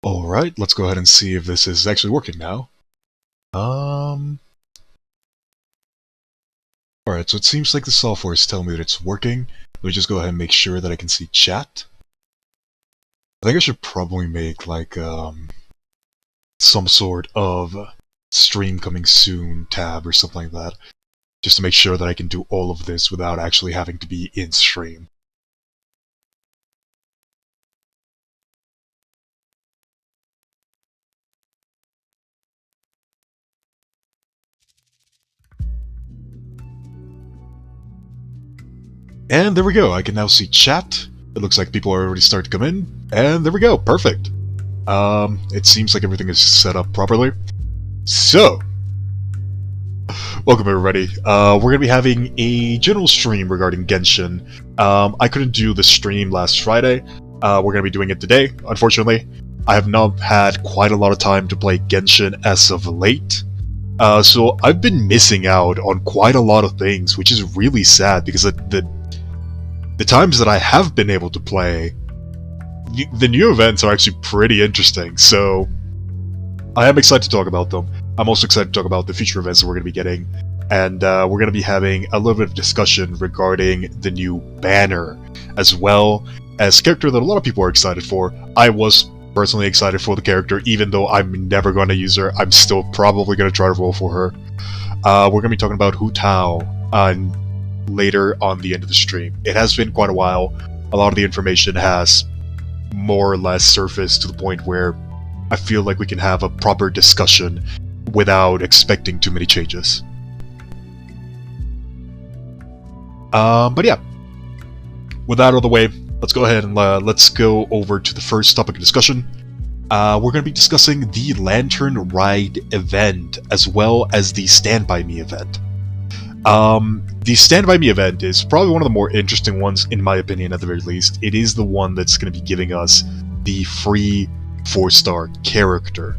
Alright, let's go ahead and see if this is actually working now. Alright, so it seems like the software is telling me that it's working. Let me just go ahead and make sure that I can see chat. I think I should probably make, like, some sort of stream coming soon tab or something like that. Just to make sure that I can do all of this without actually having to be in stream. And there we go, I can now see chat. It looks like people are already starting to come in. And there we go, perfect. It seems like everything is set up properly. So, welcome everybody. We're going to be having a general stream regarding Genshin. I couldn't do the stream last Friday. We're going to be doing it today, unfortunately. I have not had quite a lot of time to play Genshin as of late. So I've been missing out on quite a lot of things, which is really sad because the times that I have been able to play, the new events are actually pretty interesting, so I am excited to talk about them. I'm also excited to talk about the future events that we're going to be getting, and we're going to be having a little bit of discussion regarding the new banner, as well as a character that a lot of people are excited for. I was personally excited for the character, even though I'm never going to use her. I'm still probably going to try to roll for her. We're going to be talking about hutao later on the end of the stream. It has been quite a while. A lot of the information has more or less surfaced to the point where I feel like we can have a proper discussion without expecting too many changes. But yeah, with that out of the way, let's go ahead and let's go over to the first topic of discussion. We're going to be discussing the Lantern Ride event, as well as the Stand By Me event. The Stand By Me event is probably one of the more interesting ones, in my opinion, at the very least. It is the one that's going to be giving us the free 4-star character.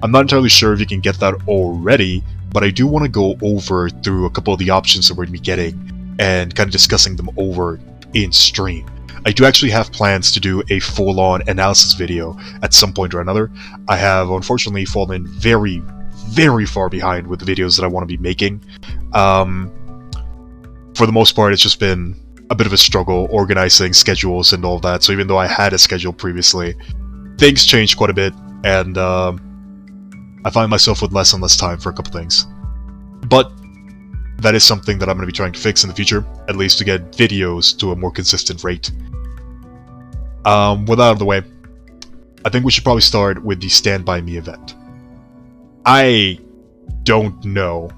I'm not entirely sure if you can get that already, but I do want to go over through a couple of the options that we're going to be getting and kind of discussing them over in stream. I do actually have plans to do a full-on analysis video at some point or another. I have unfortunately fallen very far behind with the videos that I want to be making. For the most part, it's just been a bit of a struggle organizing schedules and all that, so even though I had a schedule previously, things changed quite a bit, and I find myself with less and less time for a couple things. But that is something that I'm going to be trying to fix in the future, at least to get videos to a more consistent rate. With that out of the way, I think we should probably start with the Stand By Me event. I don't know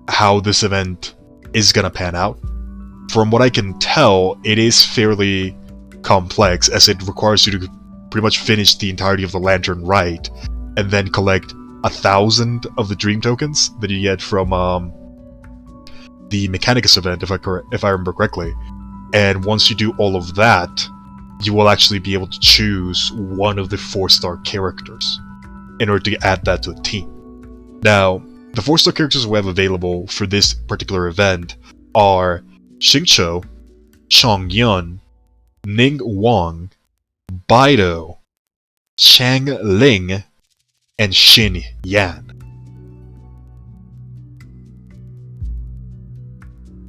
how this event is gonna pan out. From what I can tell, it is fairly complex, as it requires you to pretty much finish the entirety of the Lantern Ride, and then collect 1,000 of the Dream Tokens that you get from the Mechanicus event, if I remember correctly. And once you do all of that, you will actually be able to choose one of the 4-star characters in order to add that to the team. Now, the 4-star characters we have available for this particular event are Xingqiu, Chongyun, Ning Wang, Baido, Chang Ling, and Xin Yan.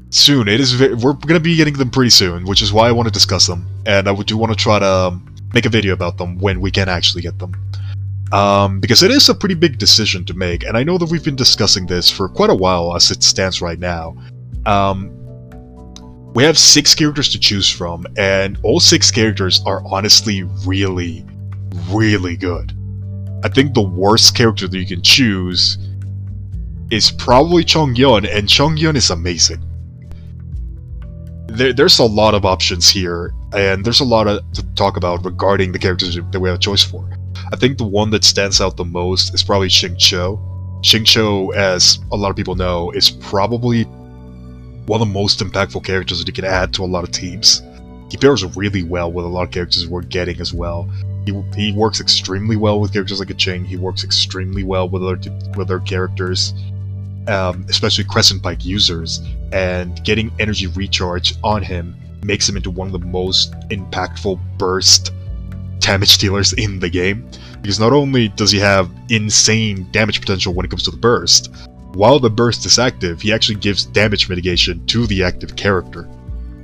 Soon, we're going to be getting them pretty soon, which is why I want to discuss them, and I do want to try to make a video about them when we can actually get them. Because it is a pretty big decision to make, and I know that we've been discussing this for quite a while as it stands right now. We have 6 characters to choose from, and all 6 characters are honestly really good. I think the worst character that you can choose is probably Chongyun, and Chongyun is amazing. There's a lot of options here, and there's a lot to talk about regarding the characters that we have a choice for. I think the one that stands out the most is probably Xingqiu. Xingqiu, as a lot of people know, is probably one of the most impactful characters that you can add to a lot of teams. He pairs really well with a lot of characters we're getting as well. He works extremely well with characters like a Qing. He works extremely well with other characters, especially Crescent Pike users. And getting energy recharge on him makes him into one of the most impactful burst damage dealers in the game, because not only does he have insane damage potential when it comes to the burst, while the burst is active, he actually gives damage mitigation to the active character.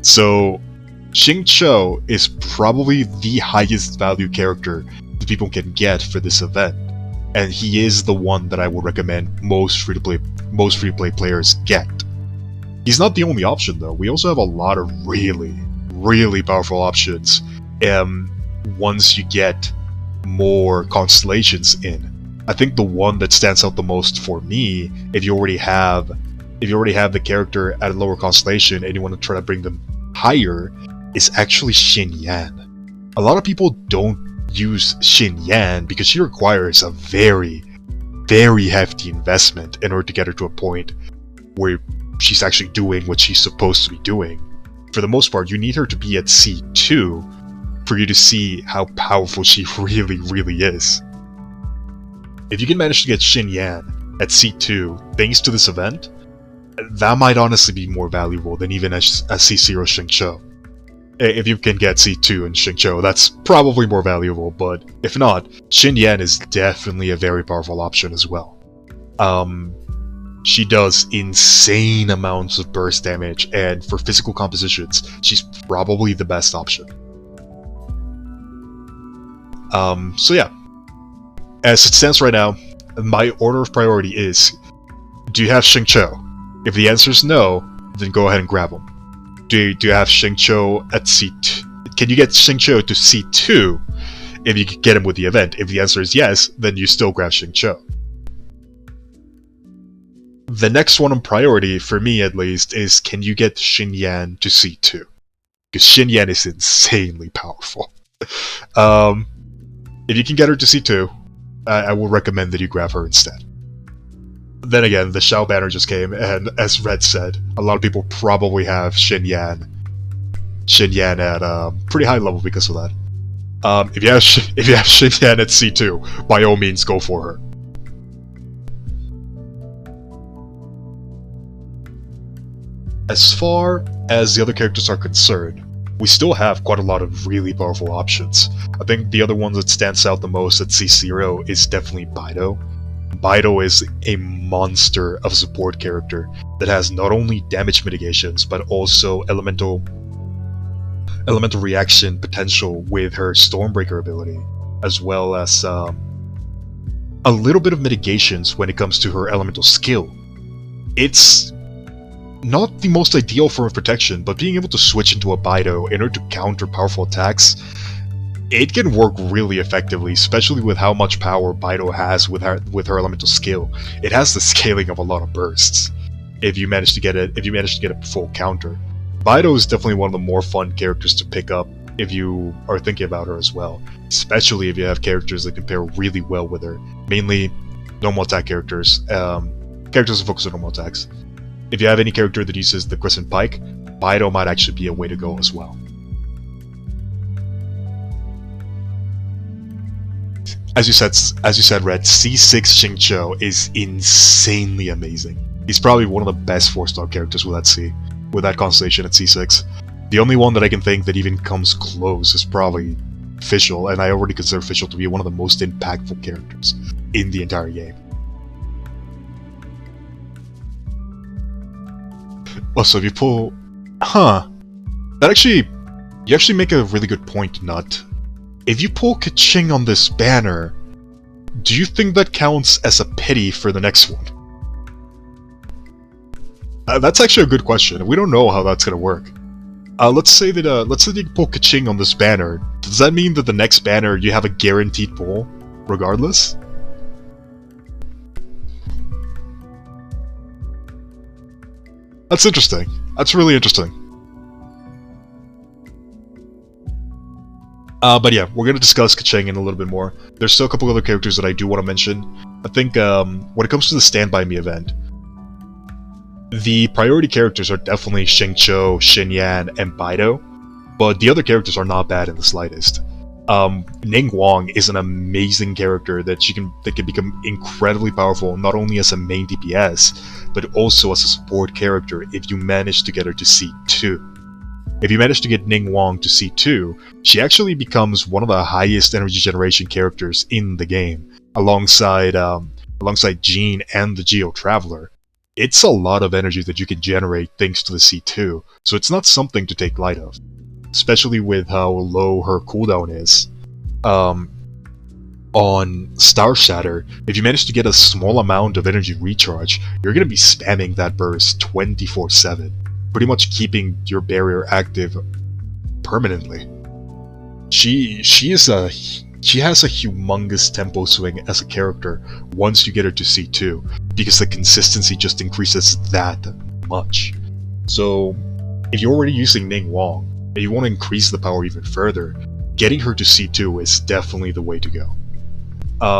So Xingqiu is probably the highest value character that people can get for this event, and he is the one that I would recommend most free-to-play players get. He's not the only option though. We also have a lot of really powerful options once you get more constellations in. I think the one that stands out the most for me, if you already have the character at a lower constellation and you want to try to bring them higher, is actually Xin Yan. A lot of people don't use Xin Yan because she requires a very hefty investment in order to get her to a point where she's actually doing what she's supposed to be doing. For the most part, you need her to be at C2 for you to see how powerful she really is. If you can manage to get Xin Yan at C2 thanks to this event, that might honestly be more valuable than even a C0 Xingqiu. If you can get C2 in Xingqiu, that's probably more valuable, but if not, Xin Yan is definitely a very powerful option as well. She does insane amounts of burst damage, and for physical compositions, she's probably the best option. So yeah. As it stands right now, my order of priority is, do you have Xingqiu? If the answer is no, then go ahead and grab him. Do you have Xingqiu at C2? Can you get Xingqiu to C2 if you can get him with the event? If the answer is yes, then you still grab Xingqiu. The next one on priority, for me at least, is can you get Xin Yan to C2? Because Xin Yan is insanely powerful. If you can get her to C2, I will recommend that you grab her instead. Then again, the Xiao banner just came, and as Red said, a lot of people probably have Xin Yan at a pretty high level because of that. If you have Xin Yan at C2, by all means go for her. As far as the other characters are concerned, we still have quite a lot of really powerful options. I think the other one that stands out the most at C0 is definitely Baido. Baido is a monster of a support character that has not only damage mitigations, but also elemental reaction potential with her Stormbreaker ability, as well as a little bit of mitigations when it comes to her elemental skill. It's not the most ideal form of protection, but being able to switch into a Baido in order to counter powerful attacks, it can work really effectively, especially with how much power Baido has with her elemental skill. It has the scaling of a lot of bursts. If you manage to get a full counter, Baido is definitely one of the more fun characters to pick up if you are thinking about her as well. Especially if you have characters that can pair really well with her, mainly normal attack characters, characters that focus on normal attacks. If you have any character that uses the Crescent Pike, Baido might actually be a way to go as well. As you said, Red, C6 Xingqiu is insanely amazing. He's probably one of the best 4-star characters with that constellation at C6. The only one that I can think that even comes close is probably Fischl, and I already consider Fischl to be one of the most impactful characters in the entire game. Also, if you pull... you actually make a really good point, Nut. If you pull keqing on this banner, do you think that counts as a pity for the next one? That's actually a good question. We don't know how that's gonna work. Let's say that you pull keqing on this banner. Does that mean that the next banner you have a guaranteed pull, regardless? That's interesting. That's really interesting. But yeah, we're going to discuss keqing in a little bit more. There's still a couple other characters that I do want to mention. I think when it comes to the Stand By Me event, the priority characters are definitely Xingqiu, Xin Yan, and Baido, but the other characters are not bad in the slightest. Ning Wang is an amazing character that can become incredibly powerful, not only as a main DPS, but also as a support character if you manage to get her to C2. if you manage to get Ning Wong to C2, she actually becomes one of the highest energy generation characters in the game, alongside Jean and the Geo Traveler. It's a lot of energy that you can generate thanks to the C2, so it's not something to take light of, especially with how low her cooldown is. On Star Shatter, if you manage to get a small amount of energy recharge, you're going to be spamming that burst 24/7, pretty much keeping your barrier active permanently. She has a humongous tempo swing as a character once you get her to C2, because the consistency just increases that much. So, if you're already using Ning Wong, and you want to increase the power even further, getting her to C2 is definitely the way to go.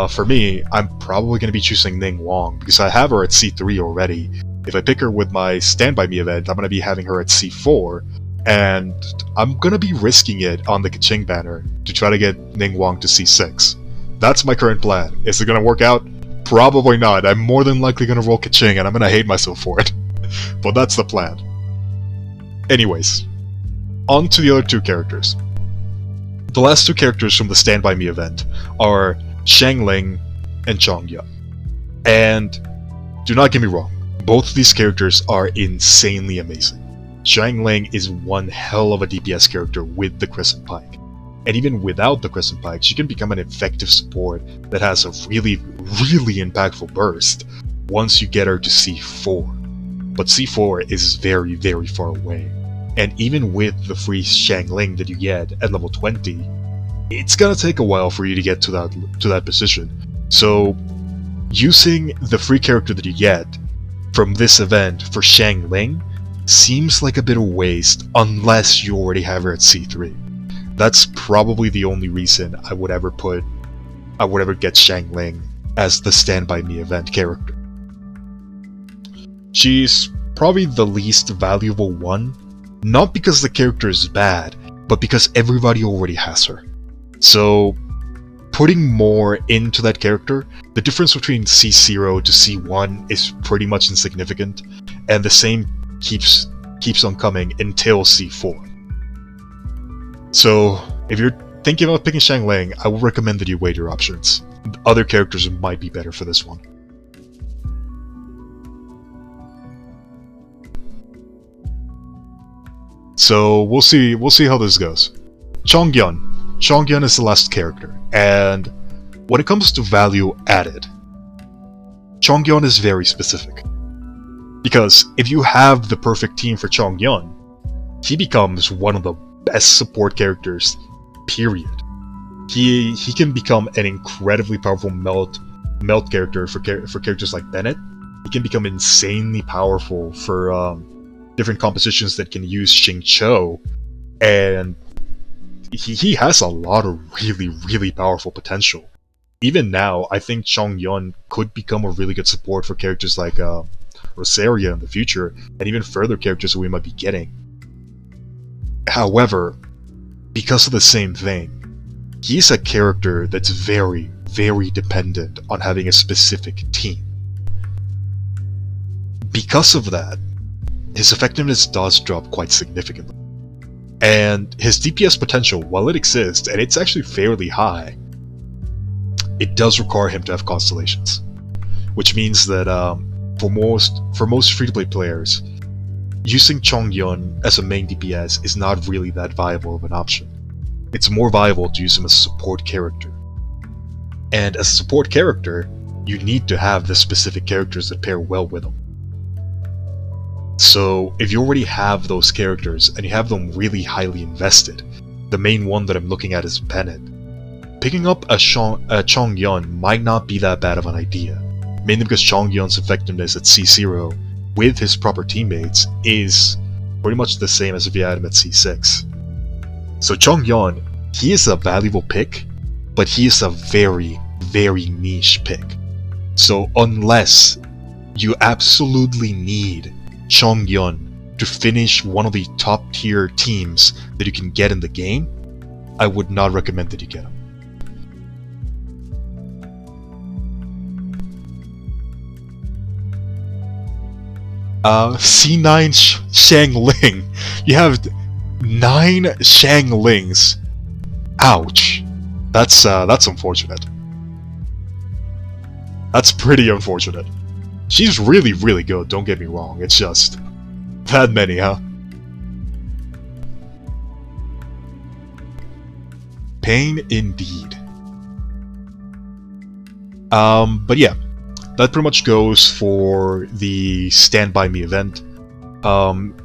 For me, I'm probably going to be choosing Ning Wong, because I have her at C3 already. If I pick her with my Stand By Me event, I'm going to be having her at C4, and I'm going to be risking it on the keqing banner to try to get Ning Wong to C6. That's my current plan. Is it going to work out? Probably not. I'm more than likely going to roll keqing, and I'm going to hate myself for it. But that's the plan. Anyways, on to the other two characters. The last two characters from the Stand By Me event are Xiangling and Chongyun. And do not get me wrong, both of these characters are insanely amazing. Xiangling is one hell of a DPS character with the Crescent Pike. And even without the Crescent Pike, she can become an effective support that has a really, really impactful burst once you get her to C4. But C4 is very, very far away. And even with the free Xiangling that you get at level 20, it's gonna take a while for you to get to that position. So, using the free character that you get from this event for Xiangling seems like a bit of a waste unless you already have her at C3. That's probably the only reason I would ever get Xiangling as the Stand By Me event character. She's probably the least valuable one, not because the character is bad, but because everybody already has her. So, putting more into that character, the difference between C0 to C1 is pretty much insignificant, and the same keeps on coming until C4. So, if you're thinking about picking Xiangling, I would recommend that you weigh your options. Other characters might be better for this one. So, we'll see how this goes. Chongyun is the last character, and when it comes to value added, Chongyun is very specific. Because if you have the perfect team for Chongyun, he becomes one of the best support characters, period. He can become an incredibly powerful melt character for characters like Bennett. He can become insanely powerful for different compositions that can use Xingqiu, and he has a lot of really, really powerful potential. Even now, I think Chongyun could become a really good support for characters like Rosaria in the future, and even further characters that we might be getting. However, because of the same thing, he's a character that's very, very dependent on having a specific team. Because of that, his effectiveness does drop quite significantly. And his DPS potential, while it exists, and it's actually fairly high, it does require him to have constellations. Which means that for most free-to-play players, using Chongyun as a main DPS is not really that viable of an option. It's more viable to use him as a support character. And as a support character, you need to have the specific characters that pair well with him. So, if you already have those characters, and you have them really highly invested, the main one that I'm looking at is Bennett, picking up a Chongyun might not be that bad of an idea, mainly because Chongyun's effectiveness at C0 with his proper teammates is pretty much the same as if you had him at C6. So Chongyun, he is a valuable pick, but he is a very, very niche pick. So unless you absolutely need Chongyun to finish one of the top tier teams that you can get in the game, I would not recommend that you get him. C9 Xiangling. You have 9 Shanglings. Ouch. That's unfortunate. That's pretty unfortunate. She's really, really good, don't get me wrong. It's just that many, huh? Pain indeed. But yeah, that pretty much goes for the Stand By Me event.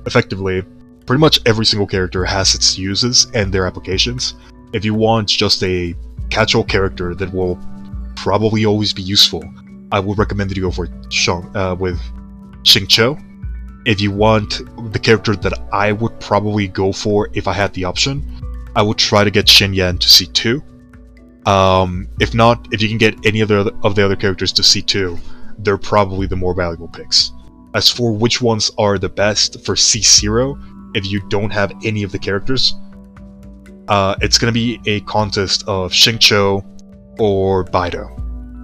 Effectively, pretty much every single character has its uses and their applications. If you want just a catch-all character that will probably always be useful, I would recommend that you go for with Xingqiu. If you want the character that I would probably go for if I had the option, I would try to get Xinyan to C2. If not, if you can get any of the other characters to C2, they're probably the more valuable picks. As for which ones are the best for C0, if you don't have any of the characters, it's going to be a contest of Xingqiu or Baido.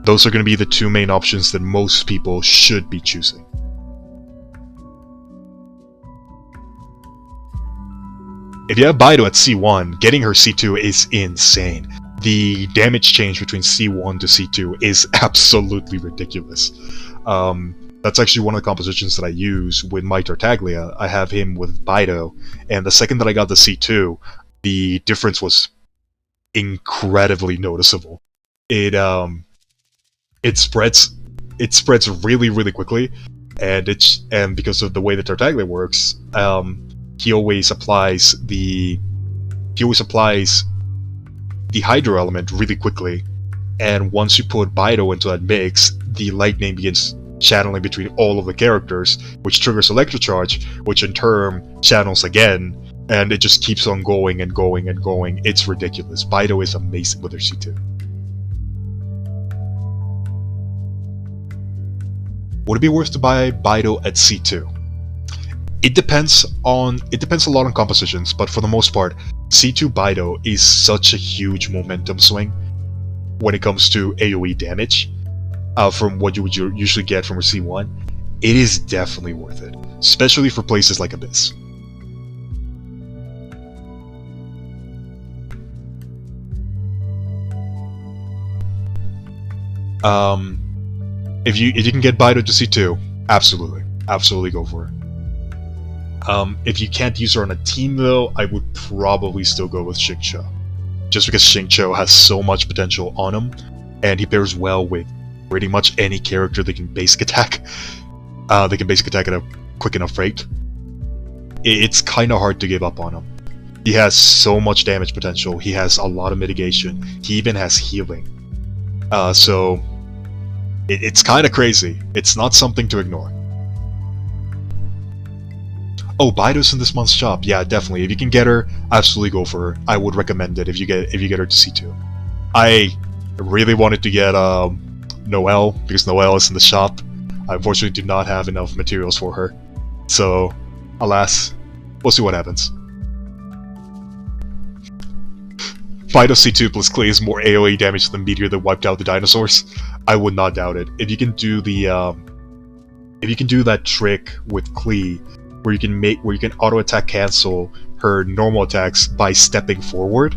Those are going to be the two main options that most people should be choosing. If you have Baido at C1, getting her C2 is insane. The damage change between C1 to C2 is absolutely ridiculous. That's actually one of the compositions that I use with my Tartaglia. I have him with Baido, and the second that I got the C2, the difference was incredibly noticeable. It spreads really, really quickly, and because of the way that Tartaglia works, he always applies the Hydro element really quickly, and once you put Baido into that mix, the lightning begins channeling between all of the characters, which triggers Electrocharge, which in turn channels again, and it just keeps on going and going and going. It's ridiculous. Baido is amazing with her C2. Would it be worth to buy Baido at C2? It depends a lot on compositions, but for the most part, C2 Baido is such a huge momentum swing when it comes to AoE damage from what you would usually get from a C1. It is definitely worth it, especially for places like Abyss. If you can get Baido to C2, absolutely go for it. If you can't use her on a team though, I would probably still go with Xingqiu. Just because Xingqiu has so much potential on him, and he pairs well with pretty much any character that can basic attack. They can basic attack at a quick enough rate. It's kinda hard to give up on him. He has so much damage potential, he has a lot of mitigation, he even has healing. So it's kinda crazy. It's not something to ignore. Oh, Baido's in this month's shop. Yeah, definitely. If you can get her, absolutely go for her. I would recommend it if you get her to C2. I really wanted to get Noelle because Noelle is in the shop. I unfortunately do not have enough materials for her, so alas, we'll see what happens. Baido C2 plus Klee is more AoE damage than the meteor that wiped out the dinosaurs. I would not doubt it. If you can do that trick with Klee, where you can auto attack cancel her normal attacks by stepping forward,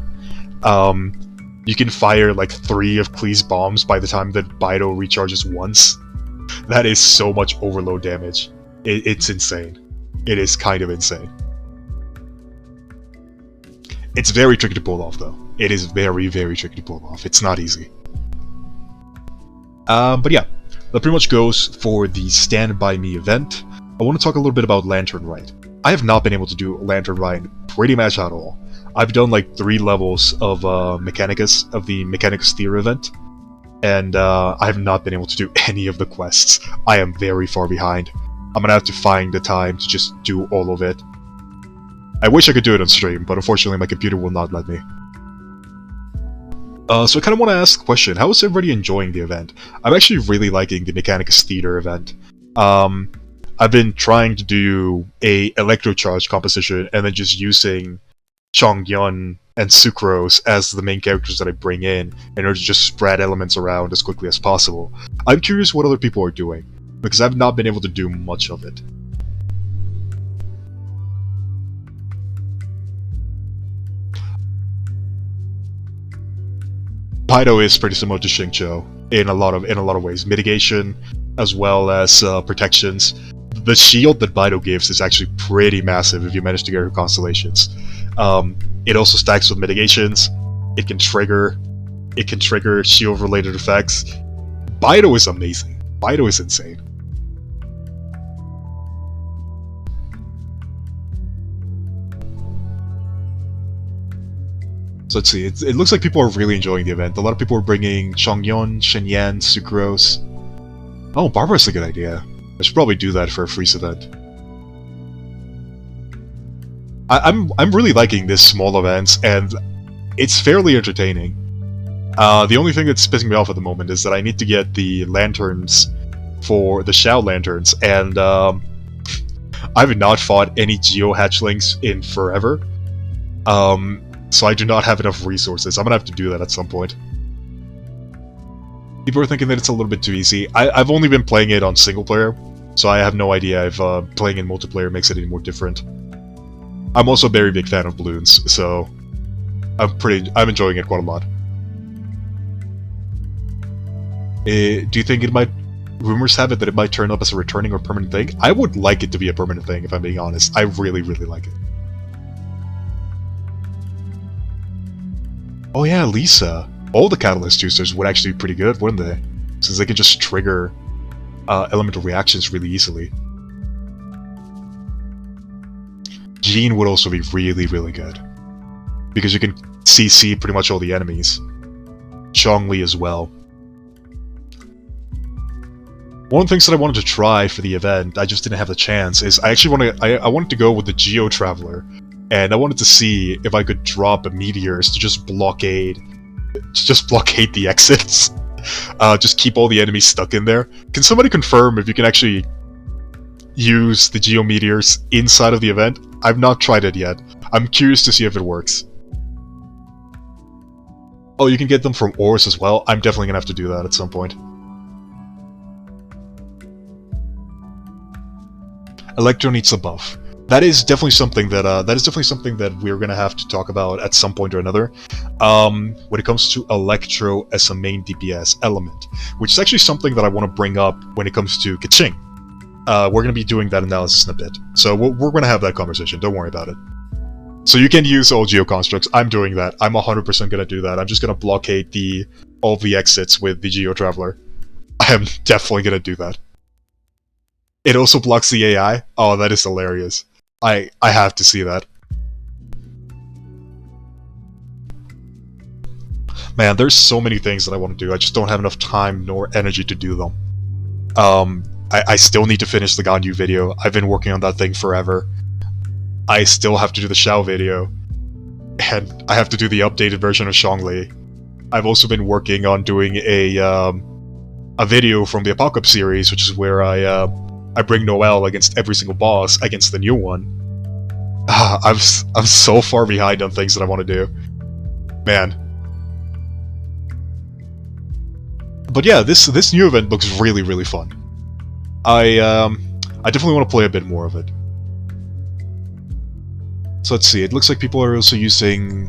you can fire like 3 of Klee's bombs by the time that Baido recharges once. That is so much overload damage. It's insane. It is kind of insane. It's very tricky to pull off though. It is very, very tricky to pull off. It's not easy. But yeah, that pretty much goes for the Stand By Me event. I want to talk a little bit about Lantern Rite. I have not been able to do Lantern Rite pretty much at all. I've done like 3 levels of Mechanicus, of the Mechanicus Theater event, and I have not been able to do any of the quests. I am very far behind. I'm gonna have to find the time to just do all of it. I wish I could do it on stream, but unfortunately my computer will not let me. So I kind of want to ask a question. How is everybody enjoying the event? I'm actually really liking the Mechanicus Theater event. I've been trying to do a Electrocharge composition and then just using Chongyun and Sucrose as the main characters that I bring in order to just spread elements around as quickly as possible. I'm curious what other people are doing, because I've not been able to do much of it. Bido is pretty similar to Xingqiu in a lot of ways. Mitigation as well as protections. The shield that Bido gives is actually pretty massive if you manage to get her constellations. It also stacks with mitigations. It can trigger shield related effects. Bido is amazing. Bido is insane. So let's see, it looks like people are really enjoying the event. A lot of people are bringing Chongyon, Shenyan, Sucrose. Oh, Barbara's a good idea. I should probably do that for a freeze event. I'm really liking this small events, and it's fairly entertaining. The only thing that's pissing me off at the moment is that I need to get the lanterns for the Xiao lanterns, and I've not fought any Geo hatchlings in forever. So I do not have enough resources. I'm gonna have to do that at some point. People are thinking that it's a little bit too easy. I've only been playing it on single player, so I have no idea if playing in multiplayer makes it any more different. I'm also a very big fan of balloons, so I'm enjoying it quite a lot. Do you think it might... Rumors have it that it might turn up as a returning or permanent thing? I would like it to be a permanent thing, if I'm being honest. I really, really like it. Oh yeah, Lisa. All the Catalyst users would actually be pretty good, wouldn't they? Since they can just trigger elemental reactions really easily. Jean would also be really, really good. Because you can CC pretty much all the enemies. Zhongli as well. One of the things that I wanted to try for the event, I just didn't have the chance, is I wanted to go with the Geo Traveler. And I wanted to see if I could drop meteors to just blockade the exits. Just keep all the enemies stuck in there. Can somebody confirm if you can actually use the Geo Meteors inside of the event? I've not tried it yet. I'm curious to see if it works. Oh, you can get them from ores as well? I'm definitely gonna have to do that at some point. Electro needs a buff. That is definitely something that we're gonna have to talk about at some point or another. When it comes to Electro as a main DPS element, which is actually something that I want to bring up when it comes to keqing. We're gonna be doing that analysis in a bit, so we're gonna have that conversation. Don't worry about it. So you can use all Geo constructs. I'm doing that. I'm 100% gonna do that. I'm just gonna blockade all the exits with the Geo Traveler. I am definitely gonna do that. It also blocks the AI. Oh, that is hilarious. I have to see that. Man, there's so many things that I want to do. I just don't have enough time nor energy to do them. I still need to finish the Ganyu video. I've been working on that thing forever. I still have to do the Xiao video. And I have to do the updated version of Zhongli. I've also been working on doing a video from the Apocalypse series, which is where I bring Noelle against every single boss, against the new one. I'm so far behind on things that I want to do. Man. But yeah, this new event looks really, really fun. I definitely want to play a bit more of it. So let's see, it looks like people are also using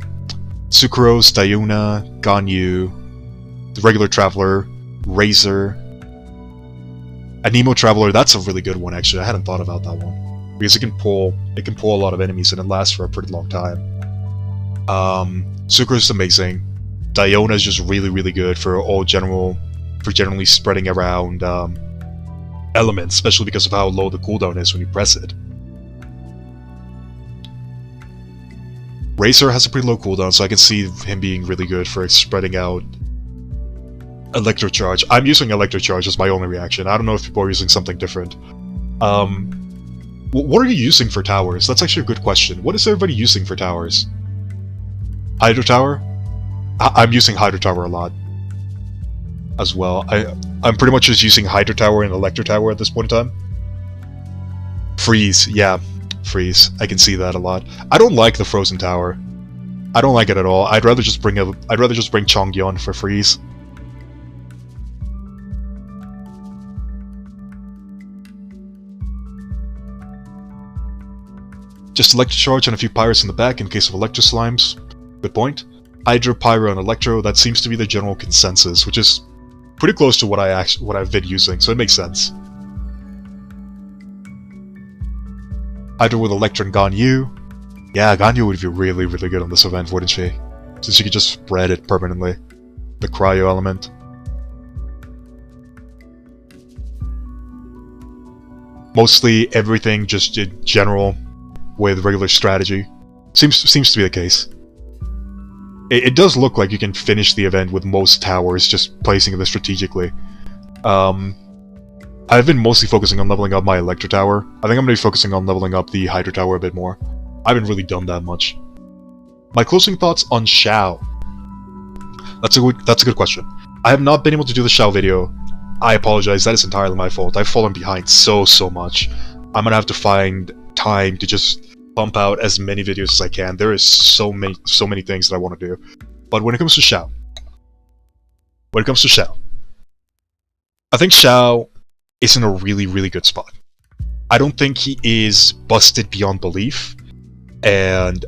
Sucrose, Diona, Ganyu, the regular Traveler, Razor, a Nemo Traveler. That's a really good one, actually. I hadn't thought about that one. Because it can pull a lot of enemies and it lasts for a pretty long time. Sucrose is amazing. Diona is just really, really good for generally spreading around elements, especially because of how low the cooldown is when you press it. Razor has a pretty low cooldown, so I can see him being really good for spreading out Electro Charge. I'm using Electro Charge as my only reaction. I don't know if people are using something different. What are you using for towers? That's actually a good question. What is everybody using for towers? Hydro Tower? I'm using Hydro Tower a lot as well. I'm pretty much just using Hydro Tower and Electro Tower at this point in time. Freeze, yeah. Freeze. I can see that a lot. I don't like the Frozen Tower. I don't like it at all. I'd rather just bring Chongyon for freeze. Just Electro Charge and a few Pyres in the back in case of Electro Slimes. Good point. Hydra, Pyro, and Electro. That seems to be the general consensus, which is pretty close to what I've been using, so it makes sense. Hydra with Electro and Ganyu. Yeah, Ganyu would be really, really good on this event, wouldn't she? Since she could just spread it permanently. The cryo element. Mostly everything just in general with regular strategy. Seems to be the case. It does look like you can finish the event with most towers, just placing them strategically. I've been mostly focusing on leveling up my Electro Tower. I think I'm going to be focusing on leveling up the Hydra Tower a bit more. I haven't really done that much. My closing thoughts on Xiao. That's a good question. I have not been able to do the Xiao video. I apologize, that is entirely my fault. I've fallen behind so much. I'm gonna have to find time to just pump out as many videos as I can. There is so many things that I want to do. But when it comes to Xiao, I think Xiao is in a really good spot. I don't think he is busted beyond belief, and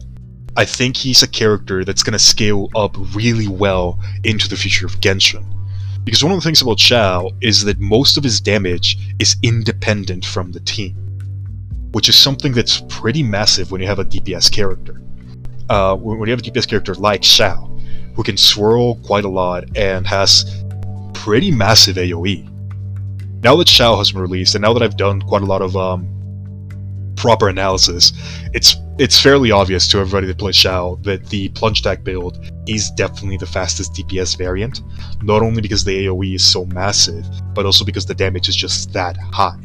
I think he's a character that's gonna scale up really well into the future of Genshin. Because one of the things about Xiao is that most of his damage is independent from the team, which is something that's pretty massive when you have a DPS character. When you have a DPS character like Xiao, who can swirl quite a lot and has pretty massive AoE. Now that Xiao has been released, and now that I've done quite a lot of proper analysis, it's fairly obvious to everybody that plays Xiao that the plunge attack build is definitely the fastest DPS variant, not only because the AoE is so massive, but also because the damage is just that high.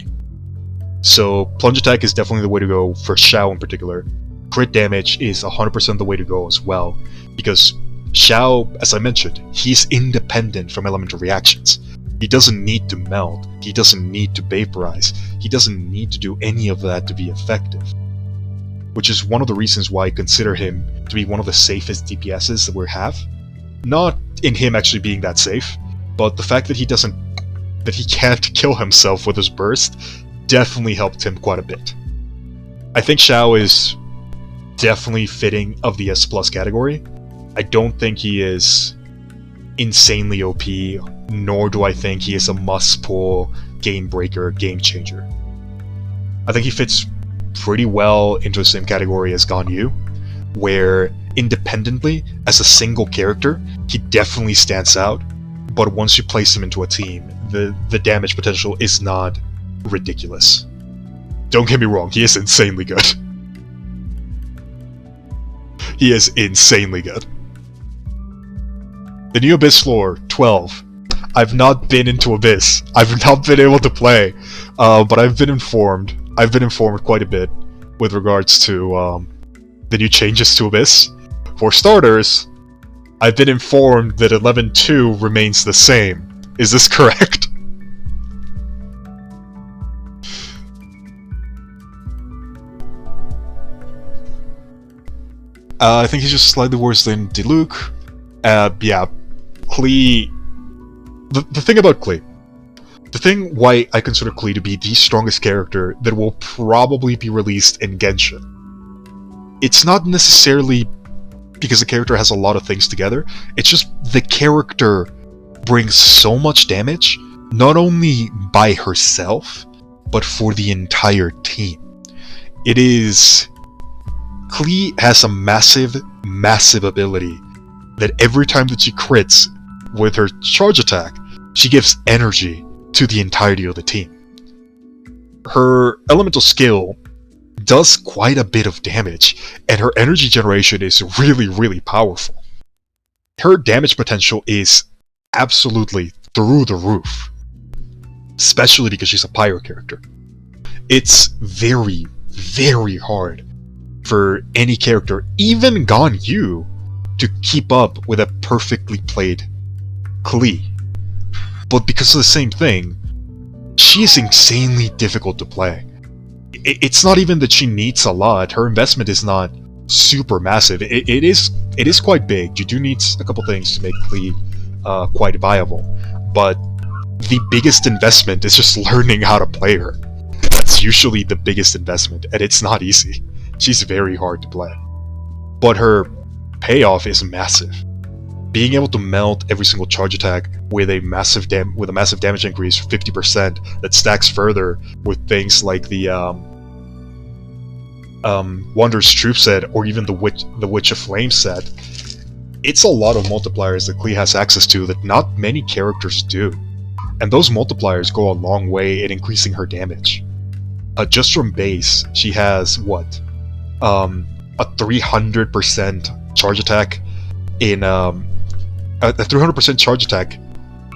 So plunge attack is definitely the way to go for Xiao in particular. Crit damage is 100% the way to go as well, because Xiao, as I mentioned, he's independent from elemental reactions. He doesn't need to melt, he doesn't need to vaporize, he doesn't need to do any of that to be effective. Which is one of the reasons why I consider him to be one of the safest DPSs that we have. Not in him actually being that safe, but the fact that he can't kill himself with his burst definitely helped him quite a bit. I think Xiao is definitely fitting of the S+ category. I don't think he is insanely OP, nor do I think he is a must-pull, game-breaker, game-changer. I think he fits pretty well into the same category as Ganyu, where independently, as a single character, he definitely stands out, but once you place him into a team, the damage potential is not ridiculous. Don't get me wrong, he is insanely good. He is insanely good. The new Abyss floor, 12. I've not been into Abyss. I've not been able to play, but I've been informed. I've been informed quite a bit with regards to the new changes to Abyss. For starters, I've been informed that 11.2 remains the same. Is this correct? I think he's just slightly worse than Diluc. Yeah, Klee... The thing about Klee. The thing why I consider Klee to be the strongest character that will probably be released in Genshin. It's not necessarily because the character has a lot of things together, it's just the character brings so much damage, not only by herself, but for the entire team. It is... Klee has a massive ability that every time that she crits with her charge attack, she gives energy to the entirety of the team. Her elemental skill does quite a bit of damage, and her energy generation is really powerful. Her damage potential is absolutely through the roof, especially because she's a pyro character. It's very hard for any character, even Ganyu, to keep up with a perfectly played Klee. But because of the same thing, she is insanely difficult to play. It's not even that she needs a lot, her investment is not super massive. It is quite big. You do need a couple things to make Klee quite viable, but the biggest investment is just learning how to play her. That's usually the biggest investment, and it's not easy. She's very hard to play. But her payoff is massive. being able to melt every single charge attack with a massive damage increase of 50% that stacks further with things like the Wanderer's Troop set or even the Witch of Flame set, it's a lot of multipliers that Klee has access to that not many characters do. And those multipliers go a long way in increasing her damage. Just from base, she has, what? A 300% charge attack in, a 300% charge attack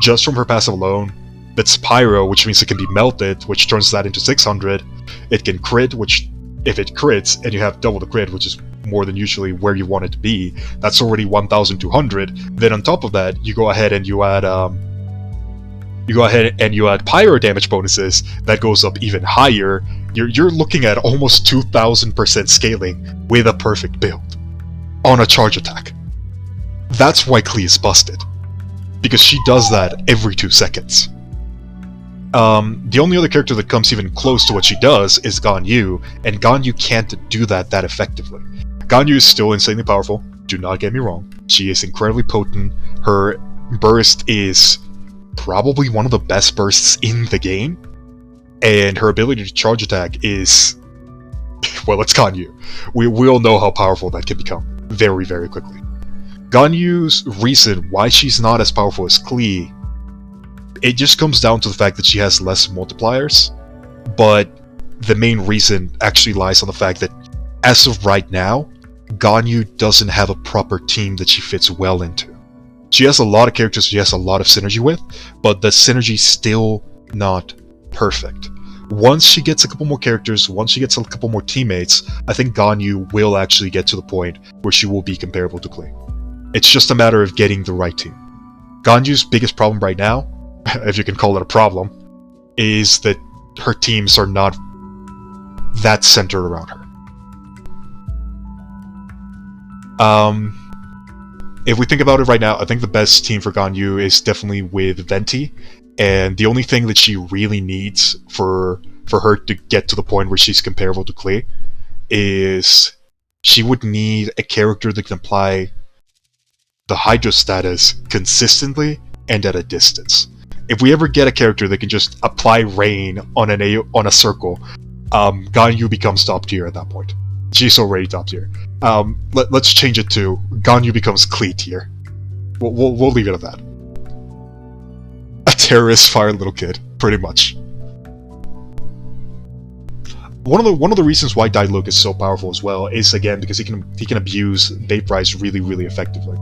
just from her passive alone. That's Pyro, which means it can be melted, which turns that into 600. It can crit, which, if it crits, and you have double the crit, which is more than usually where you want it to be, that's already 1,200. Then on top of that, you go ahead and you add Pyro damage bonuses, that goes up even higher. You're looking at almost 2,000% scaling with a perfect build on a charge attack. That's why Klee is busted, because she does that every 2 seconds. The only other character that comes even close to what she does is Ganyu, and Ganyu can't do that effectively. Ganyu is still insanely powerful, do not get me wrong. She is incredibly potent. Her burst is probably one of the best bursts in the game, and her ability to charge attack is, well, it's Ganyu. We all know how powerful that can become very, very quickly. Ganyu's reason why she's not as powerful as Klee, it just comes down to the fact that she has less multipliers, but the main reason actually lies on the fact that, as of right now, Ganyu doesn't have a proper team that she fits well into. She has a lot of characters she has a lot of synergy with, but the synergy's still not perfect. Once she gets a couple more characters, once she gets a couple more teammates, I think Ganyu will actually get to the point where she will be comparable to Klee. It's just a matter of getting the right team. Ganyu's biggest problem right now, if you can call it a problem, is that her teams are not that centered around her. If we think about it right now, I think the best team for Ganyu is definitely with Venti, and the only thing that she really needs for her to get to the point where she's comparable to Klee is she would need a character that can apply the Hydro status consistently and at a distance. If we ever get a character that can just apply rain on a circle, Ganyu becomes top tier at that point. She's already top tier. Let's change it to Ganyu becomes Klee tier. We'll leave it at that. A terrorist fire little kid, pretty much. One of the reasons why Diluc is so powerful as well is, again, because he can abuse Vaporize really, really effectively.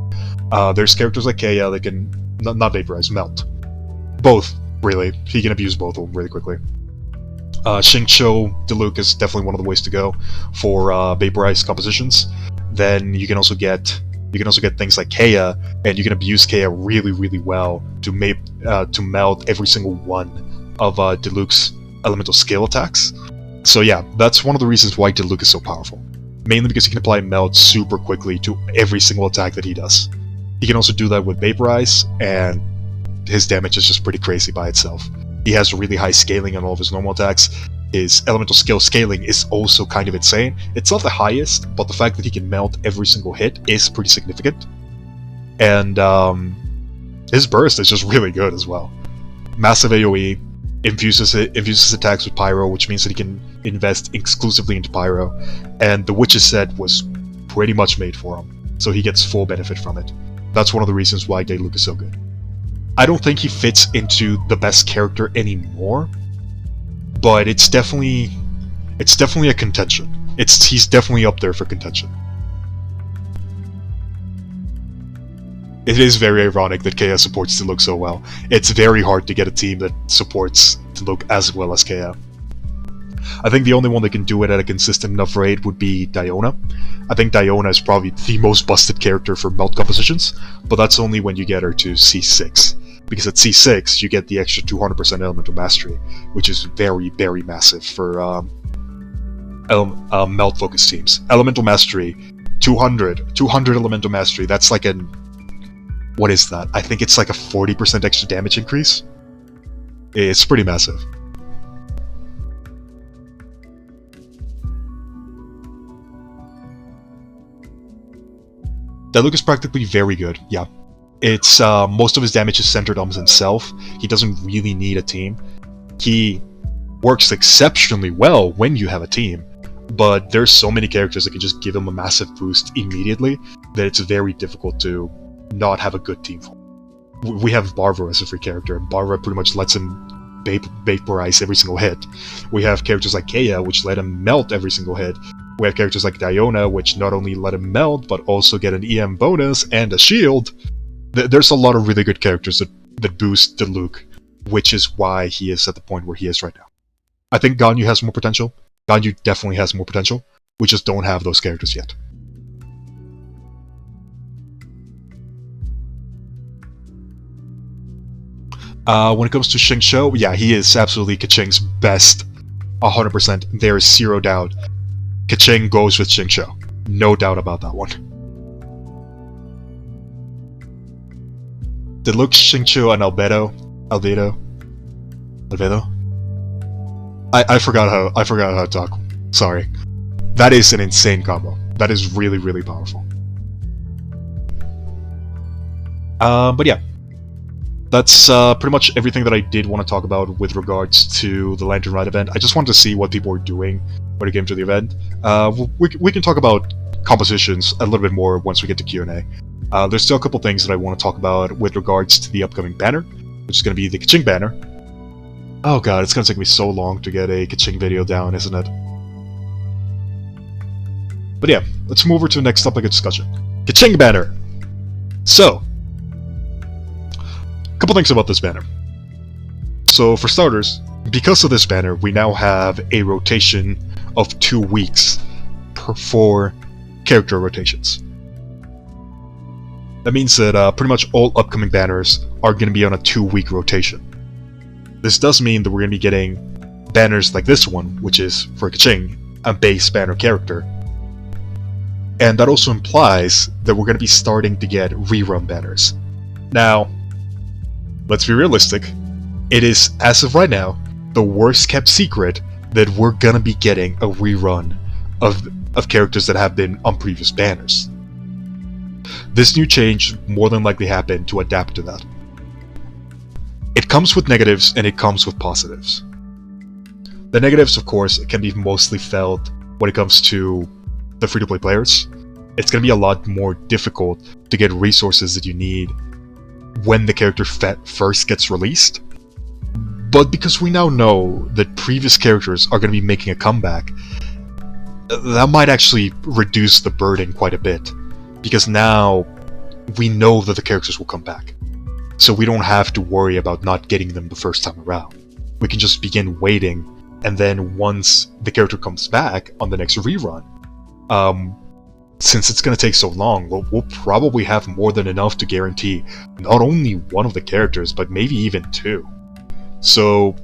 There's characters like Kea that can not Vaporize, melt. Both, really. He can abuse both of them really quickly. Xingqiu Diluc is definitely one of the ways to go for Vaporize compositions. Then you can also get things like Kea, and you can abuse Kea really, really well to melt every single one of Diluc's elemental skill attacks. So yeah, that's one of the reasons why Diluc is so powerful. Mainly because he can apply melt super quickly to every single attack that he does. He can also do that with Vaporize, and his damage is just pretty crazy by itself. He has really high scaling on all of his normal attacks. His elemental skill scaling is also kind of insane. It's not the highest, but the fact that he can melt every single hit is pretty significant. And his burst is just really good as well. Massive AoE, infuses attacks with Pyro, which means that he can invest exclusively into Pyro. And the Witch's set was pretty much made for him, so he gets full benefit from it. That's one of the reasons why Diluc is so good. I don't think he fits into the best character anymore, but it's definitely a contention. He's definitely up there for contention. It is very ironic that Kea supports Diluc so well. It's very hard to get a team that supports Diluc as well as Kea. I think the only one that can do it at a consistent enough rate would be Diona. I think Diona is probably the most busted character for melt compositions, but that's only when you get her to C6. Because at C6, you get the extra 200% Elemental Mastery, which is very, very massive for melt-focused teams. Elemental Mastery, 200 Elemental Mastery, that's like what is that? I think it's like a 40% extra damage increase. It's pretty massive. Diluc is practically very good, yeah. It's most of his damage is centered on himself. He doesn't really need a team. He works exceptionally well when you have a team, but there's so many characters that can just give him a massive boost immediately that it's very difficult to not have a good team for him. We have Barva as a free character, and Barva pretty much lets him vaporize every single hit. We have characters like Keia, which let him melt every single hit. We have characters like Diona, which not only let him melt, but also get an EM bonus and a shield. There's a lot of really good characters that boost Diluc, which is why he is at the point where he is right now. I think Ganyu has more potential. Ganyu definitely has more potential. We just don't have those characters yet. When it comes to Xingqiu, yeah, he is absolutely Keqing's best. 100%. There is zero doubt. Keqing goes with Xingqiu. No doubt about that one. Diluc, Xingqiu, and Albedo. I forgot how to talk. Sorry. That is an insane combo. That is really, really powerful. But yeah. That's pretty much everything that I did want to talk about with regards to the Lantern Ride event. I just wanted to see what people were doing when it came to the event. We can talk about compositions a little bit more once we get to Q&A. There's still a couple things that I want to talk about with regards to the upcoming banner, which is going to be the Keqing banner. Oh god, it's going to take me so long to get a Keqing video down, isn't it? But yeah, let's move over to the next topic of discussion. Keqing banner! So, a couple things about this banner. So, for starters, because of this banner, we now have a rotation of 2 weeks for character rotations. That means that pretty much all upcoming banners are going to be on a 2-week rotation. This does mean that we're going to be getting banners like this one, which is, for Keqing, a base banner character. And that also implies that we're going to be starting to get rerun banners. Now, let's be realistic. It is, as of right now, the worst kept secret that we're going to be getting a rerun of characters that have been on previous banners. This new change more than likely happened to adapt to that. It comes with negatives and it comes with positives. The negatives, of course, can be mostly felt when it comes to the free-to-play players. It's going to be a lot more difficult to get resources that you need when the character first gets released. But because we now know that previous characters are going to be making a comeback, that might actually reduce the burden quite a bit. Because now we know that the characters will come back. So we don't have to worry about not getting them the first time around. We can just begin waiting, and then once the character comes back on the next rerun, since it's going to take so long, we'll probably have more than enough to guarantee not only one of the characters, but maybe even 2. So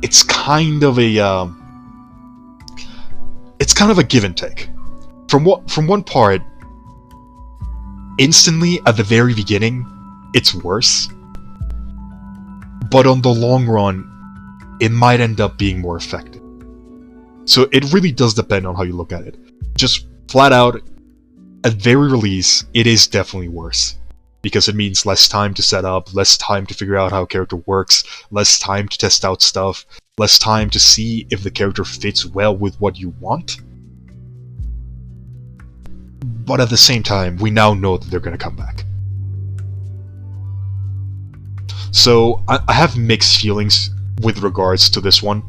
it's kind of a give and take. From one part, instantly at the very beginning, it's worse. But on the long run, it might end up being more effective. So it really does depend on how you look at it. Just flat out, at very release, it is definitely worse. Because it means less time to set up, less time to figure out how a character works, less time to test out stuff, less time to see if the character fits well with what you want. But at the same time, we now know that they're going to come back. So, I have mixed feelings with regards to this one.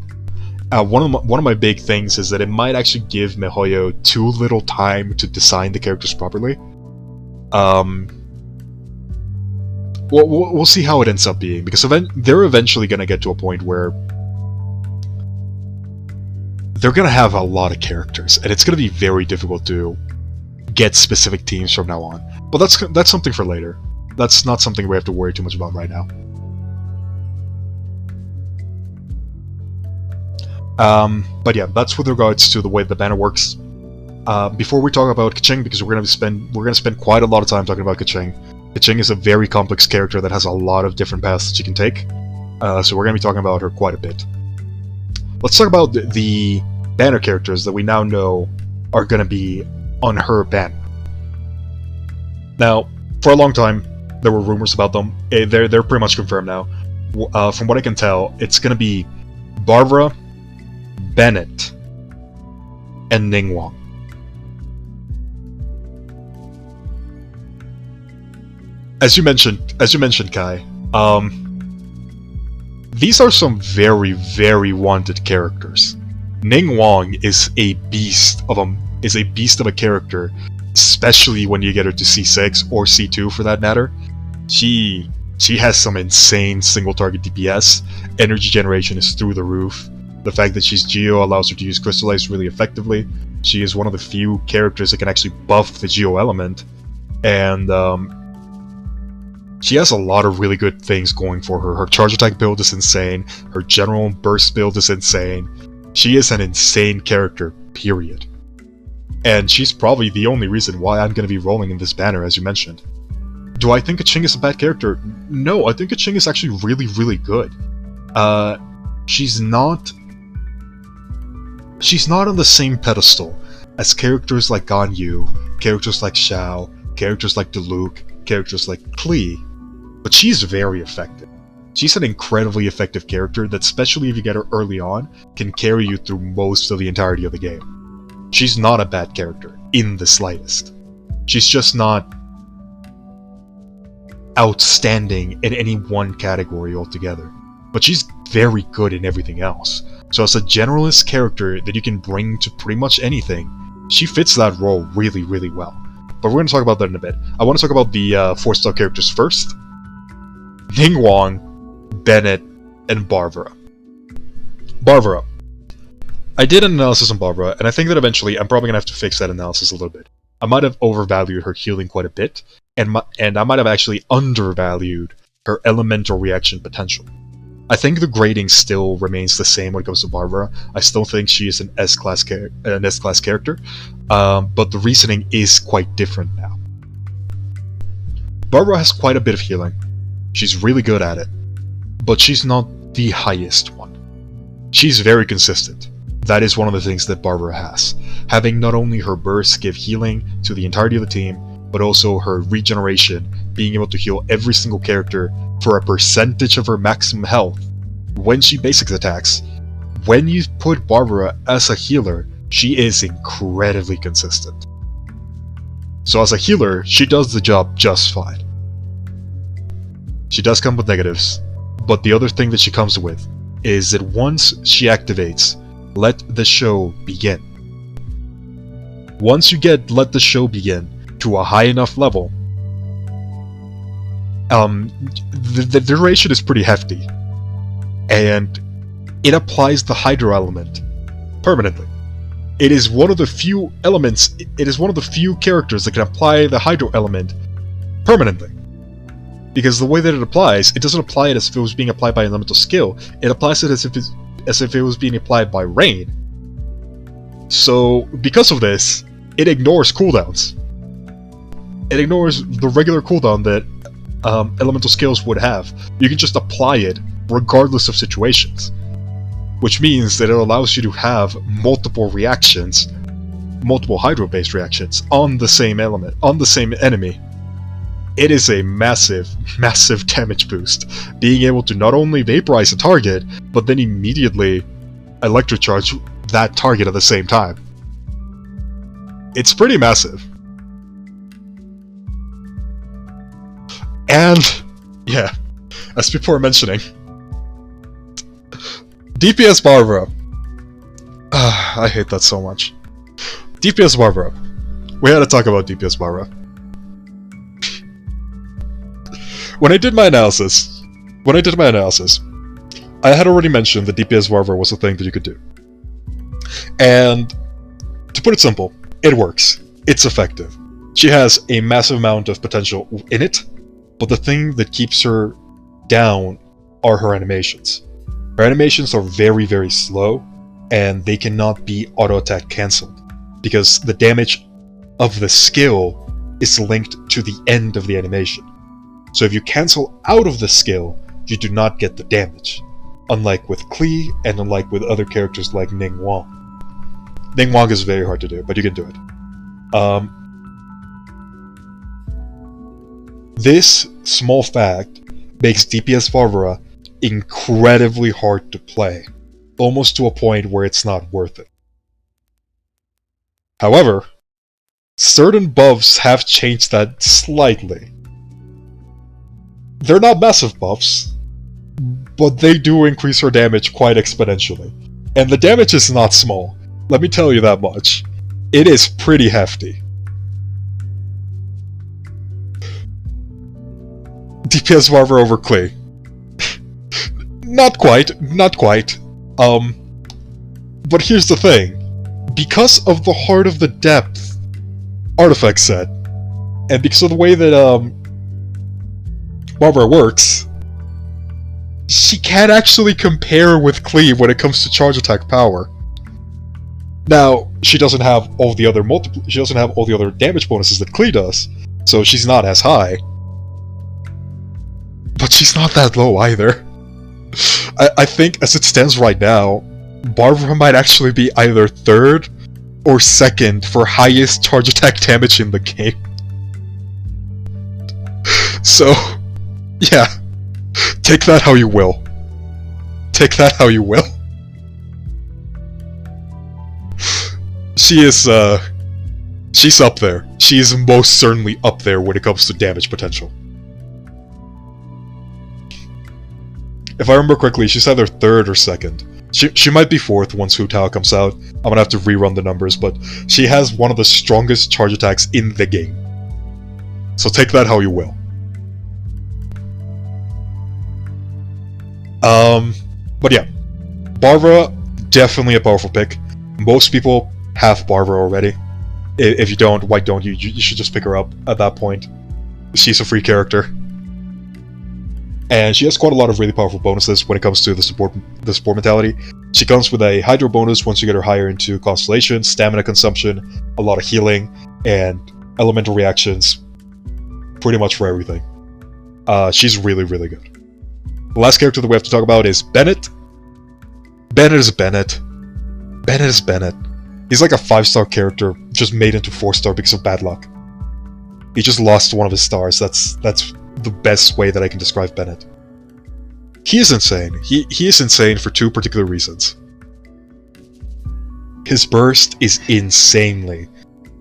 One of my big things is that it might actually give miHoYo too little time to design the characters properly. We'll see how it ends up being, because they're eventually going to get to a point where they're going to have a lot of characters, and it's going to be very difficult to get specific teams from now on. But that's something for later. That's not something we have to worry too much about right now. But yeah, that's with regards to the way the banner works. Before we talk about Keqing, because we're gonna spend quite a lot of time talking about Keqing. Keqing is a very complex character that has a lot of different paths that she can take. So we're gonna be talking about her quite a bit. Let's talk about the banner characters that we now know are gonna be on her banner. Now, For a long time, there were rumors about them. They're pretty much confirmed now. From what I can tell, it's gonna be Barbara, Bennett, and Ningguang. As you mentioned, Kai, these are some very, very wanted characters. Ningguang is a beast of a character, especially when you get her to C6 or C2 for that matter. She has some insane single target DPS. Energy generation is through the roof. The fact that she's Geo allows her to use Crystallize really effectively. She is one of the few characters that can actually buff the Geo element, and she has a lot of really good things going for her. Her charge attack build is insane. Her general burst build is insane. She is an insane character, period. And she's probably the only reason why I'm going to be rolling in this banner, as you mentioned. Do I think keqing is a bad character? No, I think keqing is actually really, really good. She's not on the same pedestal as characters like Ganyu, characters like Xiao, characters like Diluc, characters like Klee, but she's very effective. She's an incredibly effective character that, especially if you get her early on, can carry you through most of the entirety of the game. She's not a bad character, in the slightest. She's just not outstanding in any one category altogether, but she's very good in everything else. So as a generalist character that you can bring to pretty much anything, she fits that role really, really well. But we're going to talk about that in a bit. I want to talk about the 4-star characters first. Ningguang, Bennett, and Barbara. Barbara. I did an analysis on Barbara, and I think that eventually I'm probably going to have to fix that analysis a little bit. I might have overvalued her healing quite a bit, and I might have actually undervalued her elemental reaction potential. I think the grading still remains the same when it comes to Barbara. I still think she is an S-class character, but the reasoning is quite different now. Barbara has quite a bit of healing. She's really good at it, but she's not the highest one. She's very consistent. That is one of the things that Barbara has. Having not only her bursts give healing to the entirety of the team, but also her regeneration, being able to heal every single character for a percentage of her maximum health when she basics attacks. When you put Barbara as a healer, she is incredibly consistent. So as a healer, she does the job just fine. She does come with negatives, but the other thing that she comes with is that once she activates Let the Show Begin. Once you get Let the Show Begin to a high enough level, the duration is pretty hefty, and it applies the Hydro element permanently. It is one of the few elements, it is one of the few characters that can apply the Hydro element permanently. Because the way that it applies, it doesn't apply it as if it was being applied by elemental skill, it applies it as if it was being applied by rain. So, because of this, it ignores cooldowns. It ignores the regular cooldown that elemental skills would have. You can just apply it regardless of situations. Which means that it allows you to have multiple reactions, multiple Hydro-based reactions, on the same element, on the same enemy. It is a massive, massive damage boost, being able to not only vaporize a target, but then immediately electrocharge that target at the same time. It's pretty massive. And, yeah, as people are mentioning, DPS Barbara. I hate that so much. DPS Barbara. We had to talk about DPS Barbara. When I did my analysis, I had already mentioned that DPS Barbara was a thing that you could do. And, to put it simple, it works. It's effective. She has a massive amount of potential in it, but the thing that keeps her down are her animations. Her animations are very, very slow, and they cannot be auto-attack cancelled, because the damage of the skill is linked to the end of the animation. So if you cancel out of the skill, you do not get the damage, unlike with Klee and unlike with other characters like Ningguang. Ningguang is very hard to do, but you can do it. This small fact makes DPS Barbara incredibly hard to play, almost to a point where it's not worth it. However, certain buffs have changed that slightly. They're not massive buffs, but they do increase her damage quite exponentially. And the damage is not small, let me tell you that much. It is pretty hefty. DPS Barbara over Klee. Not quite. But here's the thing. Because of the Heart of the Depth artifact set, and because of the way that Barbara works, she can't actually compare with Klee when it comes to charge attack power. Now, she doesn't have all the other damage bonuses that Klee does, so she's not as high. But she's not that low either. I think, as it stands right now, Barbara might actually be either third or second for highest charge attack damage in the game. So, yeah. Take that how you will. Take that how you will. She's up there. She is most certainly up there when it comes to damage potential. If I remember correctly, she's either third or second. She might be fourth once Hutao comes out. I'm gonna have to rerun the numbers, but she has one of the strongest charge attacks in the game. So take that how you will. But yeah. Barbara, definitely a powerful pick. Most people have Barbara already. If you don't, why don't you? You should just pick her up at that point. She's a free character. And she has quite a lot of really powerful bonuses when it comes to the support mentality. She comes with a Hydro bonus once you get her higher into Constellation, stamina consumption, a lot of healing, and elemental reactions. Pretty much for everything. She's really, really good. The last character that we have to talk about is Bennett. Bennett is Bennett. Bennett is Bennett. He's like a 5-star character, just made into 4-star because of bad luck. He just lost one of his stars. That's the best way that I can describe Bennett. He is insane. He is insane for two particular reasons. His burst is insanely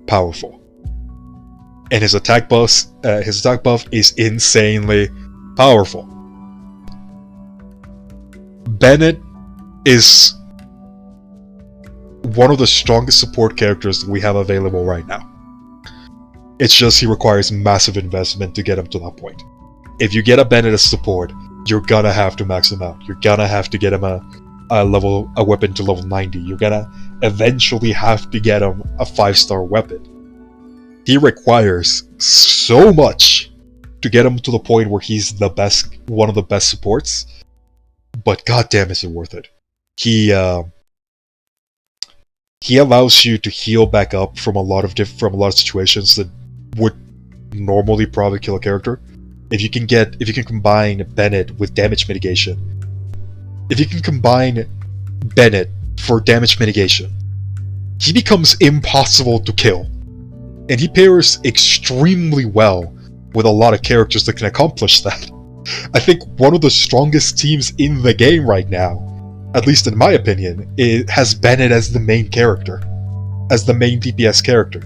powerful, and his attack buff is insanely powerful. Bennett is one of the strongest support characters that we have available right now. It's just he requires massive investment to get him to that point. If you get a Bennett as support, you're gonna have to max him out. You're gonna have to get him a weapon to level 90. You're gonna eventually have to get him a 5-star weapon. He requires so much to get him to the point where he's the best, one of the best supports. But goddamn, is it worth it? He allows you to heal back up from a lot of situations that would normally probably kill a character. If you can combine Bennett with damage mitigation. If you can combine Bennett for damage mitigation, he becomes impossible to kill. And he pairs extremely well with a lot of characters that can accomplish that. I think one of the strongest teams in the game right now, at least in my opinion, has Bennett as the main character. As the main DPS character.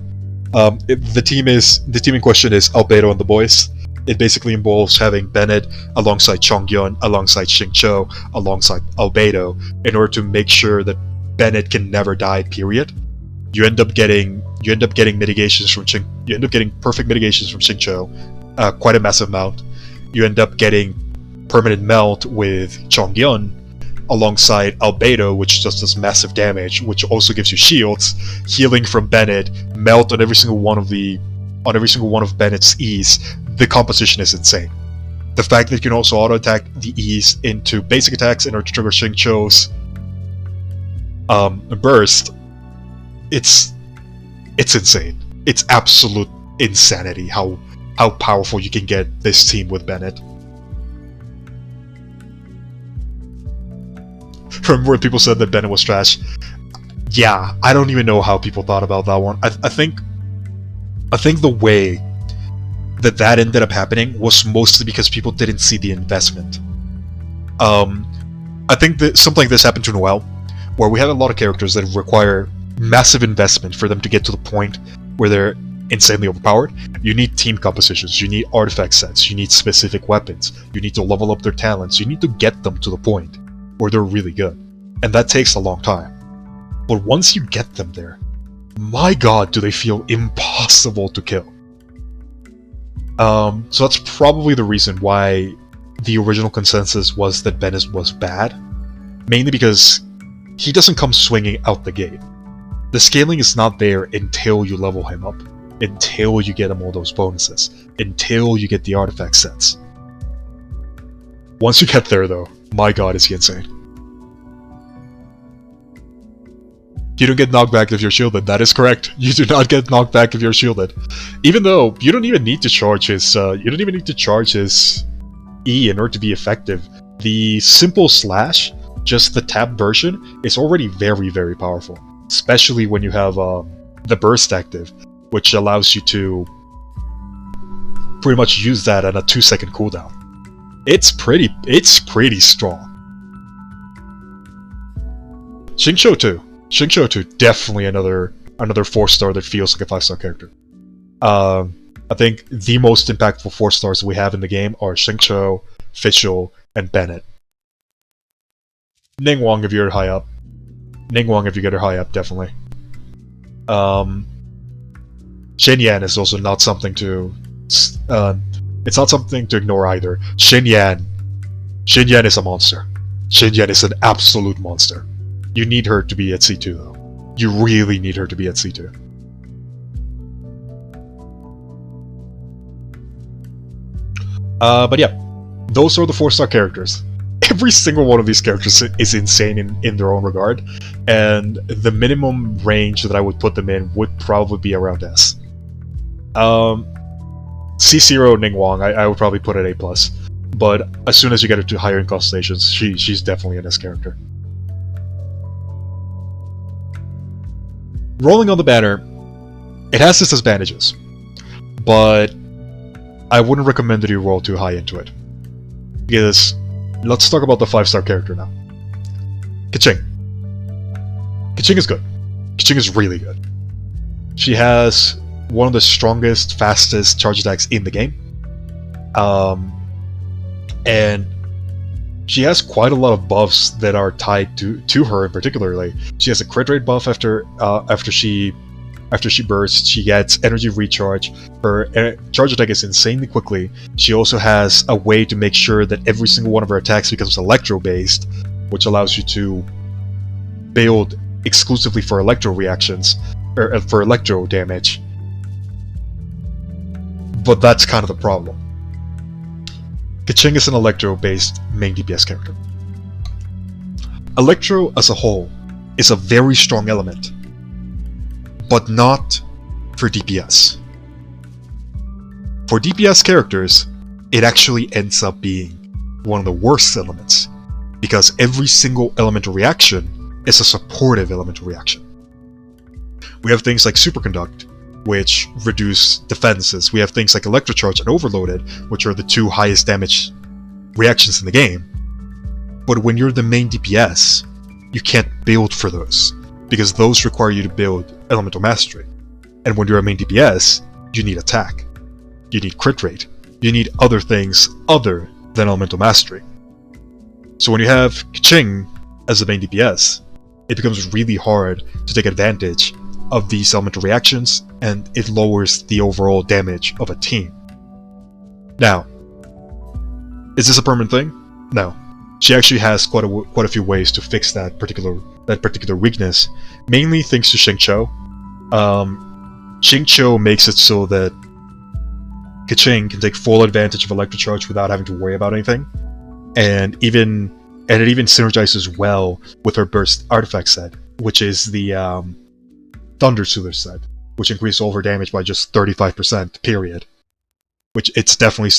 The team in question is Albedo and the boys. It basically involves having Bennett alongside Chongyun, alongside Xingqiu, alongside Albedo, in order to make sure that Bennett can never die, period. You end up getting mitigations from you end up getting perfect mitigations from Xingqiu, quite a massive amount. You end up getting permanent melt with Chongyun, alongside Albedo, which just does massive damage, which also gives you shields, healing from Bennett, melt on every single one of Bennett's E's. The composition is insane. The fact that you can also auto attack the E's into basic attacks in order to trigger Xingqiu's burst, it's insane. It's absolute insanity how powerful you can get this team with Bennett. Remember when people said that Bennett was trash? Yeah, I don't even know how people thought about that one. I think the way that ended up happening was mostly because people didn't see the investment. I think that something like this happened to Noelle, where we have a lot of characters that require massive investment for them to get to the point where they're insanely overpowered. You need team compositions, you need artifact sets, you need specific weapons, you need to level up their talents, you need to get them to the point where they're really good. And that takes a long time. But once you get them there, my god, do they feel impossible to kill. So that's probably the reason why the original consensus was that Venice was bad. Mainly because he doesn't come swinging out the gate. The scaling is not there until you level him up, until you get him all those bonuses, until you get the artifact sets. Once you get there though, my god is he insane. You don't get knocked back if you're shielded. That is correct. You do not get knocked back if you're shielded. Even though you don't even need to charge his E in order to be effective. The simple slash, just the tap version, is already very, very powerful. Especially when you have the burst active, which allows you to pretty much use that at a 2-second cooldown. It's pretty strong. Xingqiu too. Xingqiu too, definitely another 4-star that feels like a 5-star character. I think the most impactful 4-stars we have in the game are Xingqiu, Fischl, and Bennett. Ningguang if you're high up. Ningguang if you get her high up, definitely. Xinyan is also not something to... it's not something to ignore either. Xinyan is a monster. Xinyan is an absolute monster. You need her to be at C2 though. You really need her to be at C2. But yeah, those are the 4-star characters. Every single one of these characters is insane in their own regard, and the minimum range that I would put them in would probably be around S. C0 Ningguang, I would probably put at A+, but as soon as you get her to higher in constellations, she's definitely an S character. Rolling on the banner, it has its advantages, but I wouldn't recommend that you roll too high into it. Because, let's talk about the 5-star character now. Keqing. Keqing is good. Keqing is really good. She has one of the strongest, fastest charge attacks in the game. And she has quite a lot of buffs that are tied to her in particular. She has a crit rate buff after she bursts. She gets energy recharge. Her charge attack is insanely quickly. She also has a way to make sure that every single one of her attacks becomes electro based, which allows you to build exclusively for electro reactions or for electro damage. But that's kind of the problem. Keqing is an electro-based main DPS character. Electro as a whole is a very strong element, but not for DPS. For DPS characters, it actually ends up being one of the worst elements, because every single elemental reaction is a supportive elemental reaction. We have things like Superconduct, which reduce defenses. We have things like Electrocharge and Overloaded, which are the 2 highest damage reactions in the game. But when you're the main DPS, you can't build for those, because those require you to build Elemental Mastery. And when you're a main DPS, you need attack. You need crit rate. You need other things other than Elemental Mastery. So when you have Keqing as the main DPS, it becomes really hard to take advantage of these elemental reactions, and it lowers the overall damage of a team. Now, is this a permanent thing? No. She actually has quite a few ways to fix that particular weakness, mainly thanks to Xingqiu. Xingqiu makes it so that Keqing can take full advantage of Electrocharge without having to worry about anything, and it even synergizes well with her Burst artifact set, which is the Thunder Soother set, which increases all her damage by just 35%, period. Which it's definitely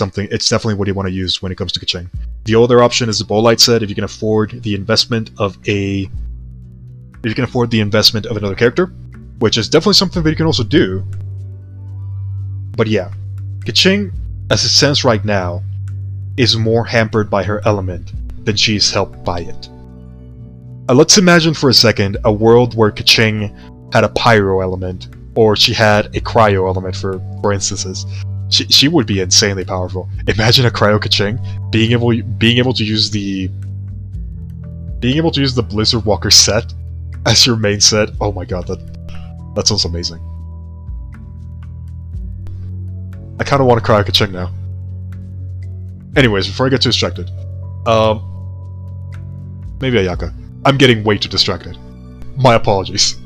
what you want to use when it comes to Keqing. The other option is the Bolite set, if you can afford the investment of another character, which is definitely something that you can also do. But yeah, Keqing, as it stands right now, is more hampered by her element than she is helped by it. Let's imagine for a second a world where Keqing had a pyro element, or she had a cryo element for instances. She would be insanely powerful. Imagine a cryo Keqing being able to use the Blizzard Walker set as your main set. Oh my god, that sounds amazing. I kind of want to cryo Keqing now. Anyways, before I get too distracted, maybe Ayaka. I'm getting way too distracted. My apologies.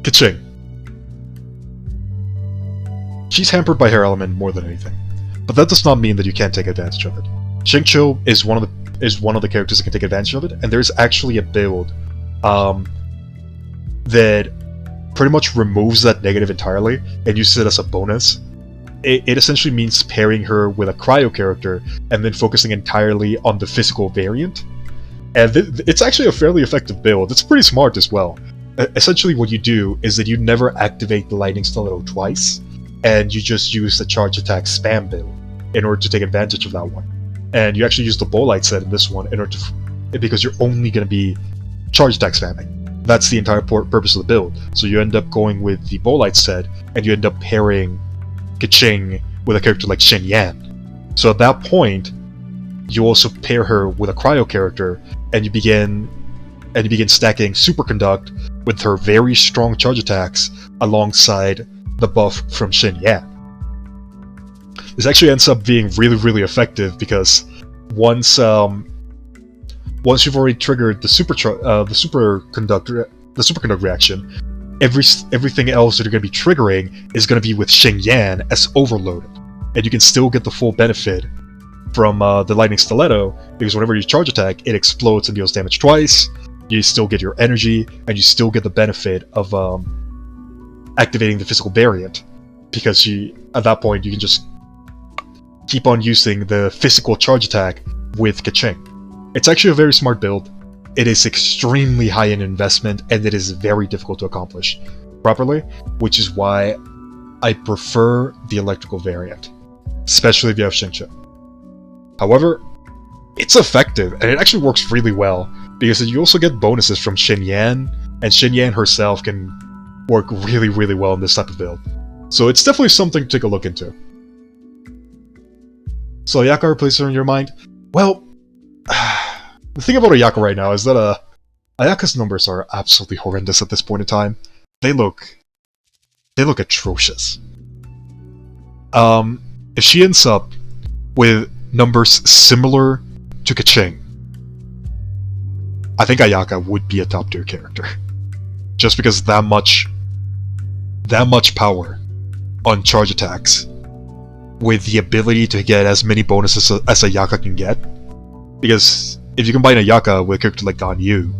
Keqing. She's hampered by her element more than anything, but that does not mean that you can't take advantage of it. Xingqiu is one of the characters that can take advantage of it, and there's actually a build that pretty much removes that negative entirely and uses it as a bonus. It essentially means pairing her with a cryo character and then focusing entirely on the physical variant. And it's actually a fairly effective build. It's pretty smart as well. Essentially what you do is that you never activate the lightning stiletto twice, and you just use the charge attack spam build in order to take advantage of that one. And you actually use the Bolite set in this one in order to, because you're only going to be charge attack spamming. That's the entire purpose of the build. So you end up going with the Bolite set, and you end up pairing Keqing with a character like Shen Yan. So at that point, you also pair her with a cryo character, and you begin stacking Superconduct with her very strong charge attacks alongside the buff from Shen Yan. This actually ends up being really effective because once you've already triggered the superconduct reaction, everything else that you're going to be triggering is going to be with Shen Yan as overloaded, and you can still get the full benefit from the lightning stiletto, because whenever you charge attack, it explodes and deals damage twice. You still get your energy, and you still get the benefit of activating the physical variant, because at that point you can just keep on using the physical charge attack with Keqing. It's actually a very smart build. It is extremely high in investment, and it is very difficult to accomplish properly, which is why I prefer the electrical variant, especially if you have Xingqiu. However, it's effective, and it actually works really well, because you also get bonuses from Shen Yan, and Shen Yan herself can work really well in this type of build. So it's definitely something to take a look into. So Ayaka replacer in your mind? Well, the thing about Ayaka right now is that Ayaka's numbers are absolutely horrendous at this point in time. They look atrocious. If she ends up with numbers similar to Keqing, I think Ayaka would be a top tier character. Just because that much power on charge attacks, with the ability to get as many bonuses as Ayaka can get. Because if you combine Ayaka with a character like Ganyu,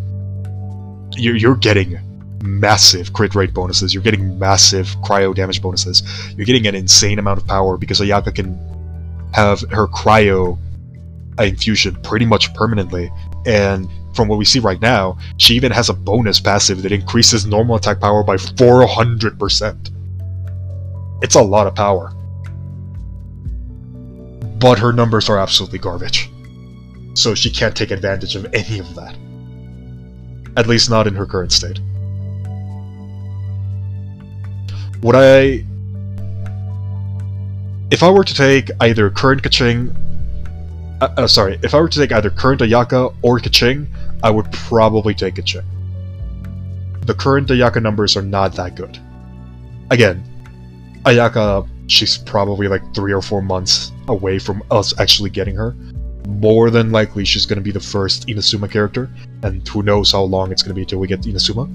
you're getting massive crit rate bonuses, you're getting massive cryo damage bonuses, you're getting an insane amount of power because Ayaka can have her cryo infusion pretty much permanently, and from what we see right now, she even has a bonus passive that increases normal attack power by 400%. It's a lot of power. But her numbers are absolutely garbage. So she can't take advantage of any of that. At least not in her current state. If I were to take either current Keqing, if I were to take either current Ayaka or Keqing, I would probably take Keqing. The current Ayaka numbers are not that good. Again, Ayaka, she's probably like 3 or 4 months away from us actually getting her. More than likely, she's going to be the first Inazuma character, and who knows how long it's going to be till we get Inazuma.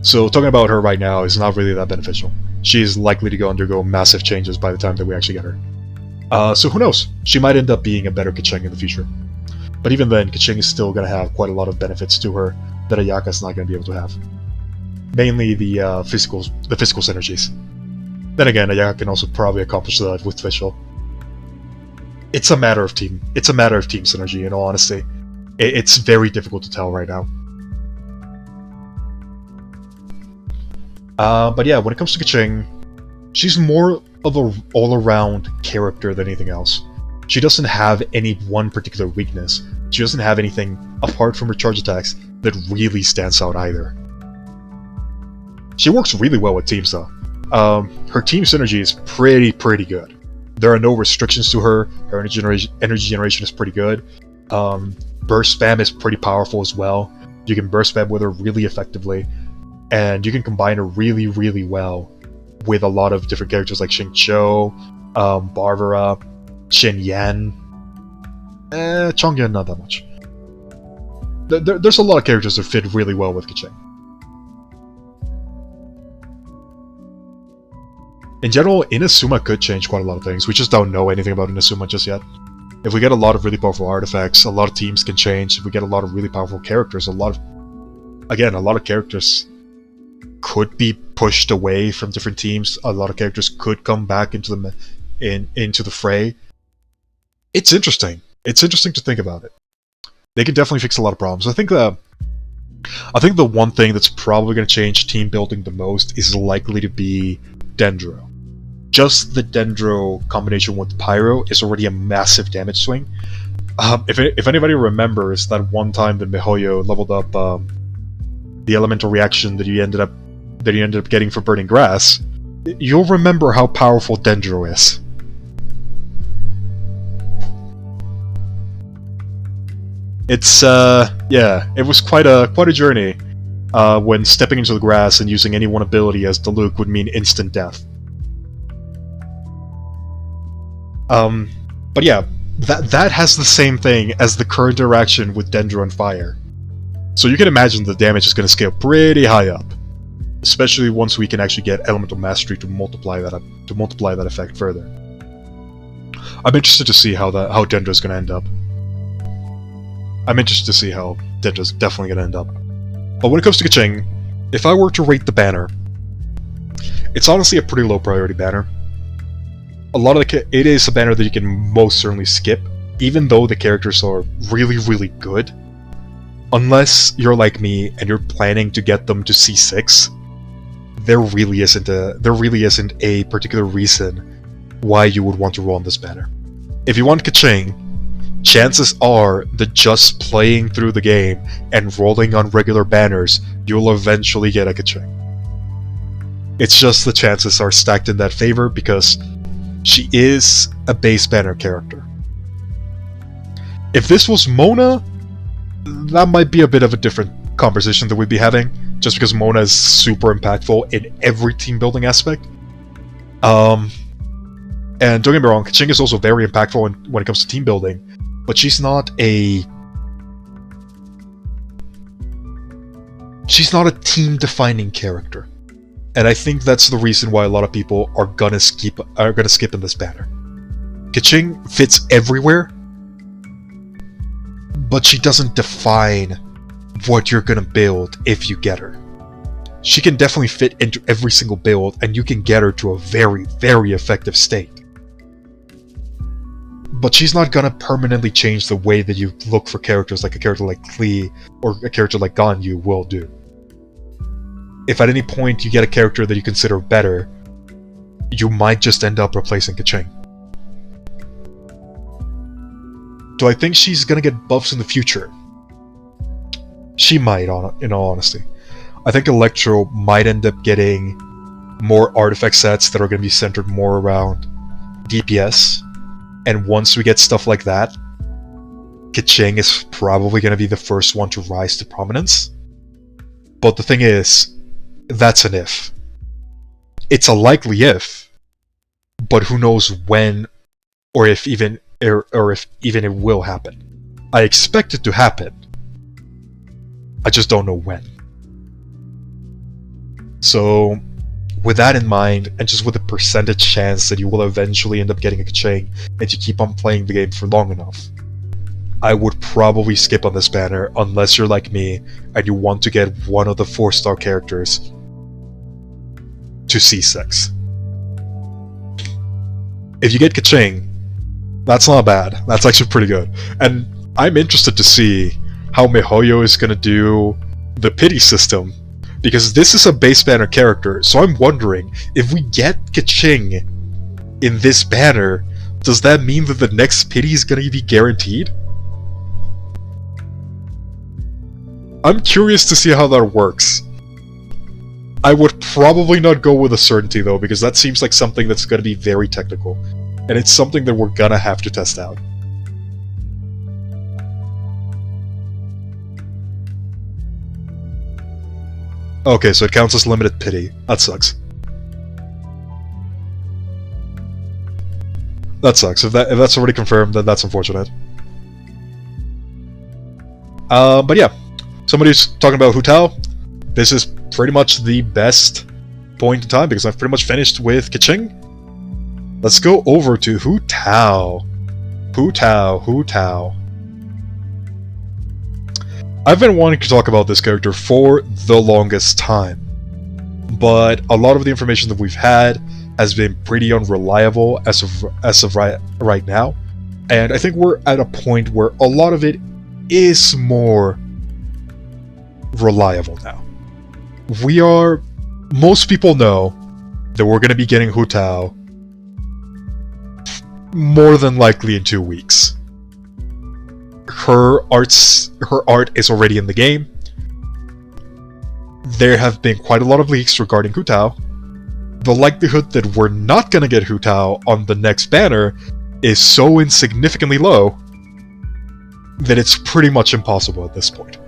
So talking about her right now is not really that beneficial. She is likely to undergo massive changes by the time that we actually get her. So who knows? She might end up being a better Keqing in the future. But even then, Keqing is still going to have quite a lot of benefits to her that Ayaka is not going to be able to have. Mainly the physical synergies. Then again, Ayaka can also probably accomplish that with Fischl. It's a matter of team synergy, in all honesty. It's very difficult to tell right now. But yeah, when it comes to keqing, she's more of a all-around character than anything else. She doesn't have any one particular weakness. She doesn't have anything apart from her charge attacks that really stands out either. She works really well with teams though. Her team synergy is pretty good. There are no restrictions to her. Her energy generation is pretty good. Burst spam is pretty powerful as well. You can burst spam with her really effectively, and you can combine her really well with a lot of different characters like Xingqiu, Barbara, Shen Yan. Chongyan not that much. There's a lot of characters that fit really well with keqing. In general, Inazuma could change quite a lot of things. We just don't know anything about Inazuma just yet. If we get a lot of really powerful artifacts, a lot of teams can change. If we get a lot of really powerful characters, a lot of characters could be pushed away from different teams. A lot of characters could come back into the fray. It's interesting. It's interesting to think about it. They can definitely fix a lot of problems. I think the one thing that's probably going to change team building the most is likely to be Dendro. Just the Dendro combination with Pyro is already a massive damage swing. If anybody remembers that one time that miHoYo leveled up the elemental reaction that you ended up getting for burning grass, you'll remember how powerful Dendro is. It's yeah, it was quite a journey when stepping into the grass and using any one ability as Diluc would mean instant death. But yeah, that has the same thing as the current interaction with Dendro and Fire. So you can imagine the damage is going to scale pretty high up, especially once we can actually get Elemental Mastery to multiply that effect further. I'm interested to see how Dendro's going to end up. I'm interested to see how Dendro's definitely going to end up. But when it comes to keqing, if I were to rate the banner, it's honestly a pretty low priority banner. It is a banner that you can most certainly skip, even though the characters are really good. Unless you're like me and you're planning to get them to C6, there really isn't a particular reason why you would want to roll on this banner. If you want keqing, chances are that just playing through the game and rolling on regular banners, you'll eventually get a keqing. It's just the chances are stacked in that favor because she is a base banner character. If this was Mona, that might be a bit of a different conversation that we'd be having, just because Mona is super impactful in every team building aspect. And don't get me wrong, keqing is also very impactful when it comes to team building, but she's not a team-defining character. And I think that's the reason why a lot of people are gonna skip in this banner. keqing fits everywhere, but she doesn't define what you're gonna build if you get her. She can definitely fit into every single build, and you can get her to a very effective state. But she's not gonna permanently change the way that you look for characters like a character like Klee or a character like Ganyu will do. If at any point you get a character that you consider better, you might just end up replacing keqing. Do I think she's gonna get buffs in the future? She might, in all honesty. I think Electro might end up getting more artifact sets that are gonna be centered more around DPS. And once we get stuff like that, keqing is probably gonna be the first one to rise to prominence. But the thing is, that's an if. It's a likely if, but who knows when, or if even it will happen. I expect it to happen. I just don't know when. So, with that in mind, and just with the percentage chance that you will eventually end up getting a keqing, and you keep on playing the game for long enough, I would probably skip on this banner unless you're like me and you want to get one of the 4-star characters to C6. If you get keqing, that's not bad. That's actually pretty good. And I'm interested to see how miHoYo is going to do the pity system, Because this is a base banner character, so I'm wondering, if we get keqing in this banner, does that mean that the next pity is gonna be guaranteed? I'm curious to see how that works. I would probably not go with a certainty though, because that seems like something that's gonna be very technical. And it's something that we're gonna have to test out. Okay, so it counts as limited pity. That sucks. That sucks. If that's already confirmed, then that's unfortunate. But yeah. Somebody's talking about hutao. This is pretty much the best point in time, because I've pretty much finished with keqing. Let's go over to hutao. Hutao. I've been wanting to talk about this character for the longest time, but a lot of the information that we've had has been pretty unreliable as of right now, and I think we're at a point where a lot of it is more reliable now. Most people know that we're going to be getting hutao more than likely in 2 weeks. Her art is already in the game. There have been quite a lot of leaks regarding hutao. The likelihood that we're not gonna get hutao on the next banner is so insignificantly low that it's pretty much impossible at this point.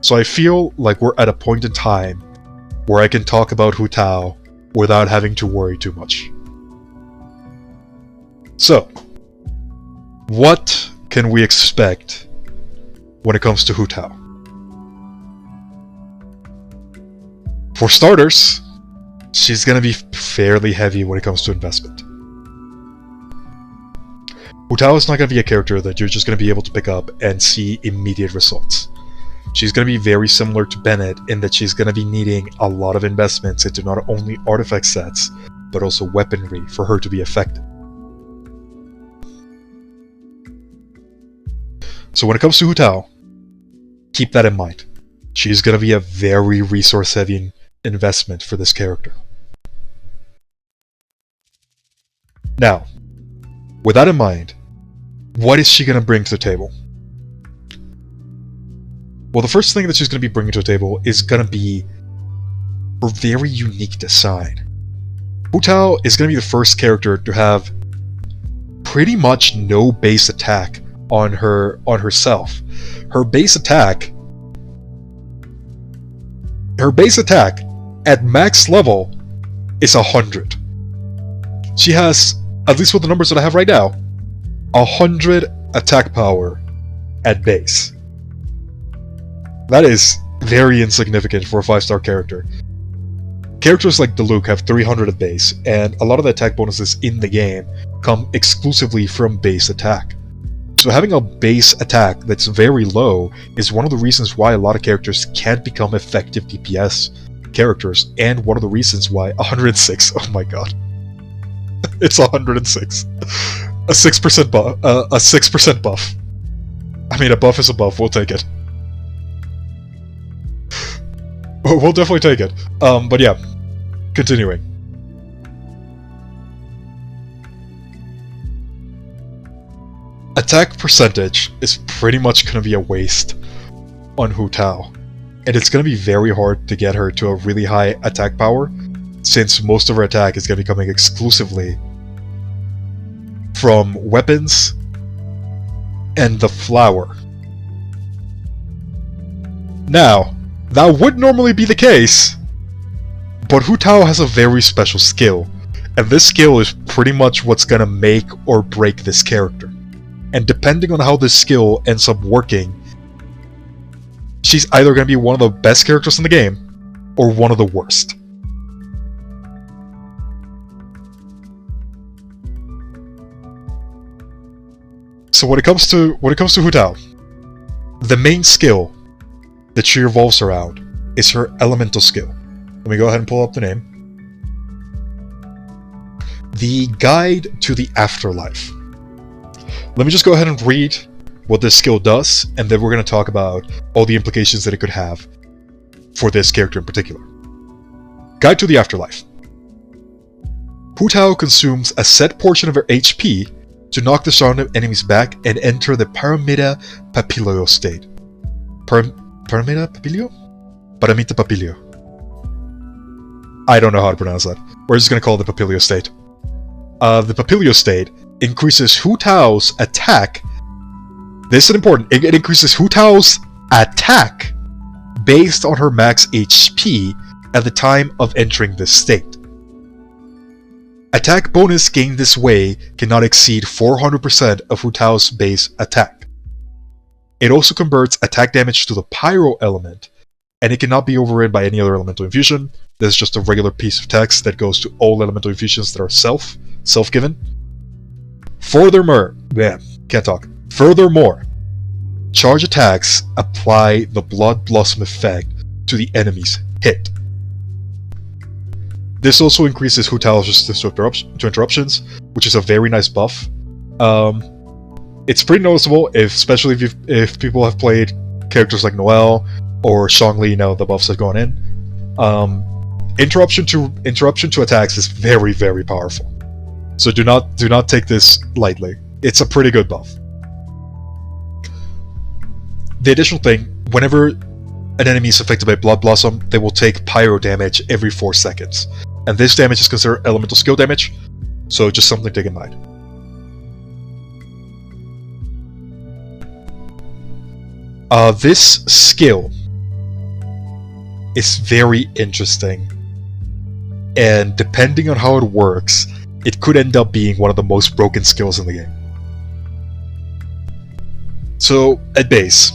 So I feel like we're at a point in time where I can talk about hutao without having to worry too much. So, what can we expect when it comes to hutao? For starters, she's gonna be fairly heavy when it comes to investment. Hutao is not gonna be a character that you're just gonna be able to pick up and see immediate results. She's gonna be very similar to Bennett in that she's gonna be needing a lot of investments into not only artifact sets, but also weaponry for her to be effective. So when it comes to hutao, keep that in mind. She's gonna be a very resource-heavy investment for this character. Now, with that in mind, what is she gonna bring to the table? Well, the first thing that she's gonna be bringing to the table is gonna be her very unique design. Hutao is gonna be the first character to have pretty much no base attack on herself. Her base attack at max level is 100. She has, at least with the numbers that I have right now, 100 attack power at base. That is very insignificant for a 5-star character. Characters like Diluc have 300 at base, and a lot of the attack bonuses in the game come exclusively from base attack. So having a base attack that's very low is one of the reasons why a lot of characters can't become effective DPS characters, and one of the reasons why 106, oh my god. It's 106. A 6% buff. A 6% buff. I mean, a buff is a buff, we'll take it. We'll definitely take it. But yeah, continuing. Attack percentage is pretty much going to be a waste on hutao, and it's going to be very hard to get her to a really high attack power, since most of her attack is going to be coming exclusively from weapons and the flower. Now, that would normally be the case, but hutao has a very special skill, and this skill is pretty much what's going to make or break this character. And depending on how this skill ends up working, she's either going to be one of the best characters in the game, or one of the worst. So when it comes to hutao, the main skill that she revolves around is her elemental skill. Let me go ahead and pull up the name. The Guide to the Afterlife. Let me just go ahead and read what this skill does, and then we're going to talk about all the implications that it could have for this character in particular. Guide to the Afterlife. Hutao consumes a set portion of her HP to knock the surrounding enemies back and enter the Paramita Papilio state. Paramita Papilio? Paramita Papilio. I don't know how to pronounce that. We're just gonna call it the Papilio state. The Papilio state increases Hutao's attack. This is important. It increases Hutao's attack based on her max HP at the time of entering this state. Attack bonus gained this way cannot exceed 400% of Hutao's base attack. It also converts attack damage to the Pyro element, and it cannot be overridden by any other elemental infusion. This is just a regular piece of text that goes to all elemental infusions that are self-given. Furthermore, charge attacks apply the Blood Blossom effect to the enemy's hit. This also increases Hutao's resistance to interruptions, which is a very nice buff. It's pretty noticeable, especially if people have played characters like Noelle or Zhongli. Now the buffs have gone in. Interruption to attacks is very, very powerful. So do not take this lightly. It's a pretty good buff. The additional thing, whenever an enemy is affected by Blood Blossom, they will take Pyro damage every 4 seconds. And this damage is considered elemental skill damage, so just something to take in mind. This skill is very interesting, and depending on how it works, it could end up being one of the most broken skills in the game. So, at base,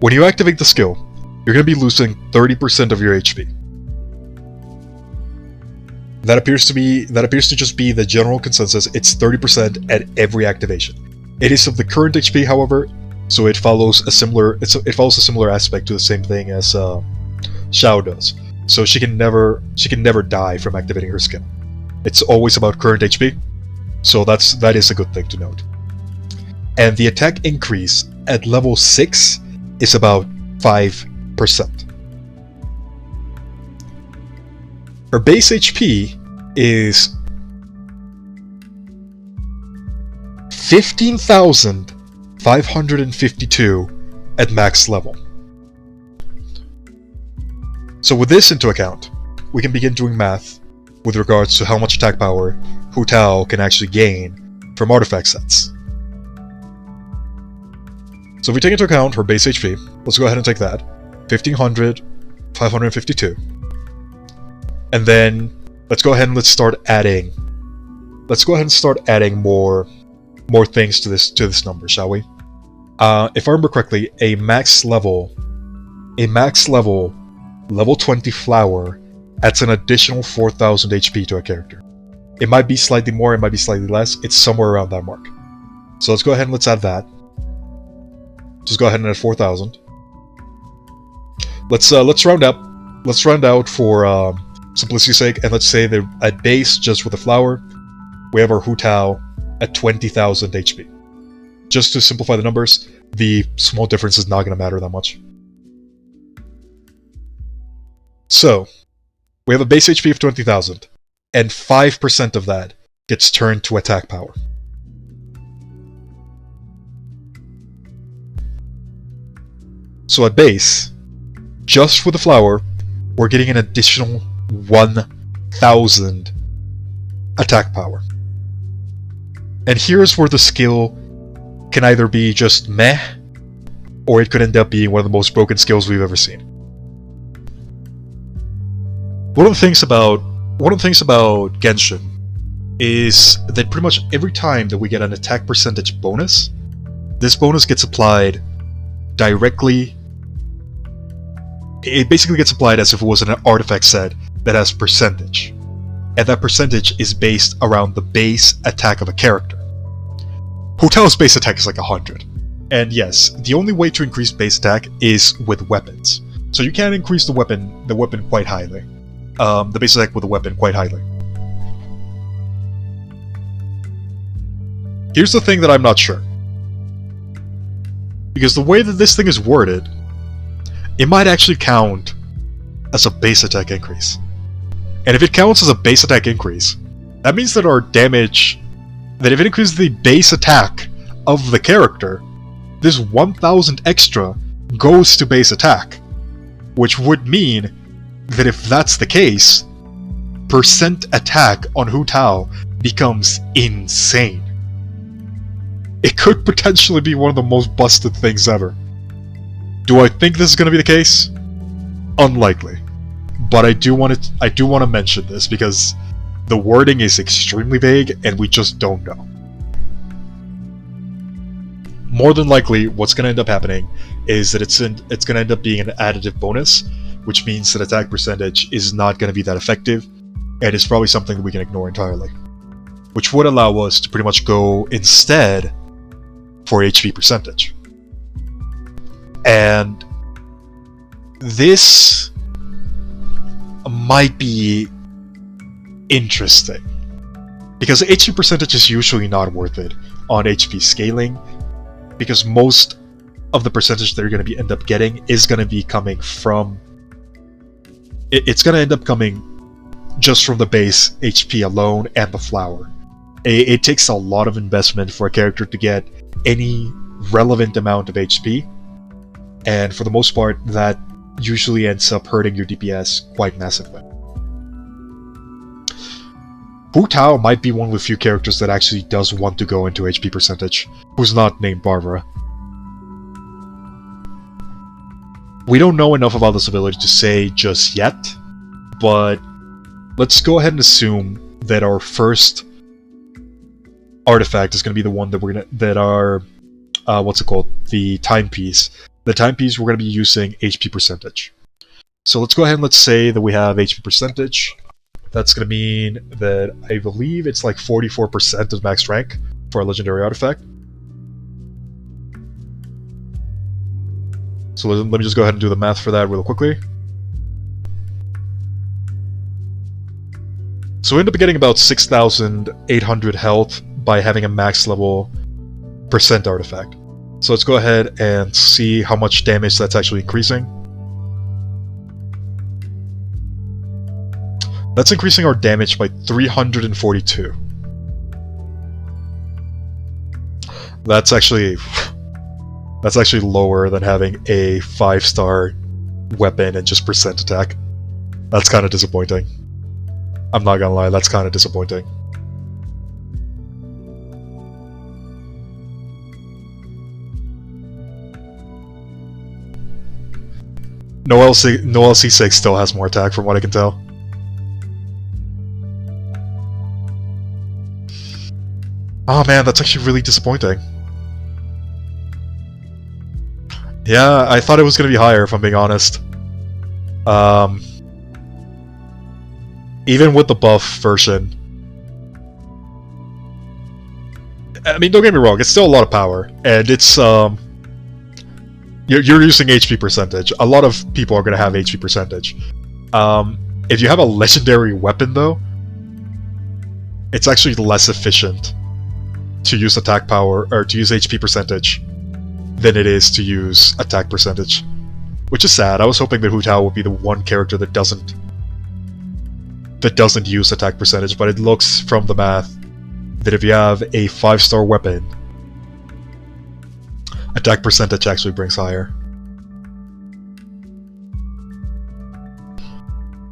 when you activate the skill, you're going to be losing 30% of your HP. That appears to just be the general consensus. It's 30% at every activation. It is of the current HP, however, so it follows a similar aspect to the same thing as Xiao does. So she can never die from activating her skill. It's always about current HP, so that is a good thing to note. And the attack increase at level 6 is about 5%. Her base HP is 15,552 at max level. So with this into account, we can begin doing math with regards to how much attack power Hutao can actually gain from artifact sets. So if we take into account her base HP, let's go ahead and take that, 15,552. And then let's go ahead and start adding more things to this number, shall we? If I remember correctly, a max level level 20 flower adds an additional 4,000 HP to a character. It might be slightly more, it might be slightly less. It's somewhere around that mark. So let's go ahead and let's add that. Just go ahead and add 4,000. Let's round up. Let's round out for simplicity's sake, and let's say that at base, just with the flower, we have our Hutao at 20,000 HP. Just to simplify the numbers, the small difference is not going to matter that much. So, we have a base HP of 20,000, and 5% of that gets turned to attack power. So at base, just for the flower, we're getting an additional 1,000 attack power. And here's where the skill can either be just meh, or it could end up being one of the most broken skills we've ever seen. One of the things about Genshin is that pretty much every time that we get an attack percentage bonus, this bonus gets applied directly. It basically gets applied as if it was an artifact set that has percentage, and that percentage is based around the base attack of a character. Hutao's base attack is like 100, and yes, the only way to increase base attack is with weapons. So you can increase the weapon quite highly, the base attack with the weapon quite highly. Here's the thing that I'm not sure. Because the way that this thing is worded, it might actually count as a base attack increase. And if it counts as a base attack increase, that means that our damage, that if it increases the base attack of the character, this 1000 extra goes to base attack. Which would mean that if that's the case, percent attack on hutao becomes insane. It could potentially be one of the most busted things ever. Do I think this is going to be the case? Unlikely. But I do want to mention this because the wording is extremely vague and we just don't know. More than likely, what's going to end up happening is that it's going to end up being an additive bonus, which means that attack percentage is not going to be that effective, and it's probably something that we can ignore entirely. Which would allow us to pretty much go instead for HP percentage. And this might be interesting, because HP percentage is usually not worth it on HP scaling, because most of the percentage that you're going to end up getting is going to be coming from... It's going to end up coming just from the base HP alone and the flower. It takes a lot of investment for a character to get any relevant amount of HP, and for the most part, that usually ends up hurting your DPS quite massively. hutao might be one of the few characters that actually does want to go into HP percentage, who's not named Barbara. We don't know enough about this ability to say just yet, but let's go ahead and assume that our first artifact is going to be the one that what's it called? The timepiece. The timepiece, we're going to be using HP percentage. So let's go ahead and let's say that we have HP percentage. That's going to mean that I believe it's like 44% of max rank for a legendary artifact. So let me just go ahead and do the math for that real quickly. So we end up getting about 6,800 health by having a max level percent artifact. So let's go ahead and see how much damage that's actually increasing. That's increasing our damage by 342. That's actually lower than having a 5-star weapon and just percent attack. That's kind of disappointing. I'm not gonna lie, that's kind of disappointing. No LC6 still has more attack from what I can tell. Oh man, that's actually really disappointing. Yeah, I thought it was going to be higher, if I'm being honest. Even with the buff version. I mean, don't get me wrong, it's still a lot of power. And it's, You're using HP percentage. A lot of people are going to have HP percentage. If you have a legendary weapon, though, it's actually less efficient to use attack power, or to use HP percentage, than it is to use attack percentage. Which is sad. I was hoping that hutao would be the one character that doesn't use attack percentage, but it looks from the math that if you have a 5-star weapon, attack percentage actually brings higher.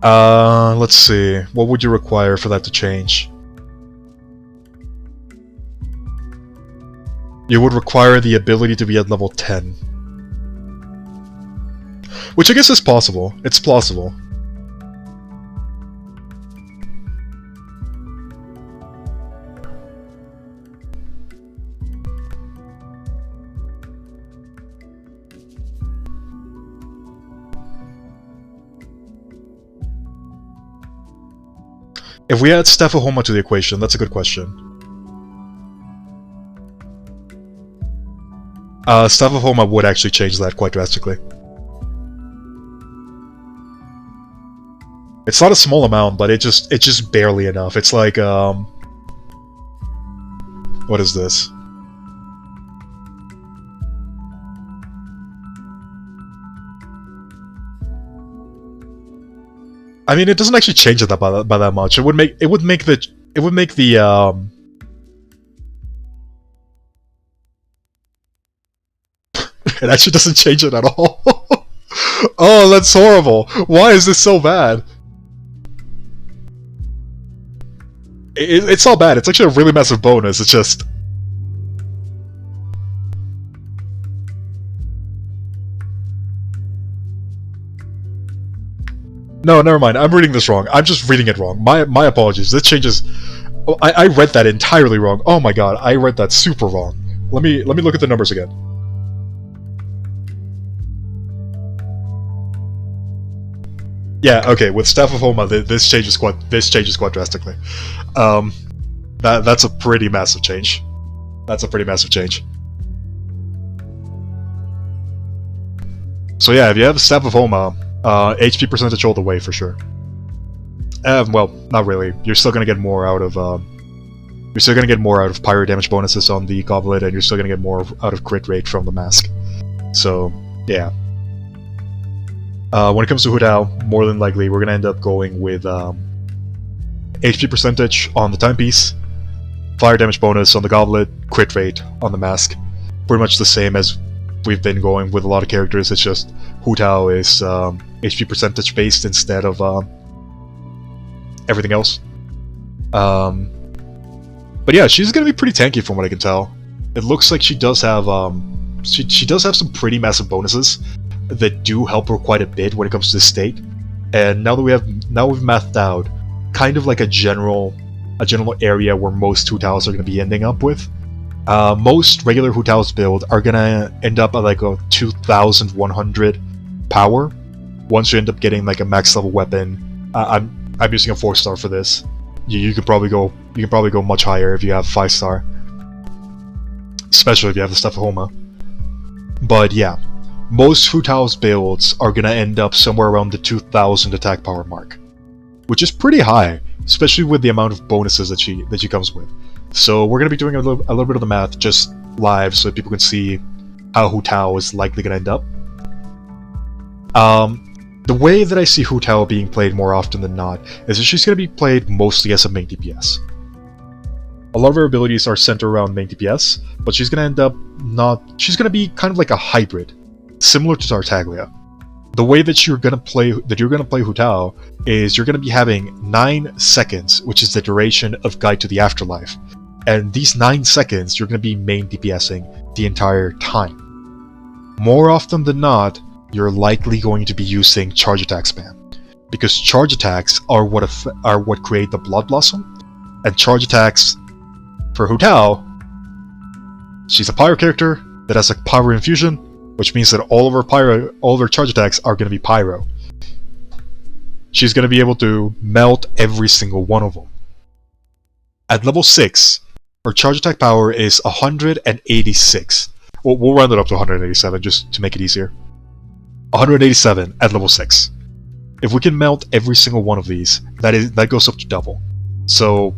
Let's see. What would you require for that to change? You would require the ability to be at level 10. Which I guess is possible. It's plausible. If we add Staphahoma to the equation, that's a good question. Staphahoma would actually change that quite drastically. It's not a small amount, but it's just barely enough. It's like, what is this? I mean, it doesn't actually change it by that much. It would make the it actually doesn't change it at all. Oh, that's horrible. Why is this so bad? It's not bad. It's actually a really massive bonus. It's just... No, never mind. I'm reading this wrong. I'm just reading it wrong. My apologies. This changes... Oh, I read that entirely wrong. Oh my god, I read that super wrong. Let me look at the numbers again. Yeah, okay, with Staff of Homa, this changes quite drastically. That's a pretty massive change. That's a pretty massive change. So yeah, if you have Staff of Homa, HP percentage all the way for sure. Well, not really. You're still gonna get more out of pyro damage bonuses on the goblet, and you're still gonna get more out of crit rate from the mask. So yeah. When it comes to hutao, more than likely we're gonna end up going with HP percentage on the timepiece, fire damage bonus on the goblet, crit rate on the mask. Pretty much the same as we've been going with a lot of characters. It's just hutao is HP percentage based instead of everything else. But yeah, she's gonna be pretty tanky from what I can tell. It looks like she does have she does have some pretty massive bonuses that do help her quite a bit when it comes to the state. And now that we've mathed out kind of like a general area where most hutaos are going to be ending up with. Most regular hutaos build are going to end up at like a 2100 power once you end up getting like a max level weapon. I'm using a 4-star for this. You can probably go much higher if you have 5-star, especially if you have the Staff of Homa. But yeah, most hutao's builds are gonna end up somewhere around the 2000 attack power mark, which is pretty high, especially with the amount of bonuses that she comes with. So we're gonna be doing a little bit of the math just live so that people can see how hutao is likely gonna end up. The way that I see hutao being played more often than not is that she's gonna be played mostly as a main DPS. A lot of her abilities are centered around main DPS, but she's gonna end up she's gonna be kind of like a hybrid, similar to Tartaglia. The way that you're gonna play hutao is you're gonna be having 9 seconds, which is the duration of Guide to the Afterlife, and these 9 seconds you're gonna be main DPSing the entire time. More often than not, you're likely going to be using charge attack spam, because charge attacks are what create the Blood Blossom, and charge attacks for hutao, she's a pyro character that has a pyro infusion, which means that all of her charge attacks are going to be pyro. She's going to be able to melt every single one of them. At level 6, her charge attack power is 186. We'll round it up to 187 just to make it easier. 187 at level 6. If we can melt every single one of these, that goes up to double. So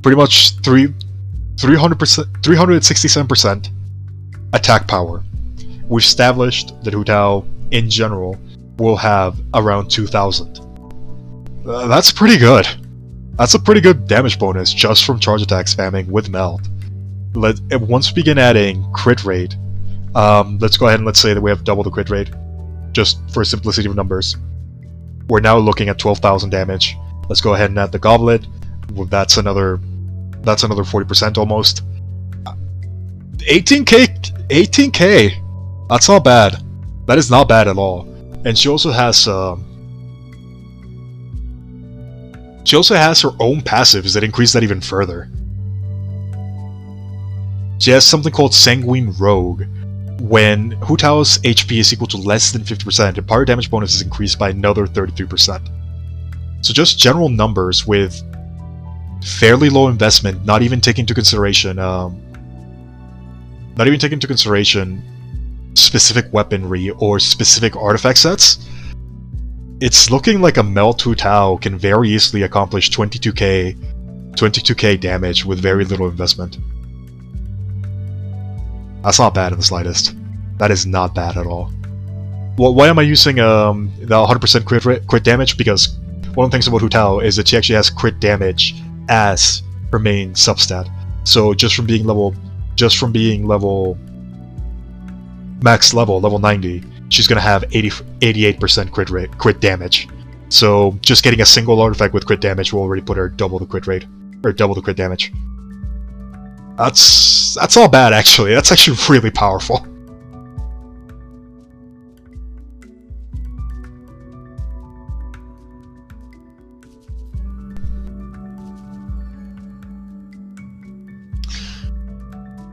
pretty much 367% attack power. We've established that hutao in general will have around 2000. That's pretty good. That's a pretty good damage bonus just from charge attack spamming with melt. Once we begin adding crit rate, let's go ahead and let's say that we have double the crit rate, just for simplicity of numbers. We're now looking at 12,000 damage. Let's go ahead and add the goblet. Well, that's another 40% almost. 18k. That's not bad. That is not bad at all. And she also has her own passives that increase that even further. She has something called Sanguine Rogue. When hutao's HP is equal to less than 50%, the pyro damage bonus is increased by another 33%. So just general numbers with fairly low investment, not even taking into consideration specific weaponry or specific artifact sets. It's looking like a melt hutao can very easily accomplish 22k damage with very little investment. That's not bad in the slightest. That is not bad at all. Well, why am I using the 100% crit damage? Because one of the things about hutao is that she actually has crit damage as her main substat. So just from being level max level 90, she's gonna have 88% crit damage. So just getting a single artifact with crit damage will already put her double the crit rate, or double the crit damage. That's not bad actually. That's actually really powerful.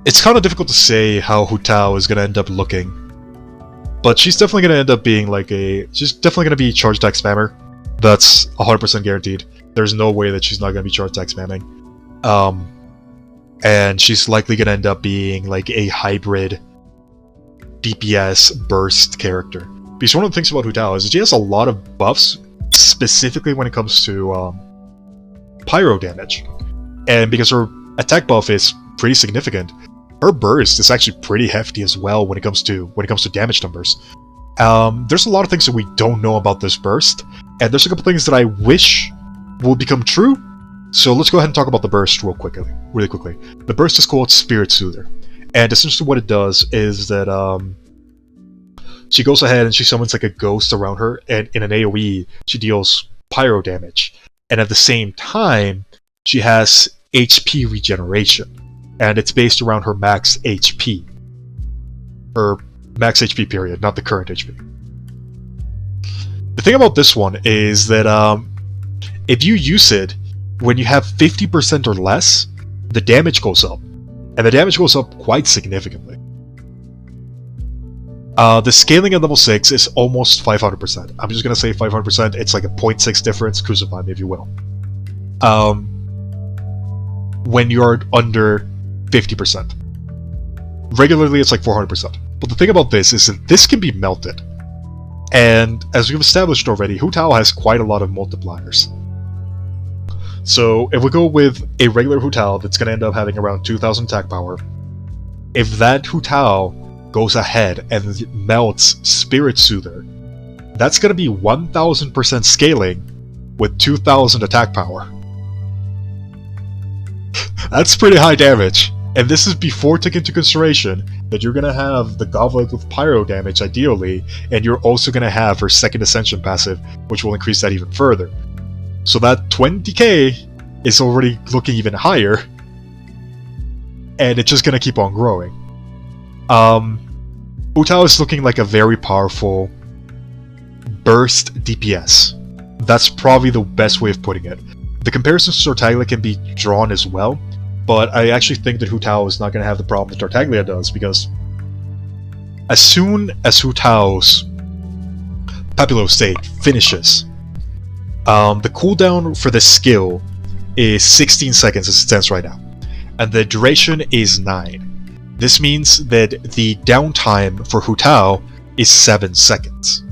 It's kind of difficult to say how hutao is gonna end up looking, but she's definitely gonna end up being she's definitely gonna be charge attack spammer. That's 100% guaranteed. There's no way that she's not gonna be charge attack spamming. And she's likely gonna end up being like a hybrid DPS burst character. Because one of the things about hutao is that she has a lot of buffs, specifically when it comes to pyro damage. And because her attack buff is pretty significant, her burst is actually pretty hefty as well when it comes to damage numbers. There's a lot of things that we don't know about this burst, and there's a couple things that I wish will become true. So let's go ahead and talk about the burst really quickly. The burst is called Spirit Soother, and essentially what it does is that she goes ahead and she summons like a ghost around her, and in an AoE she deals pyro damage, and at the same time she has HP regeneration. And it's based around her max HP. Her max HP period, not the current HP. The thing about this one is that if you use it when you have 50% or less, the damage goes up. And the damage goes up quite significantly. The scaling at level 6 is almost 500%. I'm just gonna say 500%, it's like a 0.6 difference, crucify me if you will. When you're under 50%. Regularly it's like 400%. But the thing about this is that this can be melted. And as we've established already, hutao has quite a lot of multipliers. So if we go with a regular hutao that's going to end up having around 2000 attack power, if that hutao goes ahead and melts Spirit Soother, that's going to be 1000% scaling with 2000 attack power. That's pretty high damage. And this is before taking into consideration that you're going to have the Goblet with Pyro damage, ideally, and you're also going to have her second Ascension passive, which will increase that even further. So that 20k is already looking even higher, and it's just going to keep on growing. Hutao is looking like a very powerful burst DPS. That's probably the best way of putting it. The comparisons to Tartaglia can be drawn as well, but I actually think that hutao is not going to have the problem that Tartaglia does, because as soon as hutao's Papillo state finishes, the cooldown for this skill is 16 seconds as it stands right now, and the duration is 9. This means that the downtime for hutao is 7 seconds.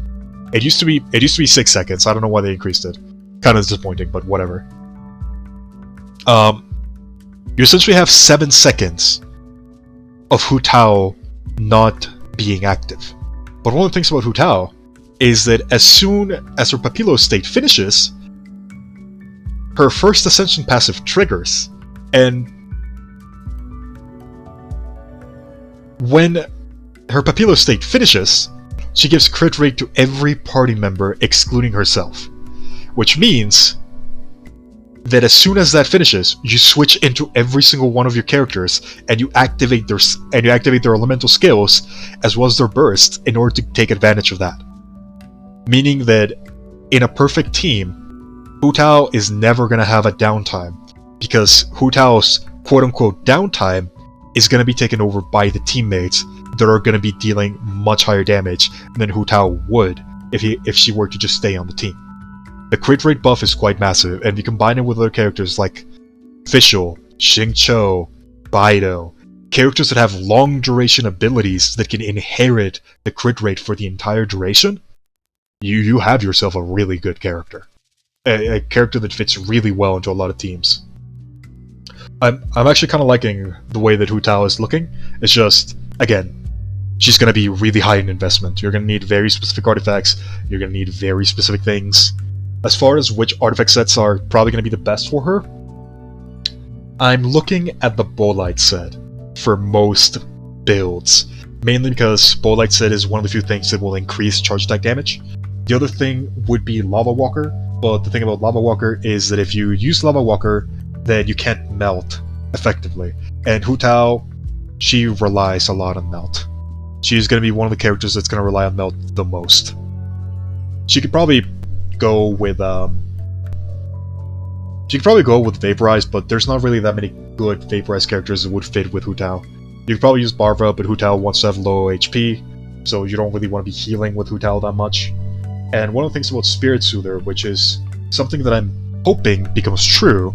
It used to be 6 seconds. I don't know why they increased it. Kind of disappointing, but whatever. You essentially have 7 seconds of hutao not being active. But one of the things about hutao is that as soon as her Papillo state finishes, her first Ascension passive triggers, and when her Papillo state finishes, she gives crit rate to every party member excluding herself, which means that as soon as that finishes, you switch into every single one of your characters and you activate their elemental skills as well as their bursts in order to take advantage of that. Meaning that in a perfect team, hutao is never going to have a downtime, because hutao's quote-unquote downtime is going to be taken over by the teammates that are going to be dealing much higher damage than hutao would if she were to just stay on the team. The crit rate buff is quite massive, and if you combine it with other characters like Fischl, Xingqiu, Baido, characters that have long duration abilities that can inherit the crit rate for the entire duration, you have yourself a really good character. A character that fits really well into a lot of teams. I'm actually kind of liking the way that hutao is looking. It's just, again, she's going to be really high in investment. You're going to need very specific artifacts, you're going to need very specific things. As far as which artifact sets are probably going to be the best for her, I'm looking at the Bolite set for most builds, mainly because Bolite set is one of the few things that will increase charge attack damage. The other thing would be Lava Walker, but the thing about Lava Walker is that if you use Lava Walker, then you can't melt effectively. And Hutao, she relies a lot on melt. She's going to be one of the characters that's going to rely on melt the most. She could probably go with Vaporize, but there's not really that many good Vaporize characters that would fit with Hutao. You could probably use Barva, but Hutao wants to have low HP, so you don't really want to be healing with Hutao that much. And one of the things about Spirit Soother, which is something that I'm hoping becomes true,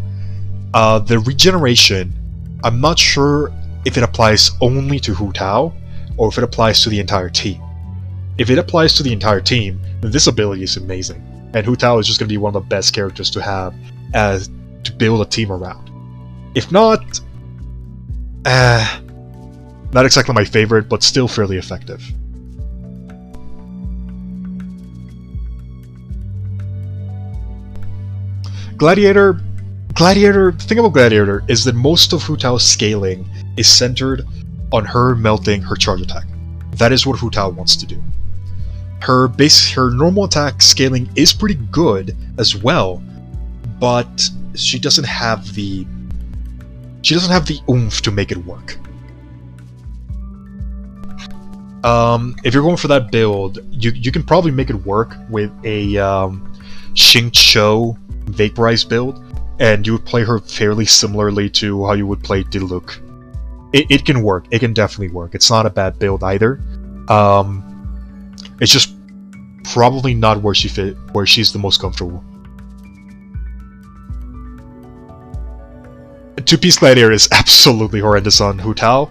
the regeneration, I'm not sure if it applies only to Hutao, or if it applies to the entire team. If it applies to the entire team, then this ability is amazing, and Hutao is just going to be one of the best characters to have to build a team around. If not, not exactly my favorite, but still fairly effective. Gladiator, the thing about Gladiator is that most of Hutao's scaling is centered on her melting her charge attack. That is what Hutao wants to do. Her normal attack scaling is pretty good as well, but she doesn't have the oomph to make it work. If you're going for that build, you can probably make it work with a Xingqiu Vaporize build, and you would play her fairly similarly to how you would play Diluc. It can work. It can definitely work. It's not a bad build either. It's just probably not where she's the most comfortable. Two-piece Gladiator is absolutely horrendous on Hutao,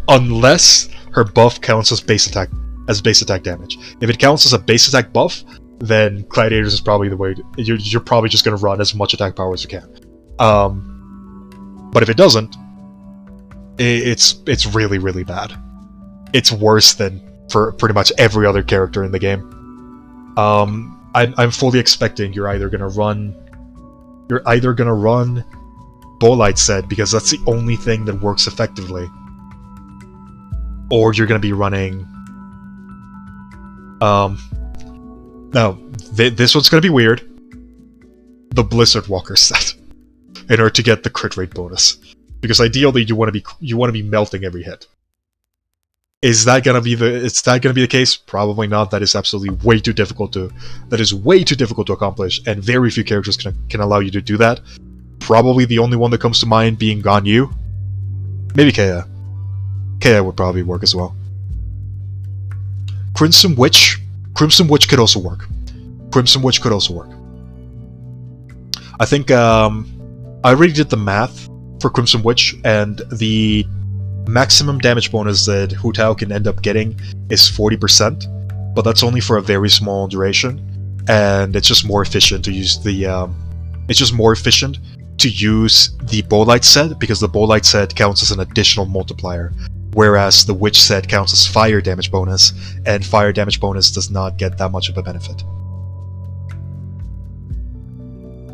unless her buff counts as base attack damage. If it counts as a base attack buff, then Gladiators is probably the way you're probably just going to run as much attack power as you can. But if it doesn't, it's really, really bad. It's worse than for pretty much every other character in the game. I'm fully expecting you're either gonna run Bolite set because that's the only thing that works effectively, or you're gonna be running now, this one's gonna be weird. The Blizzard Walker set, in order to get the crit rate bonus, because ideally you want to be melting every hit. Is that gonna be the case? Probably not. That is absolutely way too difficult to accomplish, and very few characters can allow you to do that. Probably the only one that comes to mind being Ganyu. Maybe Kea. Kea would probably work as well. Crimson Witch could also work. I think I already did the math for Crimson Witch, and the maximum damage bonus that Hutao can end up getting is 40%, but that's only for a very small duration, and it's just more efficient to use the Bolite set, because the Bolite set counts as an additional multiplier, whereas the Witch set counts as fire damage bonus, and fire damage bonus does not get that much of a benefit.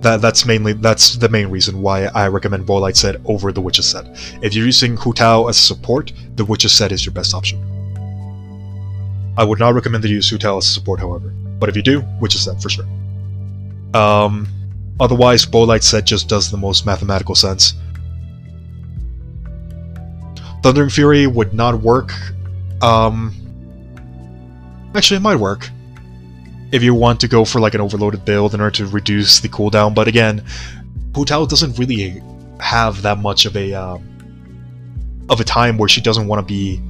That's the main reason why I recommend Bolite set over the Witches set. If you're using Hutao as support, the Witches set is your best option. I would not recommend that you use Hutao as support, however. But if you do, Witches set for sure. Otherwise, Bolite set just does the most mathematical sense. Thundering Fury would not work. Actually, it might work if you want to go for like an overloaded build in order to reduce the cooldown, but again, Hutao doesn't really have that much of a time where she doesn't want to be...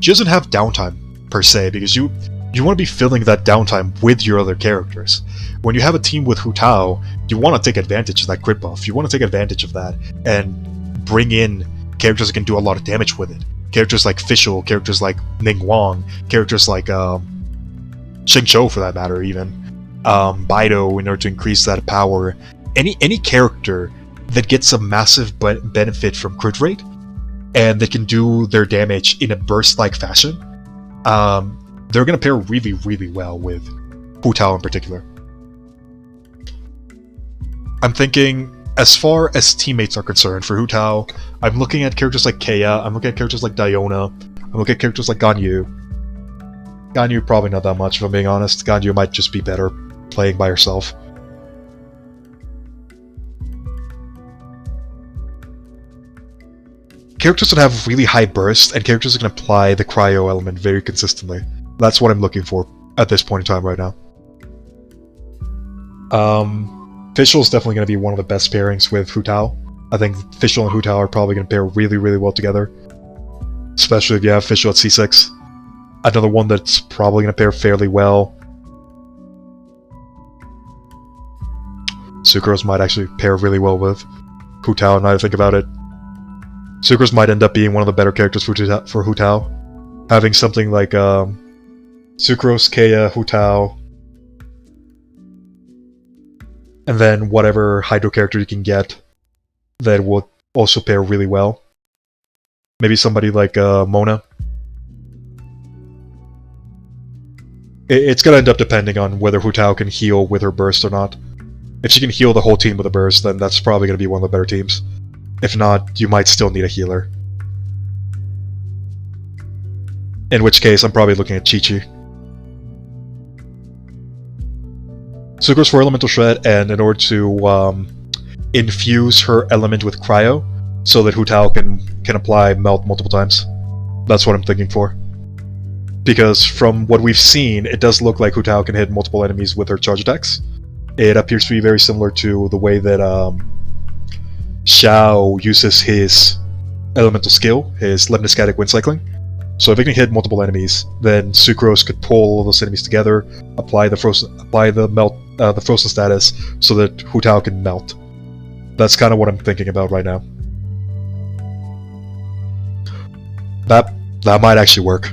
She doesn't have downtime, per se, because you want to be filling that downtime with your other characters. When you have a team with Hutao, you want to take advantage of that crit buff. You want to take advantage of that and bring in characters that can do a lot of damage with it. Characters like Fischl, characters like Ning Wang, characters like Xingqiu for that matter even, Baido in order to increase that power. Any character that gets a massive benefit from crit rate, and that can do their damage in a burst-like fashion, they're going to pair really, really well with Hutao in particular. I'm thinking, as far as teammates are concerned, for Hutao, I'm looking at characters like Keia, I'm looking at characters like Diona, I'm looking at characters like Ganyu. Ganyu probably not that much, if I'm being honest. Ganyu might just be better playing by herself. Characters that have really high burst, and characters that can apply the cryo element very consistently. That's what I'm looking for at this point in time right now. Fischl is definitely going to be one of the best pairings with Hutao. I think Fischl and Hutao are probably going to pair really, really well together. Especially if you have Fischl at C6. Another one that's probably going to pair fairly well. Sucrose might actually pair really well with Hutao, now that I think about it. Sucrose might end up being one of the better characters for Hutao. Having something like Sucrose, Keia, Hutao, and then whatever Hydro character you can get that will also pair really well. Maybe somebody like Mona. It's gonna end up depending on whether Hutao can heal with her burst or not. If she can heal the whole team with a burst, then that's probably gonna be one of the better teams. If not, you might still need a healer. In which case, I'm probably looking at Chi-Chi. Sucrose for Elemental Shred, and in order to infuse her element with Cryo, so that Hutao can apply Melt multiple times. That's what I'm thinking for. Because from what we've seen, it does look like Hutao can hit multiple enemies with her charge attacks. It appears to be very similar to the way that Xiao uses his elemental skill, his lemniscatic wind cycling. So if it can hit multiple enemies, then Sucrose could pull all those enemies together, apply the frozen status, so that Hutao can melt. That's kind of what I'm thinking about right now. That might actually work.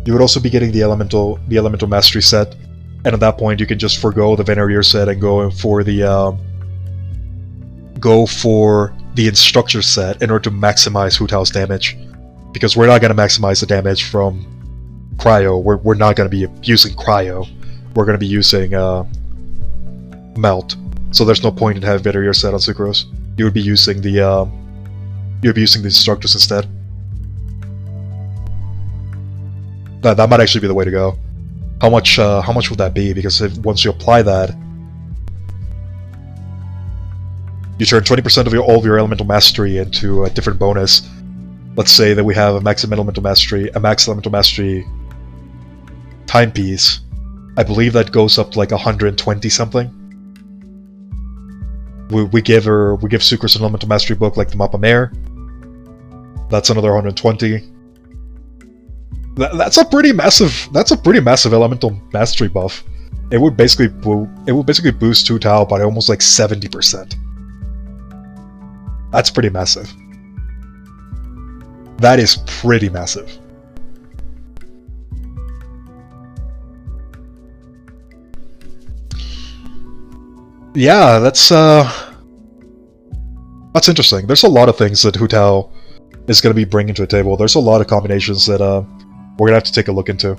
You would also be getting the elemental mastery set, and at that point you can just forgo the Venerier set and go for the Instructor set in order to maximize Hutao's damage. Because we're not going to maximize the damage from Cryo. We're not going to be using Cryo. We're going to be using Melt. So there's no point in having Venerier set on Sucrose. You would be using the Instructors instead. That might actually be the way to go. How much would that be? Because once you apply that, you turn 20% of all of your elemental mastery into a different bonus. Let's say that we have a max elemental mastery timepiece. I believe that goes up to like 120 something. We give Sucrose an elemental mastery book like the Mappa Mare. That's another 120. That's a pretty massive elemental mastery buff. It would basically boost Hutao by almost like 70%. That's pretty massive. That is pretty massive. Yeah, that's interesting. There's a lot of things that Hutao is going to be bringing to the table. There's a lot of combinations that we're going to have to take a look into.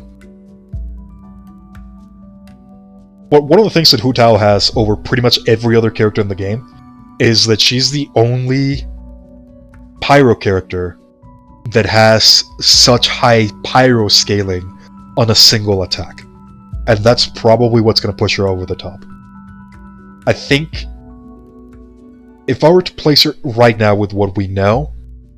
But one of the things that Hutao has over pretty much every other character in the game is that she's the only Pyro character that has such high Pyro scaling on a single attack. And that's probably what's going to push her over the top. I think if I were to place her right now with what we know,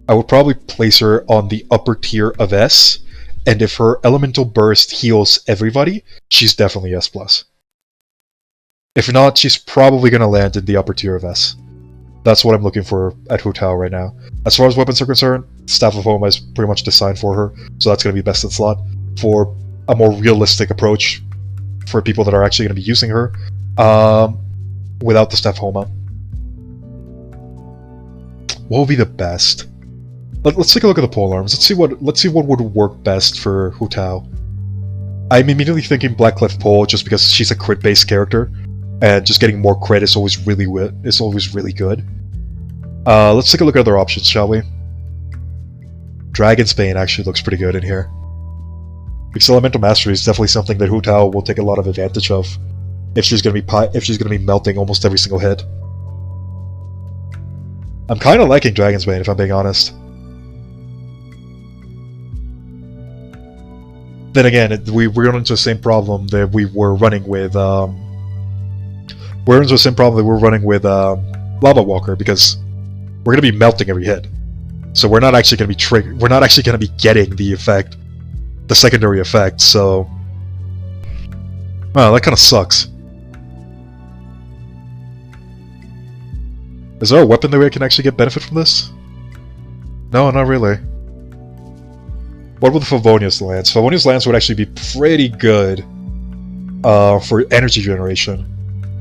I would probably place her on the upper tier of S, and if her elemental burst heals everybody, she's definitely S+. If not, she's probably going to land in the upper tier of S. That's what I'm looking for at Hutao right now. As far as weapons are concerned, Staff of Homa is pretty much designed for her, so that's going to be best in slot. For a more realistic approach, for people that are actually going to be using her, without the Staff of Homa. What would be the best? Let's take a look at the polearms. Let's see what would work best for Hutao. I'm immediately thinking Blackcliff Pole just because she's a crit-based character, and just getting more crit is always really good. Let's take a look at other options, shall we? Dragon's Bane actually looks pretty good in here. Because Elemental Mastery is definitely something that Hutao will take a lot of advantage of if she's gonna be melting almost every single hit. I'm kind of liking Dragon's Bane, if I'm being honest. Then again, we run into the same problem that we were running with. Lava Walker, because we're gonna be melting every hit, so we're not actually gonna be We're not actually gonna be getting the effect, the secondary effect. So, well, that kind of sucks. Is there a weapon that we can actually get benefit from this? No, not really. What with Favonia's Lance? Favonia's Lance would actually be pretty good for energy generation.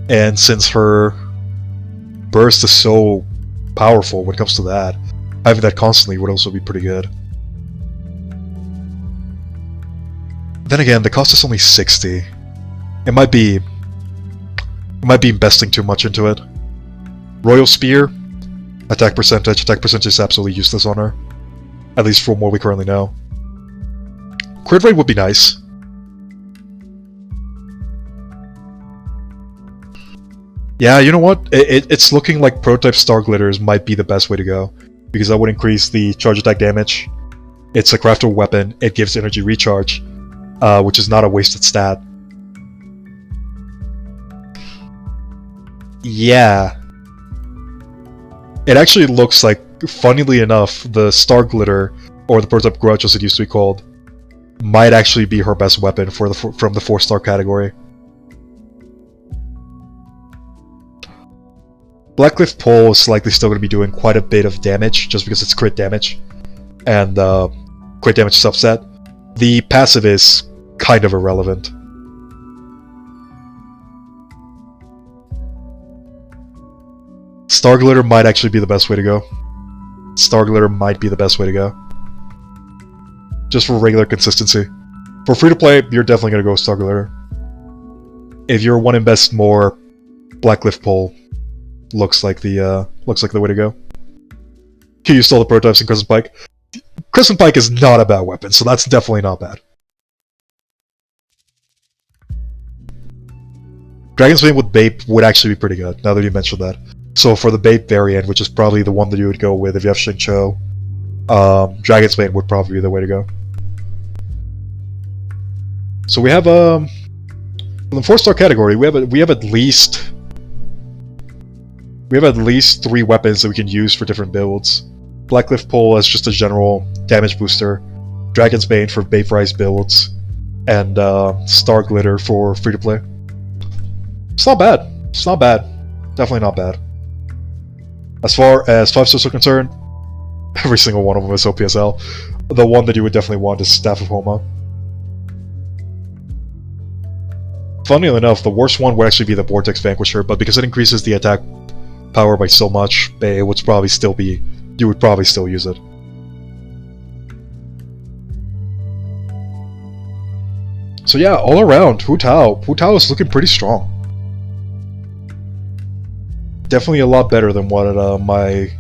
And since her burst is so powerful when it comes to that, having that constantly would also be pretty good. Then again, the cost is only 60. It might be investing too much into it. Royal Spear, attack percentage is absolutely useless on her. At least from what we currently know. Crit rate would be nice. Yeah, you know what? It's looking like Prototype Star Glitters might be the best way to go. Because that would increase the charge attack damage. It's a craftable weapon, it gives energy recharge, which is not a wasted stat. Yeah. It actually looks like, funnily enough, the Star Glitter, or the Prototype Grudge as it used to be called, might actually be her best weapon from the 4-star category. Blackcliff Pole is likely still going to be doing quite a bit of damage, just because it's crit damage, and crit damage subset. The passive is kind of irrelevant. Star Glitter might actually be the best way to go. Star Glitter might be the best way to go. Just for regular consistency. For free-to-play, you're definitely going to go Star Glitter. If you're one invest more, Blackcliff Pole looks like the way to go. Can you stall the prototypes in Crescent Pike? Crescent Pike is not a bad weapon, so that's definitely not bad. Dragon's Bane with Bape would actually be pretty good, now that you mentioned that. So for the Bape variant, which is probably the one that you would go with if you have Xingqiu, Dragon's Bane would probably be the way to go. So we have in the 4-star category, we have at least 3 weapons that we can use for different builds. Blackcliff Pole as just a general damage booster, Dragon's Bane for Vaporized builds, and Star Glitter for free-to-play. It's not bad. It's not bad. Definitely not bad. As far as 5-stars are concerned, every single one of them is OPSL. The one that you would definitely want is Staff of Homa. Funnily enough, the worst one would actually be the Vortex Vanquisher, but because it increases the attack power by so much, it would probably still be... you would probably still use it. So yeah, all around, Hutao is looking pretty strong. Definitely a lot better than what my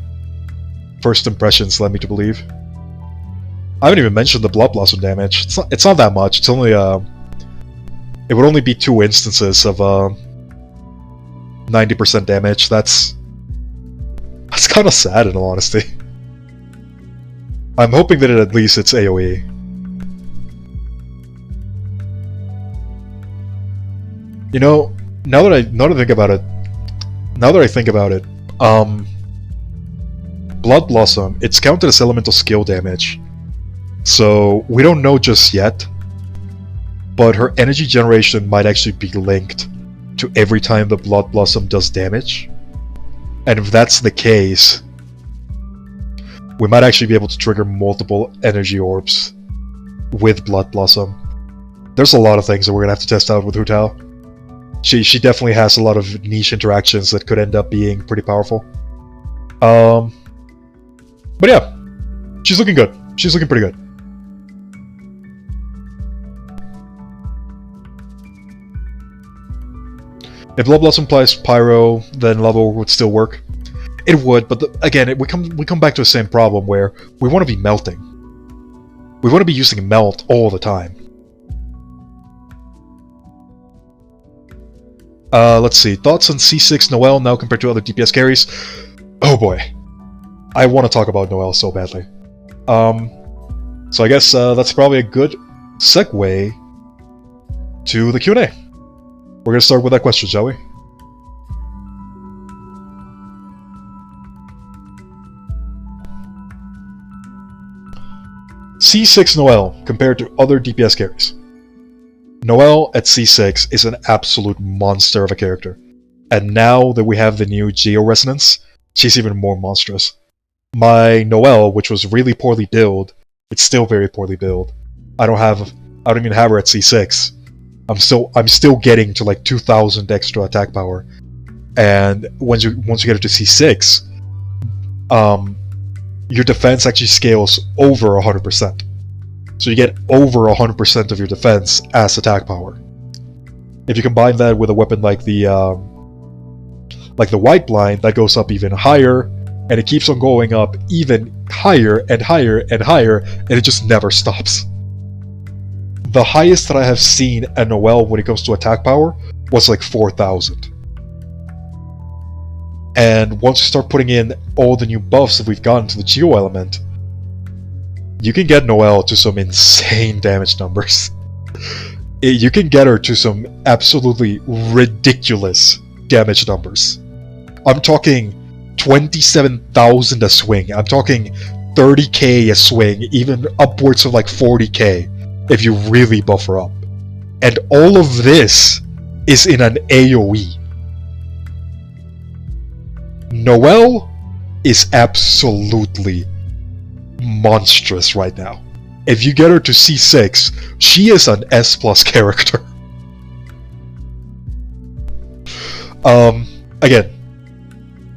first impressions led me to believe. I haven't even mentioned the Blood Blossom damage. It's not that much. It's only it would only be 2 instances of 90% damage. That's kind of sad, in all honesty. I'm hoping that at least it's AoE. You know, now that I think about it, Blood Blossom, it's counted as elemental skill damage. So we don't know just yet, but her energy generation might actually be linked to every time the Blood Blossom does damage. And if that's the case, we might actually be able to trigger multiple energy orbs with Blood Blossom. There's a lot of things that we're gonna have to test out with Hutao. She definitely has a lot of niche interactions that could end up being pretty powerful. But yeah, she's looking good. She's looking pretty good. If Blood Blossom applies Pyro, then Lava would still work. It would, but again, we come back to the same problem where we want to be melting. We want to be using Melt all the time. Let's see. Thoughts on C6 Noelle now compared to other DPS carries? Oh boy. I want to talk about Noelle so badly. So I guess that's probably a good segue to the Q&A. We're going to start with that question, shall we? C6 Noelle compared to other DPS carries. Noelle at C6 is an absolute monster of a character. And now that we have the new Geo Resonance, she's even more monstrous. My Noelle, which was really poorly built, it's still very poorly built. I don't even have her at C6. I'm still getting to like 2000 extra attack power. And once you get her to C6, your defense actually scales over 100%. So you get over 100% of your defense as attack power. If you combine that with a weapon like the White Blind, that goes up even higher, and it keeps on going up even higher and higher and higher, and it just never stops. The highest that I have seen a Noelle when it comes to attack power was like 4000. And once you start putting in all the new buffs that we've gotten to the Geo element, you can get Noelle to some insane damage numbers. You can get her to some absolutely ridiculous damage numbers. I'm talking 27,000 a swing. I'm talking 30k a swing, even upwards of like 40k if you really buff her up. And all of this is in an AoE. Noelle is absolutely monstrous right now. If you get her to C6, she is an S+ character. Again,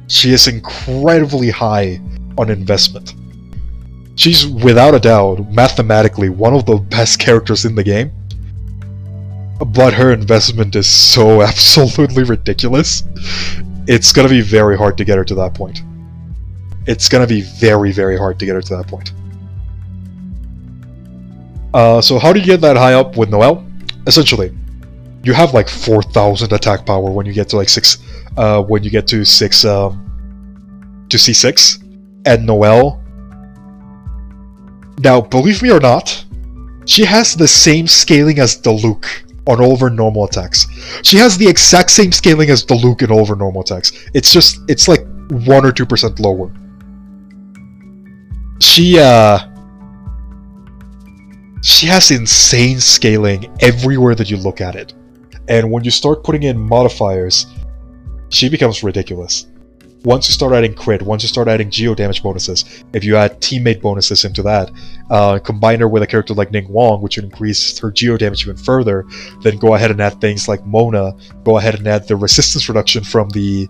she is incredibly high on investment. She's without a doubt, mathematically, one of the best characters in the game. But her investment is so absolutely ridiculous. It's gonna be very hard to get her to that point. It's gonna be very, very hard to get her to that point. So how do you get that high up with Noelle? Essentially, you have like 4000 attack power when you get to like when you get to C6, and Noelle. Now, believe me or not, she has the same scaling as Diluc on all of her normal attacks. She has the exact same scaling as Diluc in all of her normal attacks. It's like 1 or 2% lower. She has insane scaling everywhere that you look at it. And when you start putting in modifiers, she becomes ridiculous. Once you start adding crit, once you start adding geo damage bonuses, if you add teammate bonuses into that, combine her with a character like Ning Wong, which would increase her geo damage even further, then go ahead and add things like Mona, go ahead and add the resistance reduction from the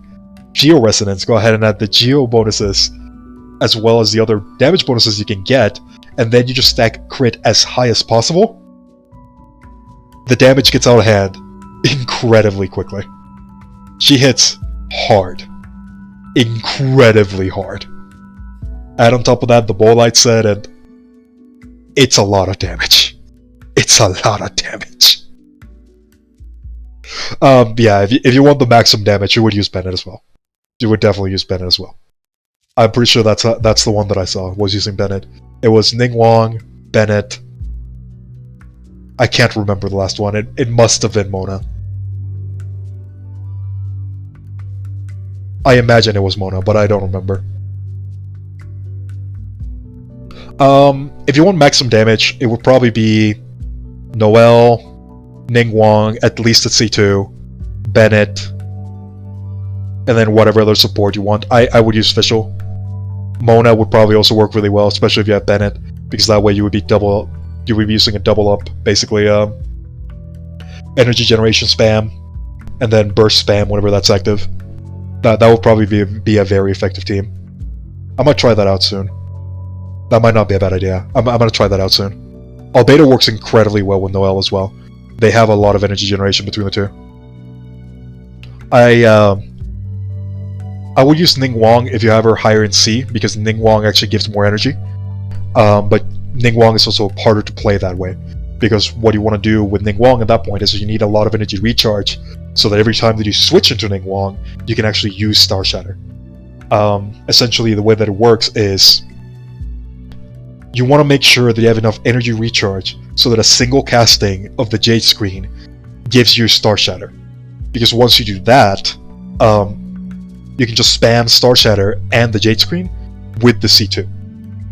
Geo Resonance, go ahead and add the geo bonuses, as well as the other damage bonuses you can get, and then you just stack crit as high as possible, the damage gets out of hand incredibly quickly. She hits hard. Incredibly hard. Add on top of that the Ball Light set, and it's a lot of damage. It's a lot of damage. Yeah, if you want the maximum damage, you would use Bennett as well. You would definitely use Bennett as well. I'm pretty sure that's the one that I saw, was using Bennett. It was Ning Wong, Bennett. I can't remember the last one. It must have been Mona. I imagine it was Mona, but I don't remember. If you want maximum damage, it would probably be Noelle, Ning Wong, at least at C2, Bennett, and then whatever other support you want. I would use Fischl. Mona would probably also work really well, especially if you have Bennett, because that way you would be using a double up, basically energy generation spam, and then burst spam whenever that's active. That would probably be a very effective team. I might try that out soon. That might not be a bad idea. I'm gonna try that out soon. Albedo works incredibly well with Noelle as well. They have a lot of energy generation between the two. I would use Ning Wong if you have her higher in C, because Ning Wong actually gives more energy. But Ningguang is also harder to play that way. Because what you want to do with Ningguang at that point is you need a lot of energy recharge, so that every time that you switch into Ningguang, you can actually use Star Shatter. Essentially, the way that it works is you want to make sure that you have enough energy recharge so that a single casting of the Jade Screen gives you Star Shatter. Because once you do that, you can just spam Star Shatter and the Jade Screen with the C2.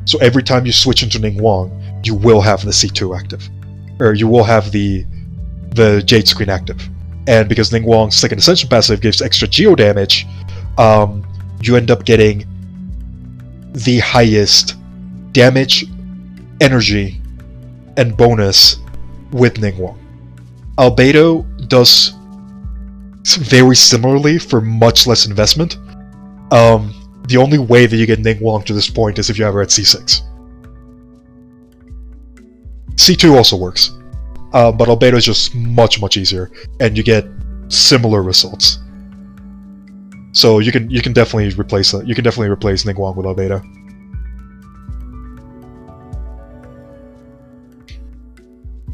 So every time you switch into Ningguang, you will have the C2 active. Or you will have the Jade Screen active. And because Ningguang's second Ascension passive gives extra geo damage, you end up getting the highest damage, energy, and bonus with Ningguang. Albedo does very similarly for much less investment. The only way that you get Ningguang to this point is if you have her at C6. C2 also works, but Albedo is just much easier, and you get similar results. So you can definitely replace that. You can definitely replace Ningguang with Albedo.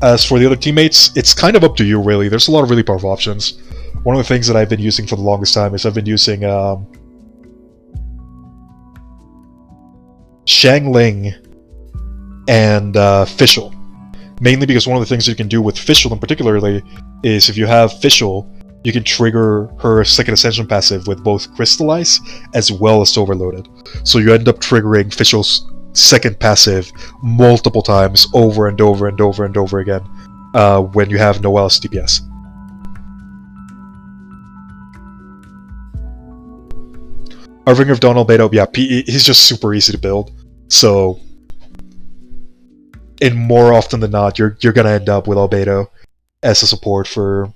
As for the other teammates, it's kind of up to you, really. There's a lot of really powerful options. One of the things that I've been using for the longest time is I've been using Xiangling and Fischl. Mainly because one of the things you can do with Fischl in particularly is if you have Fischl, you can trigger her second Ascension passive with both Crystallize as well as Overloaded. So you end up triggering Fischl's second passive multiple times over and over and over and over again when you have Noelle's DPS. Our of Dawn Albedo, yeah, he's just super easy to build. So, and more often than not, you're gonna end up with Albedo as a support for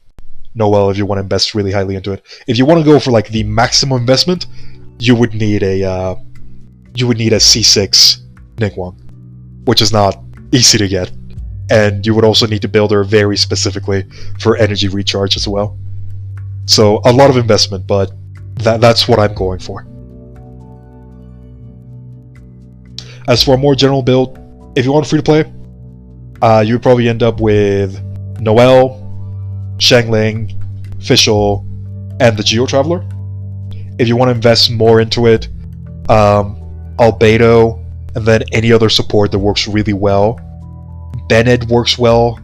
Noelle if you want to invest really highly into it. If you want to go for like the maximum investment, you would need a C6 Ningguang, which is not easy to get, and you would also need to build her very specifically for energy recharge as well. So a lot of investment, but that's what I'm going for. As for a more general build, if you want free to play, you would probably end up with Noelle, Xiangling, Fischl, and the Geo Traveler. If you want to invest more into it, Albedo, and then any other support that works really well. Bennett works well.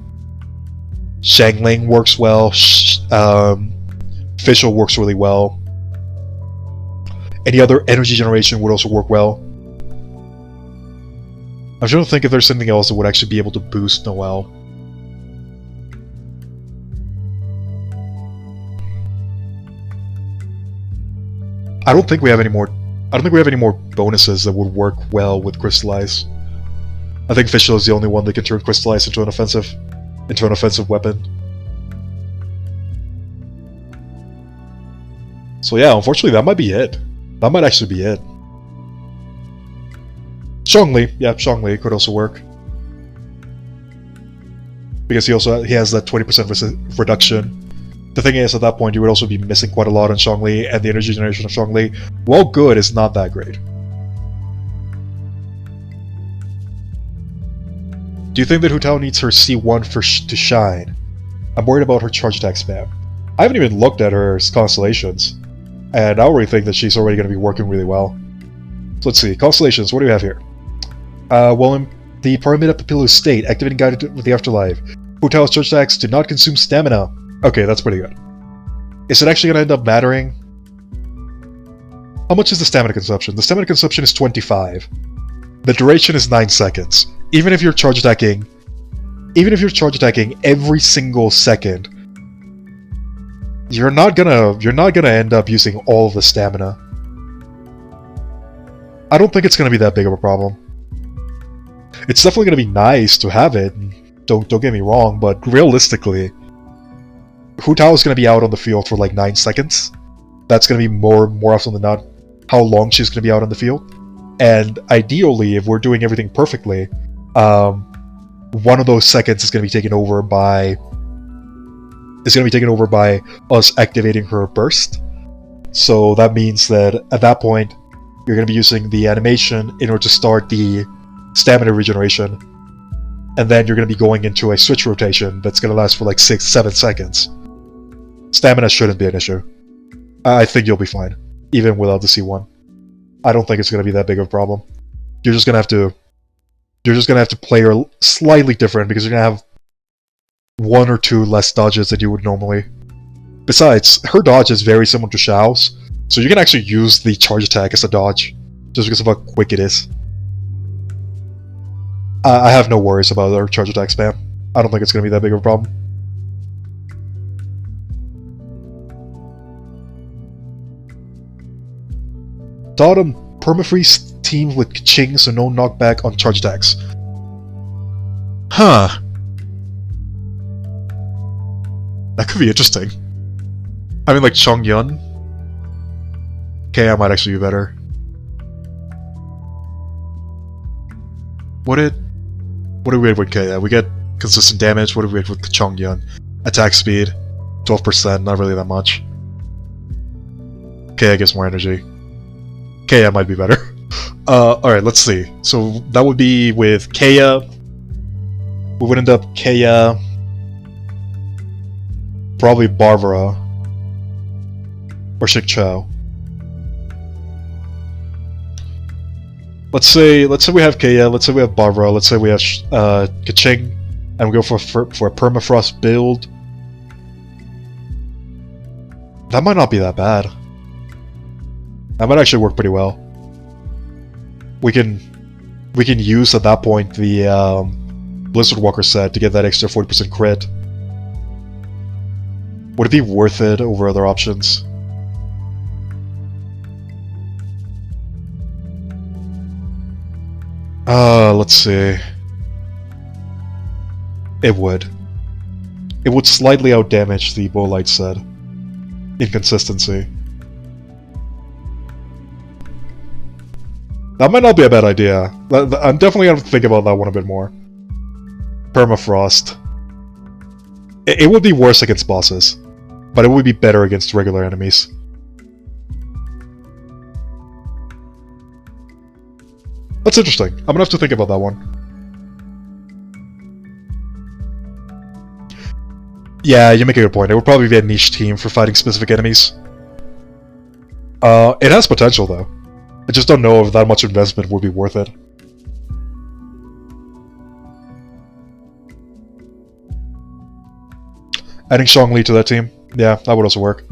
Xiangling works well. Fischl works really well. Any other energy generation would also work well. I'm trying to think if there's something else that would actually be able to boost Noelle. I don't think we have any more bonuses that would work well with Crystallize. I think Fischl is the only one that can turn Crystallize into an offensive weapon. So yeah, unfortunately that might be it. That might actually be it. Zhongli could also work. Because he has that 20% reduction. The thing is, at that point, you would also be missing quite a lot on Zhongli, and the energy generation of Zhongli, while good, is not that great. Do you think that hutao needs her C1 to shine? I'm worried about her charge attack spam. I haven't even looked at her constellations, and I already think that she's already going to be working really well. So let's see, constellations, what do we have here? Well, in the Pyramid Papillus state, activating Guided with the Afterlife, hutao's charge attacks do not consume stamina. Okay, that's pretty good. Is it actually going to end up mattering? How much is the stamina consumption? The stamina consumption is 25. The duration is 9 seconds. Even if you're charge attacking every single second, you're not gonna end up using all of the stamina. I don't think it's gonna be that big of a problem. It's definitely gonna be nice to have it. Don't get me wrong, but realistically, hutao is gonna be out on the field for like 9 seconds. That's gonna be more often than not how long she's gonna be out on the field. And ideally, if we're doing everything perfectly, one of those seconds is going to be taken over by us activating her burst. So that means that at that point, you're going to be using the animation in order to start the stamina regeneration, and then you're going to be going into a switch rotation that's going to last for like 6-7 seconds. Stamina shouldn't be an issue. I think you'll be fine, even without the C1. I don't think it's going to be that big of a problem. You're just going to have to play her slightly different because you're going to have 1 or 2 less dodges than you would normally. Besides, her dodge is very similar to Xiao's, so you can actually use the charge attack as a dodge, just because of how quick it is. I have no worries about her charge attack spam. I don't think it's going to be that big of a problem. Totem permafreeze team with keqing, so no knockback on charge attacks. Huh. That could be interesting. I mean, like Chongyun. Okay, I might actually be better. What do we get with Kaya? We get consistent damage. What do we get with Chongyun? Attack speed, 12%, not really that much. Kaya gets more energy. Kaya might be better. Alright, let's see. So that would be with Kaya. We would end up Kaya. Probably Barbara. Or Shikchao. Let's say we have Kaya, let's say we have Barbara, let's say we have keqing, and we go for a permafrost build. That might not be that bad. That might actually work pretty well. We can use at that point the Blizzard Walker set to get that extra 40% crit. Would it be worth it over other options? Let's see. It would. It would slightly outdamage the Bolite set. Inconsistency. That might not be a bad idea. I'm definitely gonna think about that one a bit more. Permafrost. It would be worse against bosses, but it would be better against regular enemies. That's interesting. I'm gonna have to think about that one. Yeah, you make a good point. It would probably be a niche team for fighting specific enemies. It has potential, though. I just don't know if that much investment would be worth it. Adding Zhongli to that team? Yeah, that would also work.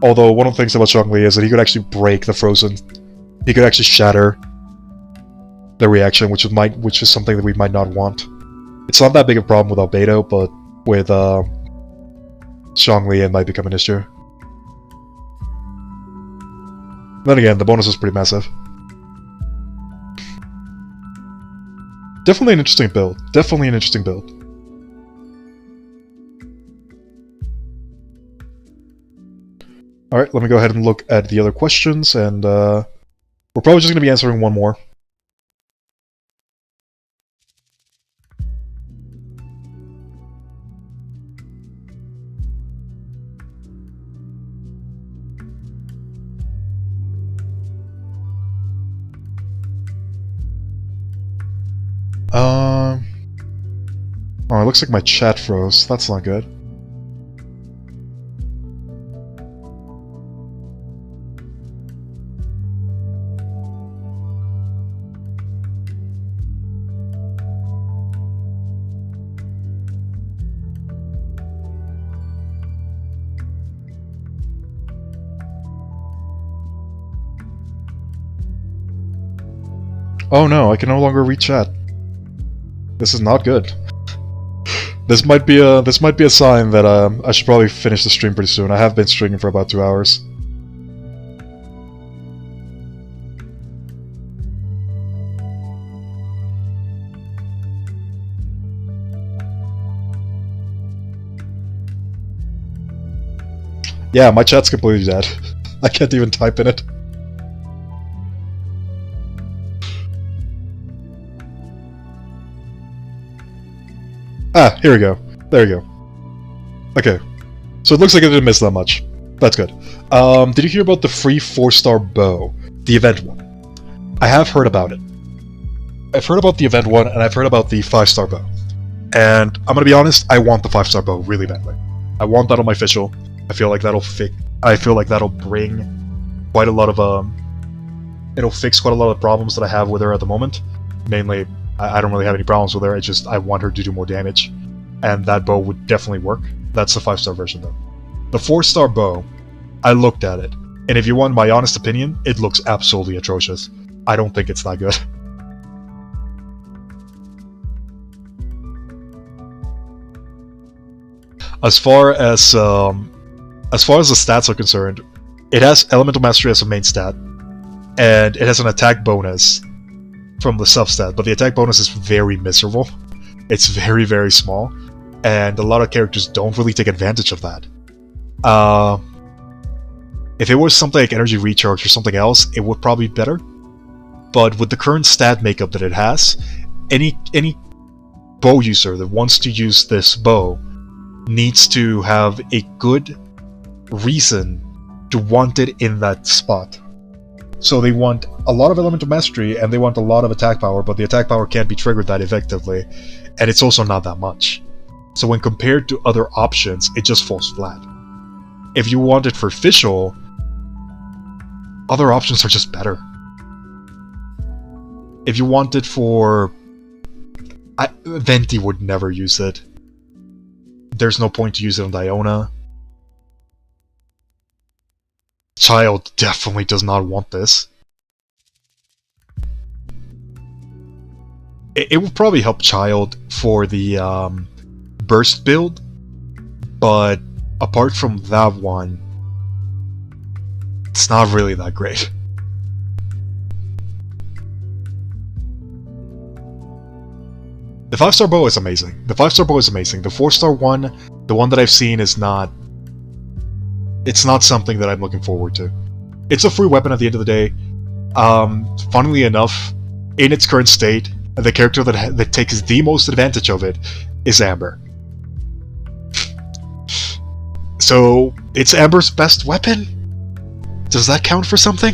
Although, one of the things about Zhongli is that he could actually break the frozen... He could actually shatter the reaction, which is something that we might not want. It's not that big a problem with Albedo, but with Zhongli it might become an issue. Then again, the bonus is pretty massive. Definitely an interesting build. Definitely an interesting build. Alright, let me go ahead and look at the other questions, and we're probably just going to be answering one more. Oh, it looks like my chat froze. That's not good. Oh no, I can no longer read chat. This is not good. This might be a sign that I should probably finish the stream pretty soon. I have been streaming for about 2 hours. Yeah, my chat's completely dead. I can't even type in it. Ah, here we go. There you go. Okay. So it looks like I didn't miss that much. That's good. Did you hear about the free 4-star bow? The event one. I have heard about it. I've heard about the event one, and I've heard about the 5-star bow. And I'm gonna be honest, I want the 5-star bow really badly. I want that on my official. I feel like that'll bring quite a lot of it'll fix quite a lot of problems that I have with her at the moment. Mainly, I don't really have any problems with her. I want her to do more damage, and that bow would definitely work. That's the 5-star version though. The 4-star bow, I looked at it, and if you want my honest opinion, it looks absolutely atrocious. I don't think it's that good. As far as the stats are concerned, it has Elemental Mastery as a main stat, and it has an attack bonus from the sub-stat, but the attack bonus is very miserable. It's very, very small, and a lot of characters don't really take advantage of that. If it was something like Energy Recharge or something else, it would probably be better. But with the current stat makeup that it has, any bow user that wants to use this bow needs to have a good reason to want it in that spot. So they want a lot of Elemental Mastery and they want a lot of attack power, but the attack power can't be triggered that effectively, and it's also not that much. So when compared to other options, it just falls flat. If you want it for official, other options are just better. If you want it for... Venti would never use it. There's no point to use it on Diona. Child definitely does not want this. It would probably help Child for the burst build, but apart from that one, it's not really that great. The 5-star bow is amazing. The 5-star bow is amazing. The 4-star one, the one that I've seen, is not... It's not something that I'm looking forward to. It's a free weapon at the end of the day. Funnily enough, in its current state, the character that takes the most advantage of it is Amber. So, it's Amber's best weapon? Does that count for something?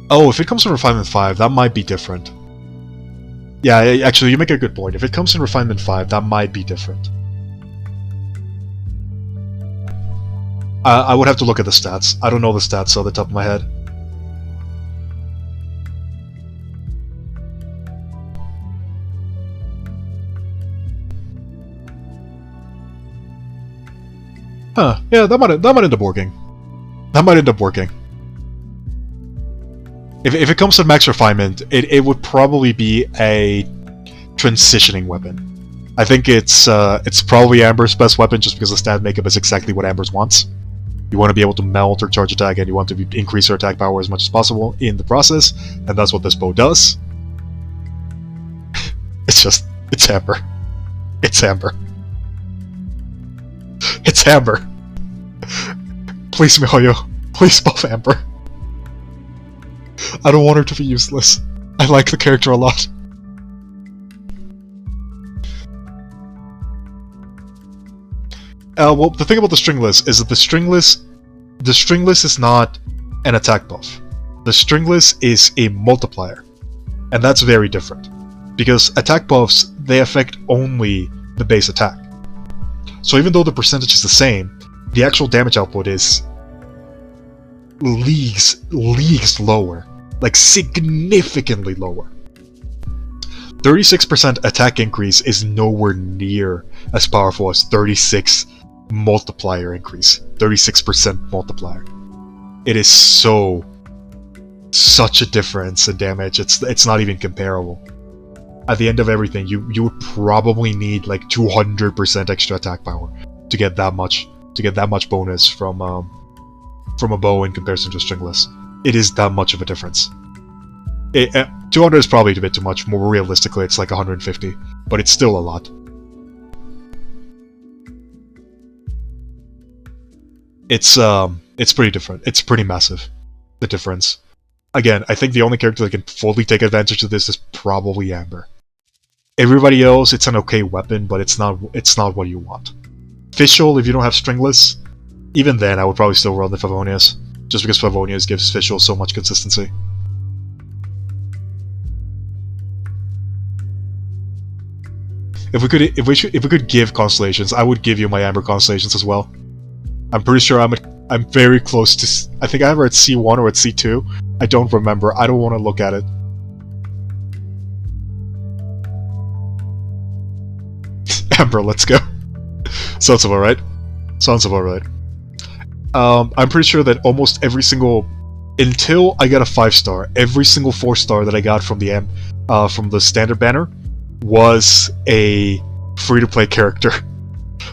Oh, if it comes in Refinement 5, that might be different. Yeah, actually, you make a good point. If it comes in Refinement 5, that might be different. I would have to look at the stats. I don't know the stats off the top of my head. Huh, yeah, that might end up working. That might end up working. If it comes to max refinement, it would probably be a transitioning weapon. I think it's probably Amber's best weapon just because the stat makeup is exactly what Amber's wants. You want to be able to melt her charge attack and you want to increase her attack power as much as possible in the process, and that's what this bow does. It's Amber. It's Amber. It's Amber. Please, miHoYo. Please buff Amber. I don't want her to be useless. I like the character a lot. Well, the thing about the stringless is that the stringless is not an attack buff. The stringless is a multiplier, and that's very different. Because attack buffs, they affect only the base attack. So even though the percentage is the same, the actual damage output is leagues lower. Like, significantly lower. 36% attack increase is nowhere near as powerful as 36 multiplier increase. 36% multiplier. It is such a difference in damage, it's not even comparable. At the end of everything, you would probably need like 200% extra attack power to get that much bonus from a bow in comparison to a stringless. It is that much of a difference. 200 is probably a bit too much. More realistically, it's like 150, but it's still a lot. It's pretty different. It's pretty massive, the difference. Again, I think the only character that can fully take advantage of this is probably Amber. Everybody else, it's an okay weapon, but it's not what you want. Official, if you don't have stringless, even then I would probably still run the Favonius. just because Favonius gives Fischl so much consistency. If we could give constellations, I would give you my Amber constellations as well. I'm pretty sure I'm very close to. I think I'm either at C1 or at C2. I don't remember. I don't want to look at it. Amber, let's go. Sounds about right. Sounds about right. I'm pretty sure that almost every single, until I got a 5-star, every single 4-star that I got from the standard banner was a free-to-play character.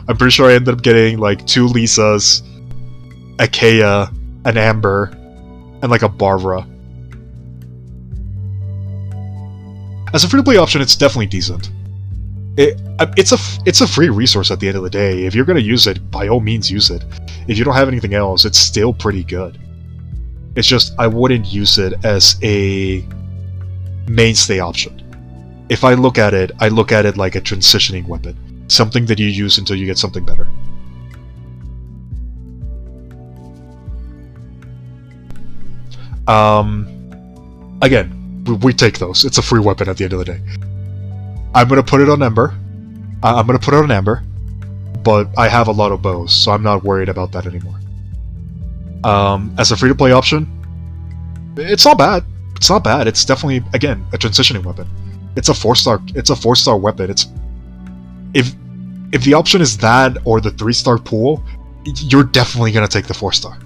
I'm pretty sure I ended up getting like 2 Lisas, a Kea, an Amber, and like a Barbara. As a free-to-play option, it's definitely decent. It's a free resource at the end of the day. If you're gonna use it, by all means use it. If you don't have anything else, it's still pretty good. It's just, I wouldn't use it as a mainstay option. If I look at it like a transitioning weapon. Something that you use until you get something better. Again, we take those. It's a free weapon at the end of the day. I'm gonna put it on Ember. But I have a lot of bows, so I'm not worried about that anymore. As a free-to-play option, it's not bad. It's not bad. It's definitely, again, a transitioning weapon. It's a 4-star. It's a 4-star weapon. It's if the option is that or the 3-star pool, you're definitely gonna take the 4-star.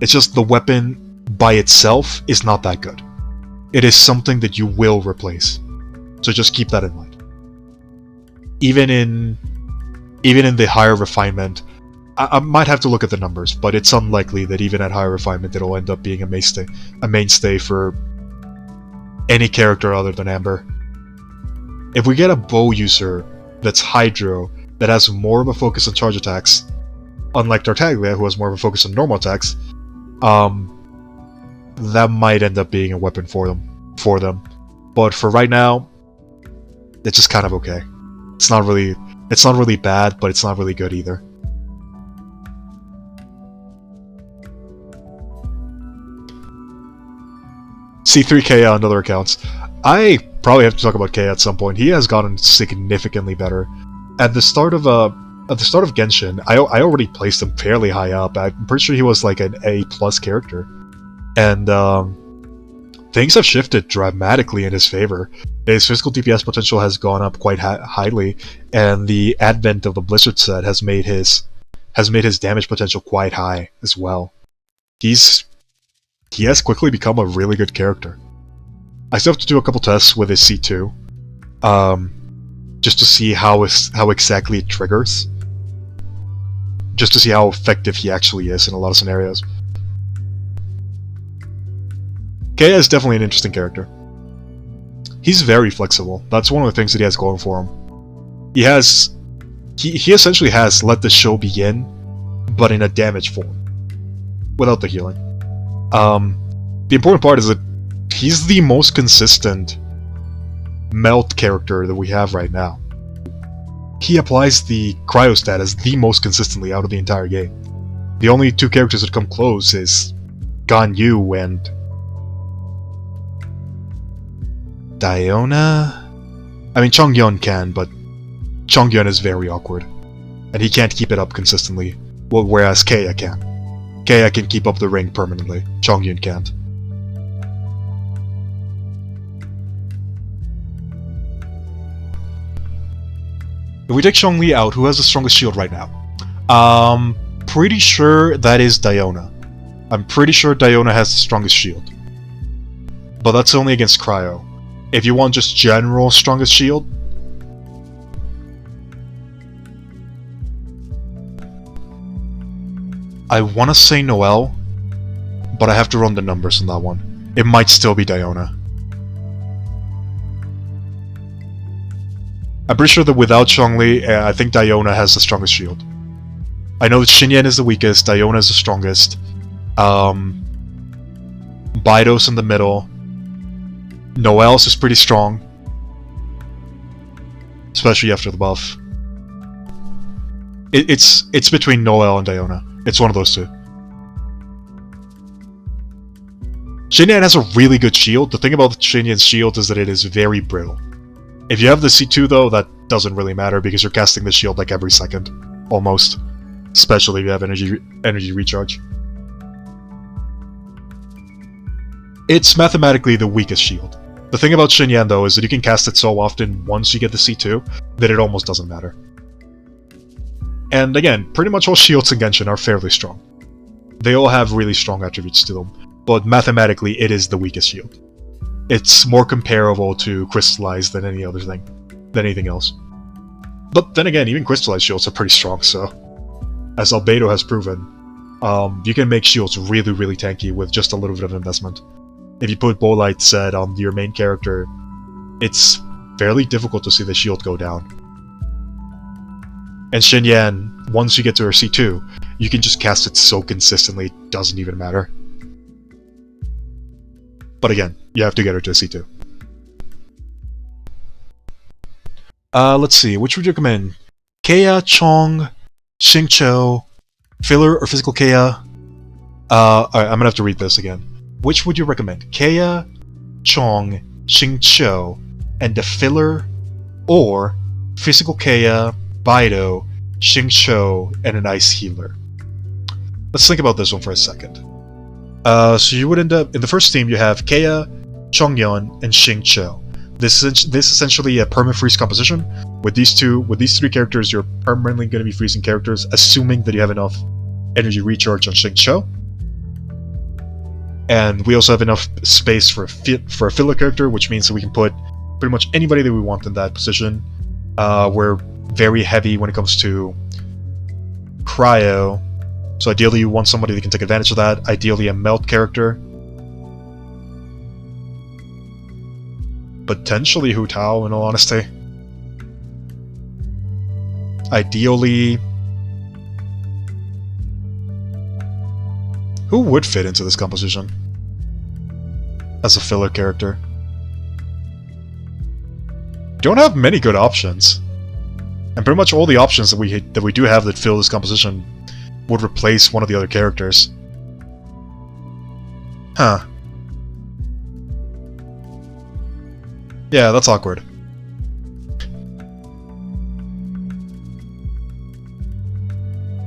It's just the weapon by itself is not that good. It is something that you will replace. So just keep that in mind. Even in the higher refinement, I might have to look at the numbers, but it's unlikely that even at higher refinement it'll end up being a mainstay for any character other than Amber. If we get a bow user that's Hydro, that has more of a focus on charge attacks, unlike Tartaglia, who has more of a focus on normal attacks, that might end up being a weapon for them. But for right now, it's just kind of okay. It's not really bad, but it's not really good either. C3 Kea on other accounts. I probably have to talk about Kea at some point. He has gotten significantly better. At the start of Genshin, I already placed him fairly high up. I'm pretty sure he was like an A+ character. And things have shifted dramatically in his favor. His physical DPS potential has gone up quite highly, and the advent of the Blizzard set has made his damage potential quite high as well. He has quickly become a really good character. I still have to do a couple tests with his C2, just to see how exactly it triggers, just to see how effective he actually is in a lot of scenarios. Kea is definitely an interesting character. He's very flexible. That's one of the things that he has going for him. He essentially has let the show begin, but in a damage form, without the healing. The important part is that he's the most consistent melt character that we have right now. He applies the cryo status the most consistently out of the entire game. The only 2 characters that come close is Ganyu and Diona? I mean, Chongyun can, but Chongyun is very awkward. And he can't keep it up consistently, whereas Kea can. Kea can keep up the ring permanently. Chongyun can't. If we take Zhongli out, who has the strongest shield right now? Pretty sure that is Diona. I'm pretty sure Diona has the strongest shield. But that's only against Cryo. If you want just general strongest shield, I want to say Noelle, but I have to run the numbers on that one. It might still be Diona. I'm pretty sure that without Zhongli, I think Diona has the strongest shield. I know that Xinyan is the weakest, Diona is the strongest. Baidos in the middle. Noelle's is pretty strong. Especially after the buff. It's between Noel and Diona. It's one of those two. Xinyan has a really good shield. The thing about Xinyan's shield is that it is very brittle. If you have the C2 though, that doesn't really matter because you're casting the shield like every second. Almost. Especially if you have energy recharge. It's mathematically the weakest shield. The thing about Xinyan though is that you can cast it so often once you get the C2 that it almost doesn't matter. And again, pretty much all shields in Genshin are fairly strong. They all have really strong attributes to them, but mathematically it is the weakest shield. It's more comparable to Crystallized than anything else. But then again, even Crystallized shields are pretty strong, so... As Albedo has proven, you can make shields really, really tanky with just a little bit of investment. If you put Bolite set on your main character, it's fairly difficult to see the shield go down. And Xinyan, once you get to her C2, you can just cast it so consistently it doesn't even matter. But again, you have to get her to a C2. Let's see, which would you recommend? Keia, Chong, Xingqiu, Filler, or Physical Keia? Alright, I'm gonna have to read this again. Which would you recommend? Keia, Chong, Xingqiu, and the Filler, or Physical Keia, Baido, Xingqiu, and an Ice Healer? Let's think about this one for a second. So you would end up, in the first team you have Keia, Chongyun, and Xingqiu. This is essentially a perma-freeze composition. With these three characters, you're permanently going to be freezing characters, assuming that you have enough energy recharge on Xingqiu. And we also have enough space for a filler character, which means that we can put pretty much anybody that we want in that position. We're very heavy when it comes to cryo, so ideally you want somebody that can take advantage of that. Ideally a melt character. Potentially hutao, in all honesty. Ideally... Who would fit into this composition as a filler character? Don't have many good options. And pretty much all the options that we do have that fill this composition would replace one of the other characters. Huh. Yeah, that's awkward.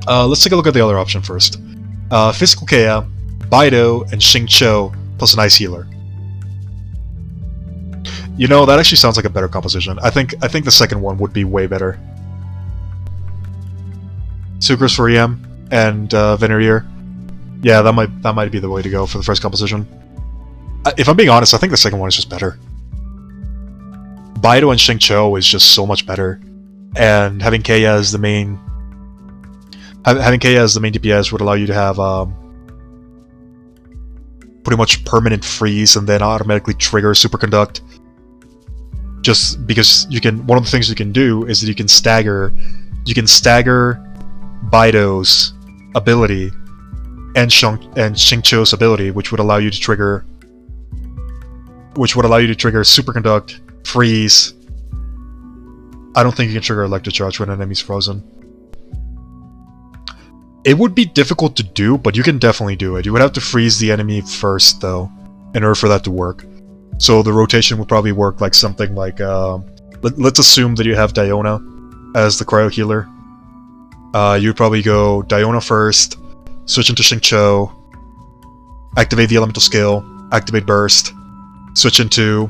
Let's take a look at the other option first. Physical Keia, Baido, and Xingqiu, plus an Ice Healer. You know, that actually sounds like a better composition. I think the second one would be way better. Sucrose for EM and Venerier. Yeah, that might be the way to go for the first composition. If I'm being honest, I think the second one is just better. Baido and Xingqiu is just so much better, and having Keia as the main DPS would allow you to have pretty much permanent freeze and then automatically trigger Superconduct. Just because you can, one of the things you can do is that you can stagger Baido's ability and Xingqiu's ability, which would allow you to trigger Superconduct, freeze. I don't think you can trigger Electric Charge when an enemy's frozen. It would be difficult to do, but you can definitely do it. You would have to freeze the enemy first, though, in order for that to work. So the rotation would probably work like something like, let's assume that you have Diona as the cryo healer. You'd probably go Diona first, switch into Xingqiu, activate the elemental skill, activate burst, switch into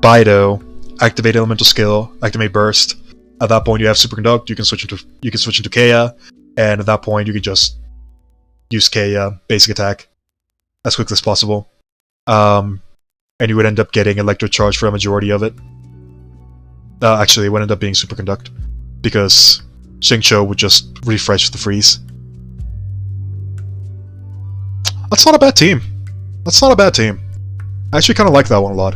Baido, activate elemental skill, activate burst. At that point you have Superconduct, you can switch into Keia, and at that point you can just use Keia, basic attack, as quickly as possible. And you would end up getting Electric Charge for a majority of it. Actually, it would end up being Superconduct, because Xingqiu would just refresh the freeze. That's not a bad team. That's not a bad team. I actually kind of like that one a lot.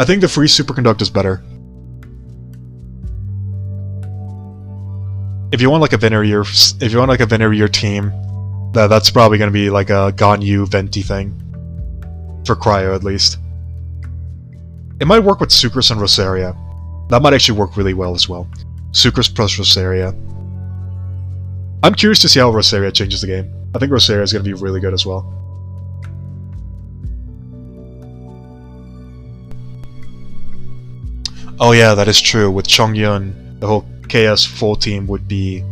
I think the freeze Superconduct is better. If you want like a Venerier team That's probably going to be like a Ganyu Venti thing. For Cryo, at least. It might work with Sucrus and Rosaria. That might actually work really well as well. Sucrus plus Rosaria. I'm curious to see how Rosaria changes the game. I think Rosaria is going to be really good as well. Oh yeah, that is true. With Chongyun, the whole KS full team would be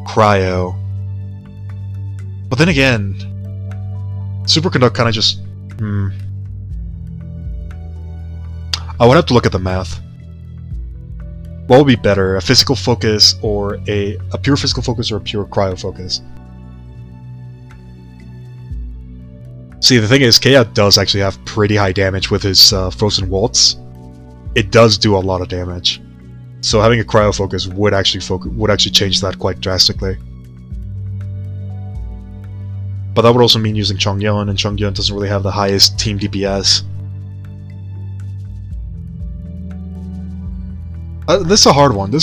Cryo. But then again, Superconduct kind of just... I would have to look at the math. What would be better, a physical focus or a pure physical focus or a pure cryo focus? See, the thing is, Kea does actually have pretty high damage with his Frozen Waltz. It does do a lot of damage. So having a cryo focus would actually change that quite drastically. But that would also mean using Chongyun, and Chongyun doesn't really have the highest team DPS. This is a hard one.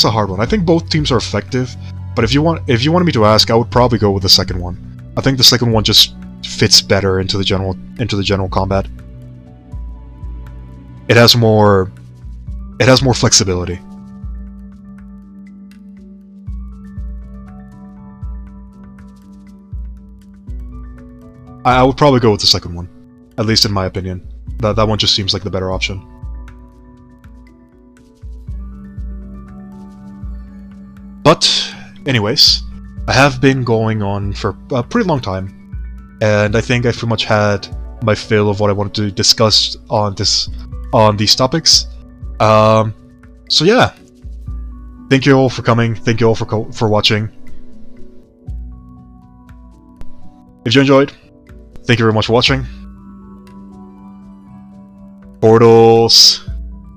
I think both teams are effective, but if you wanted me to ask, I would probably go with the second one. I think the second one just fits better into the general combat. It has more flexibility. I would probably go with the second one, at least in my opinion. That one just seems like the better option. But, anyways, I have been going on for a pretty long time, and I think I've pretty much had my fill of what I wanted to discuss on these topics. So yeah, thank you all for coming. Thank you all for watching. If you enjoyed, thank you very much for watching. Portals.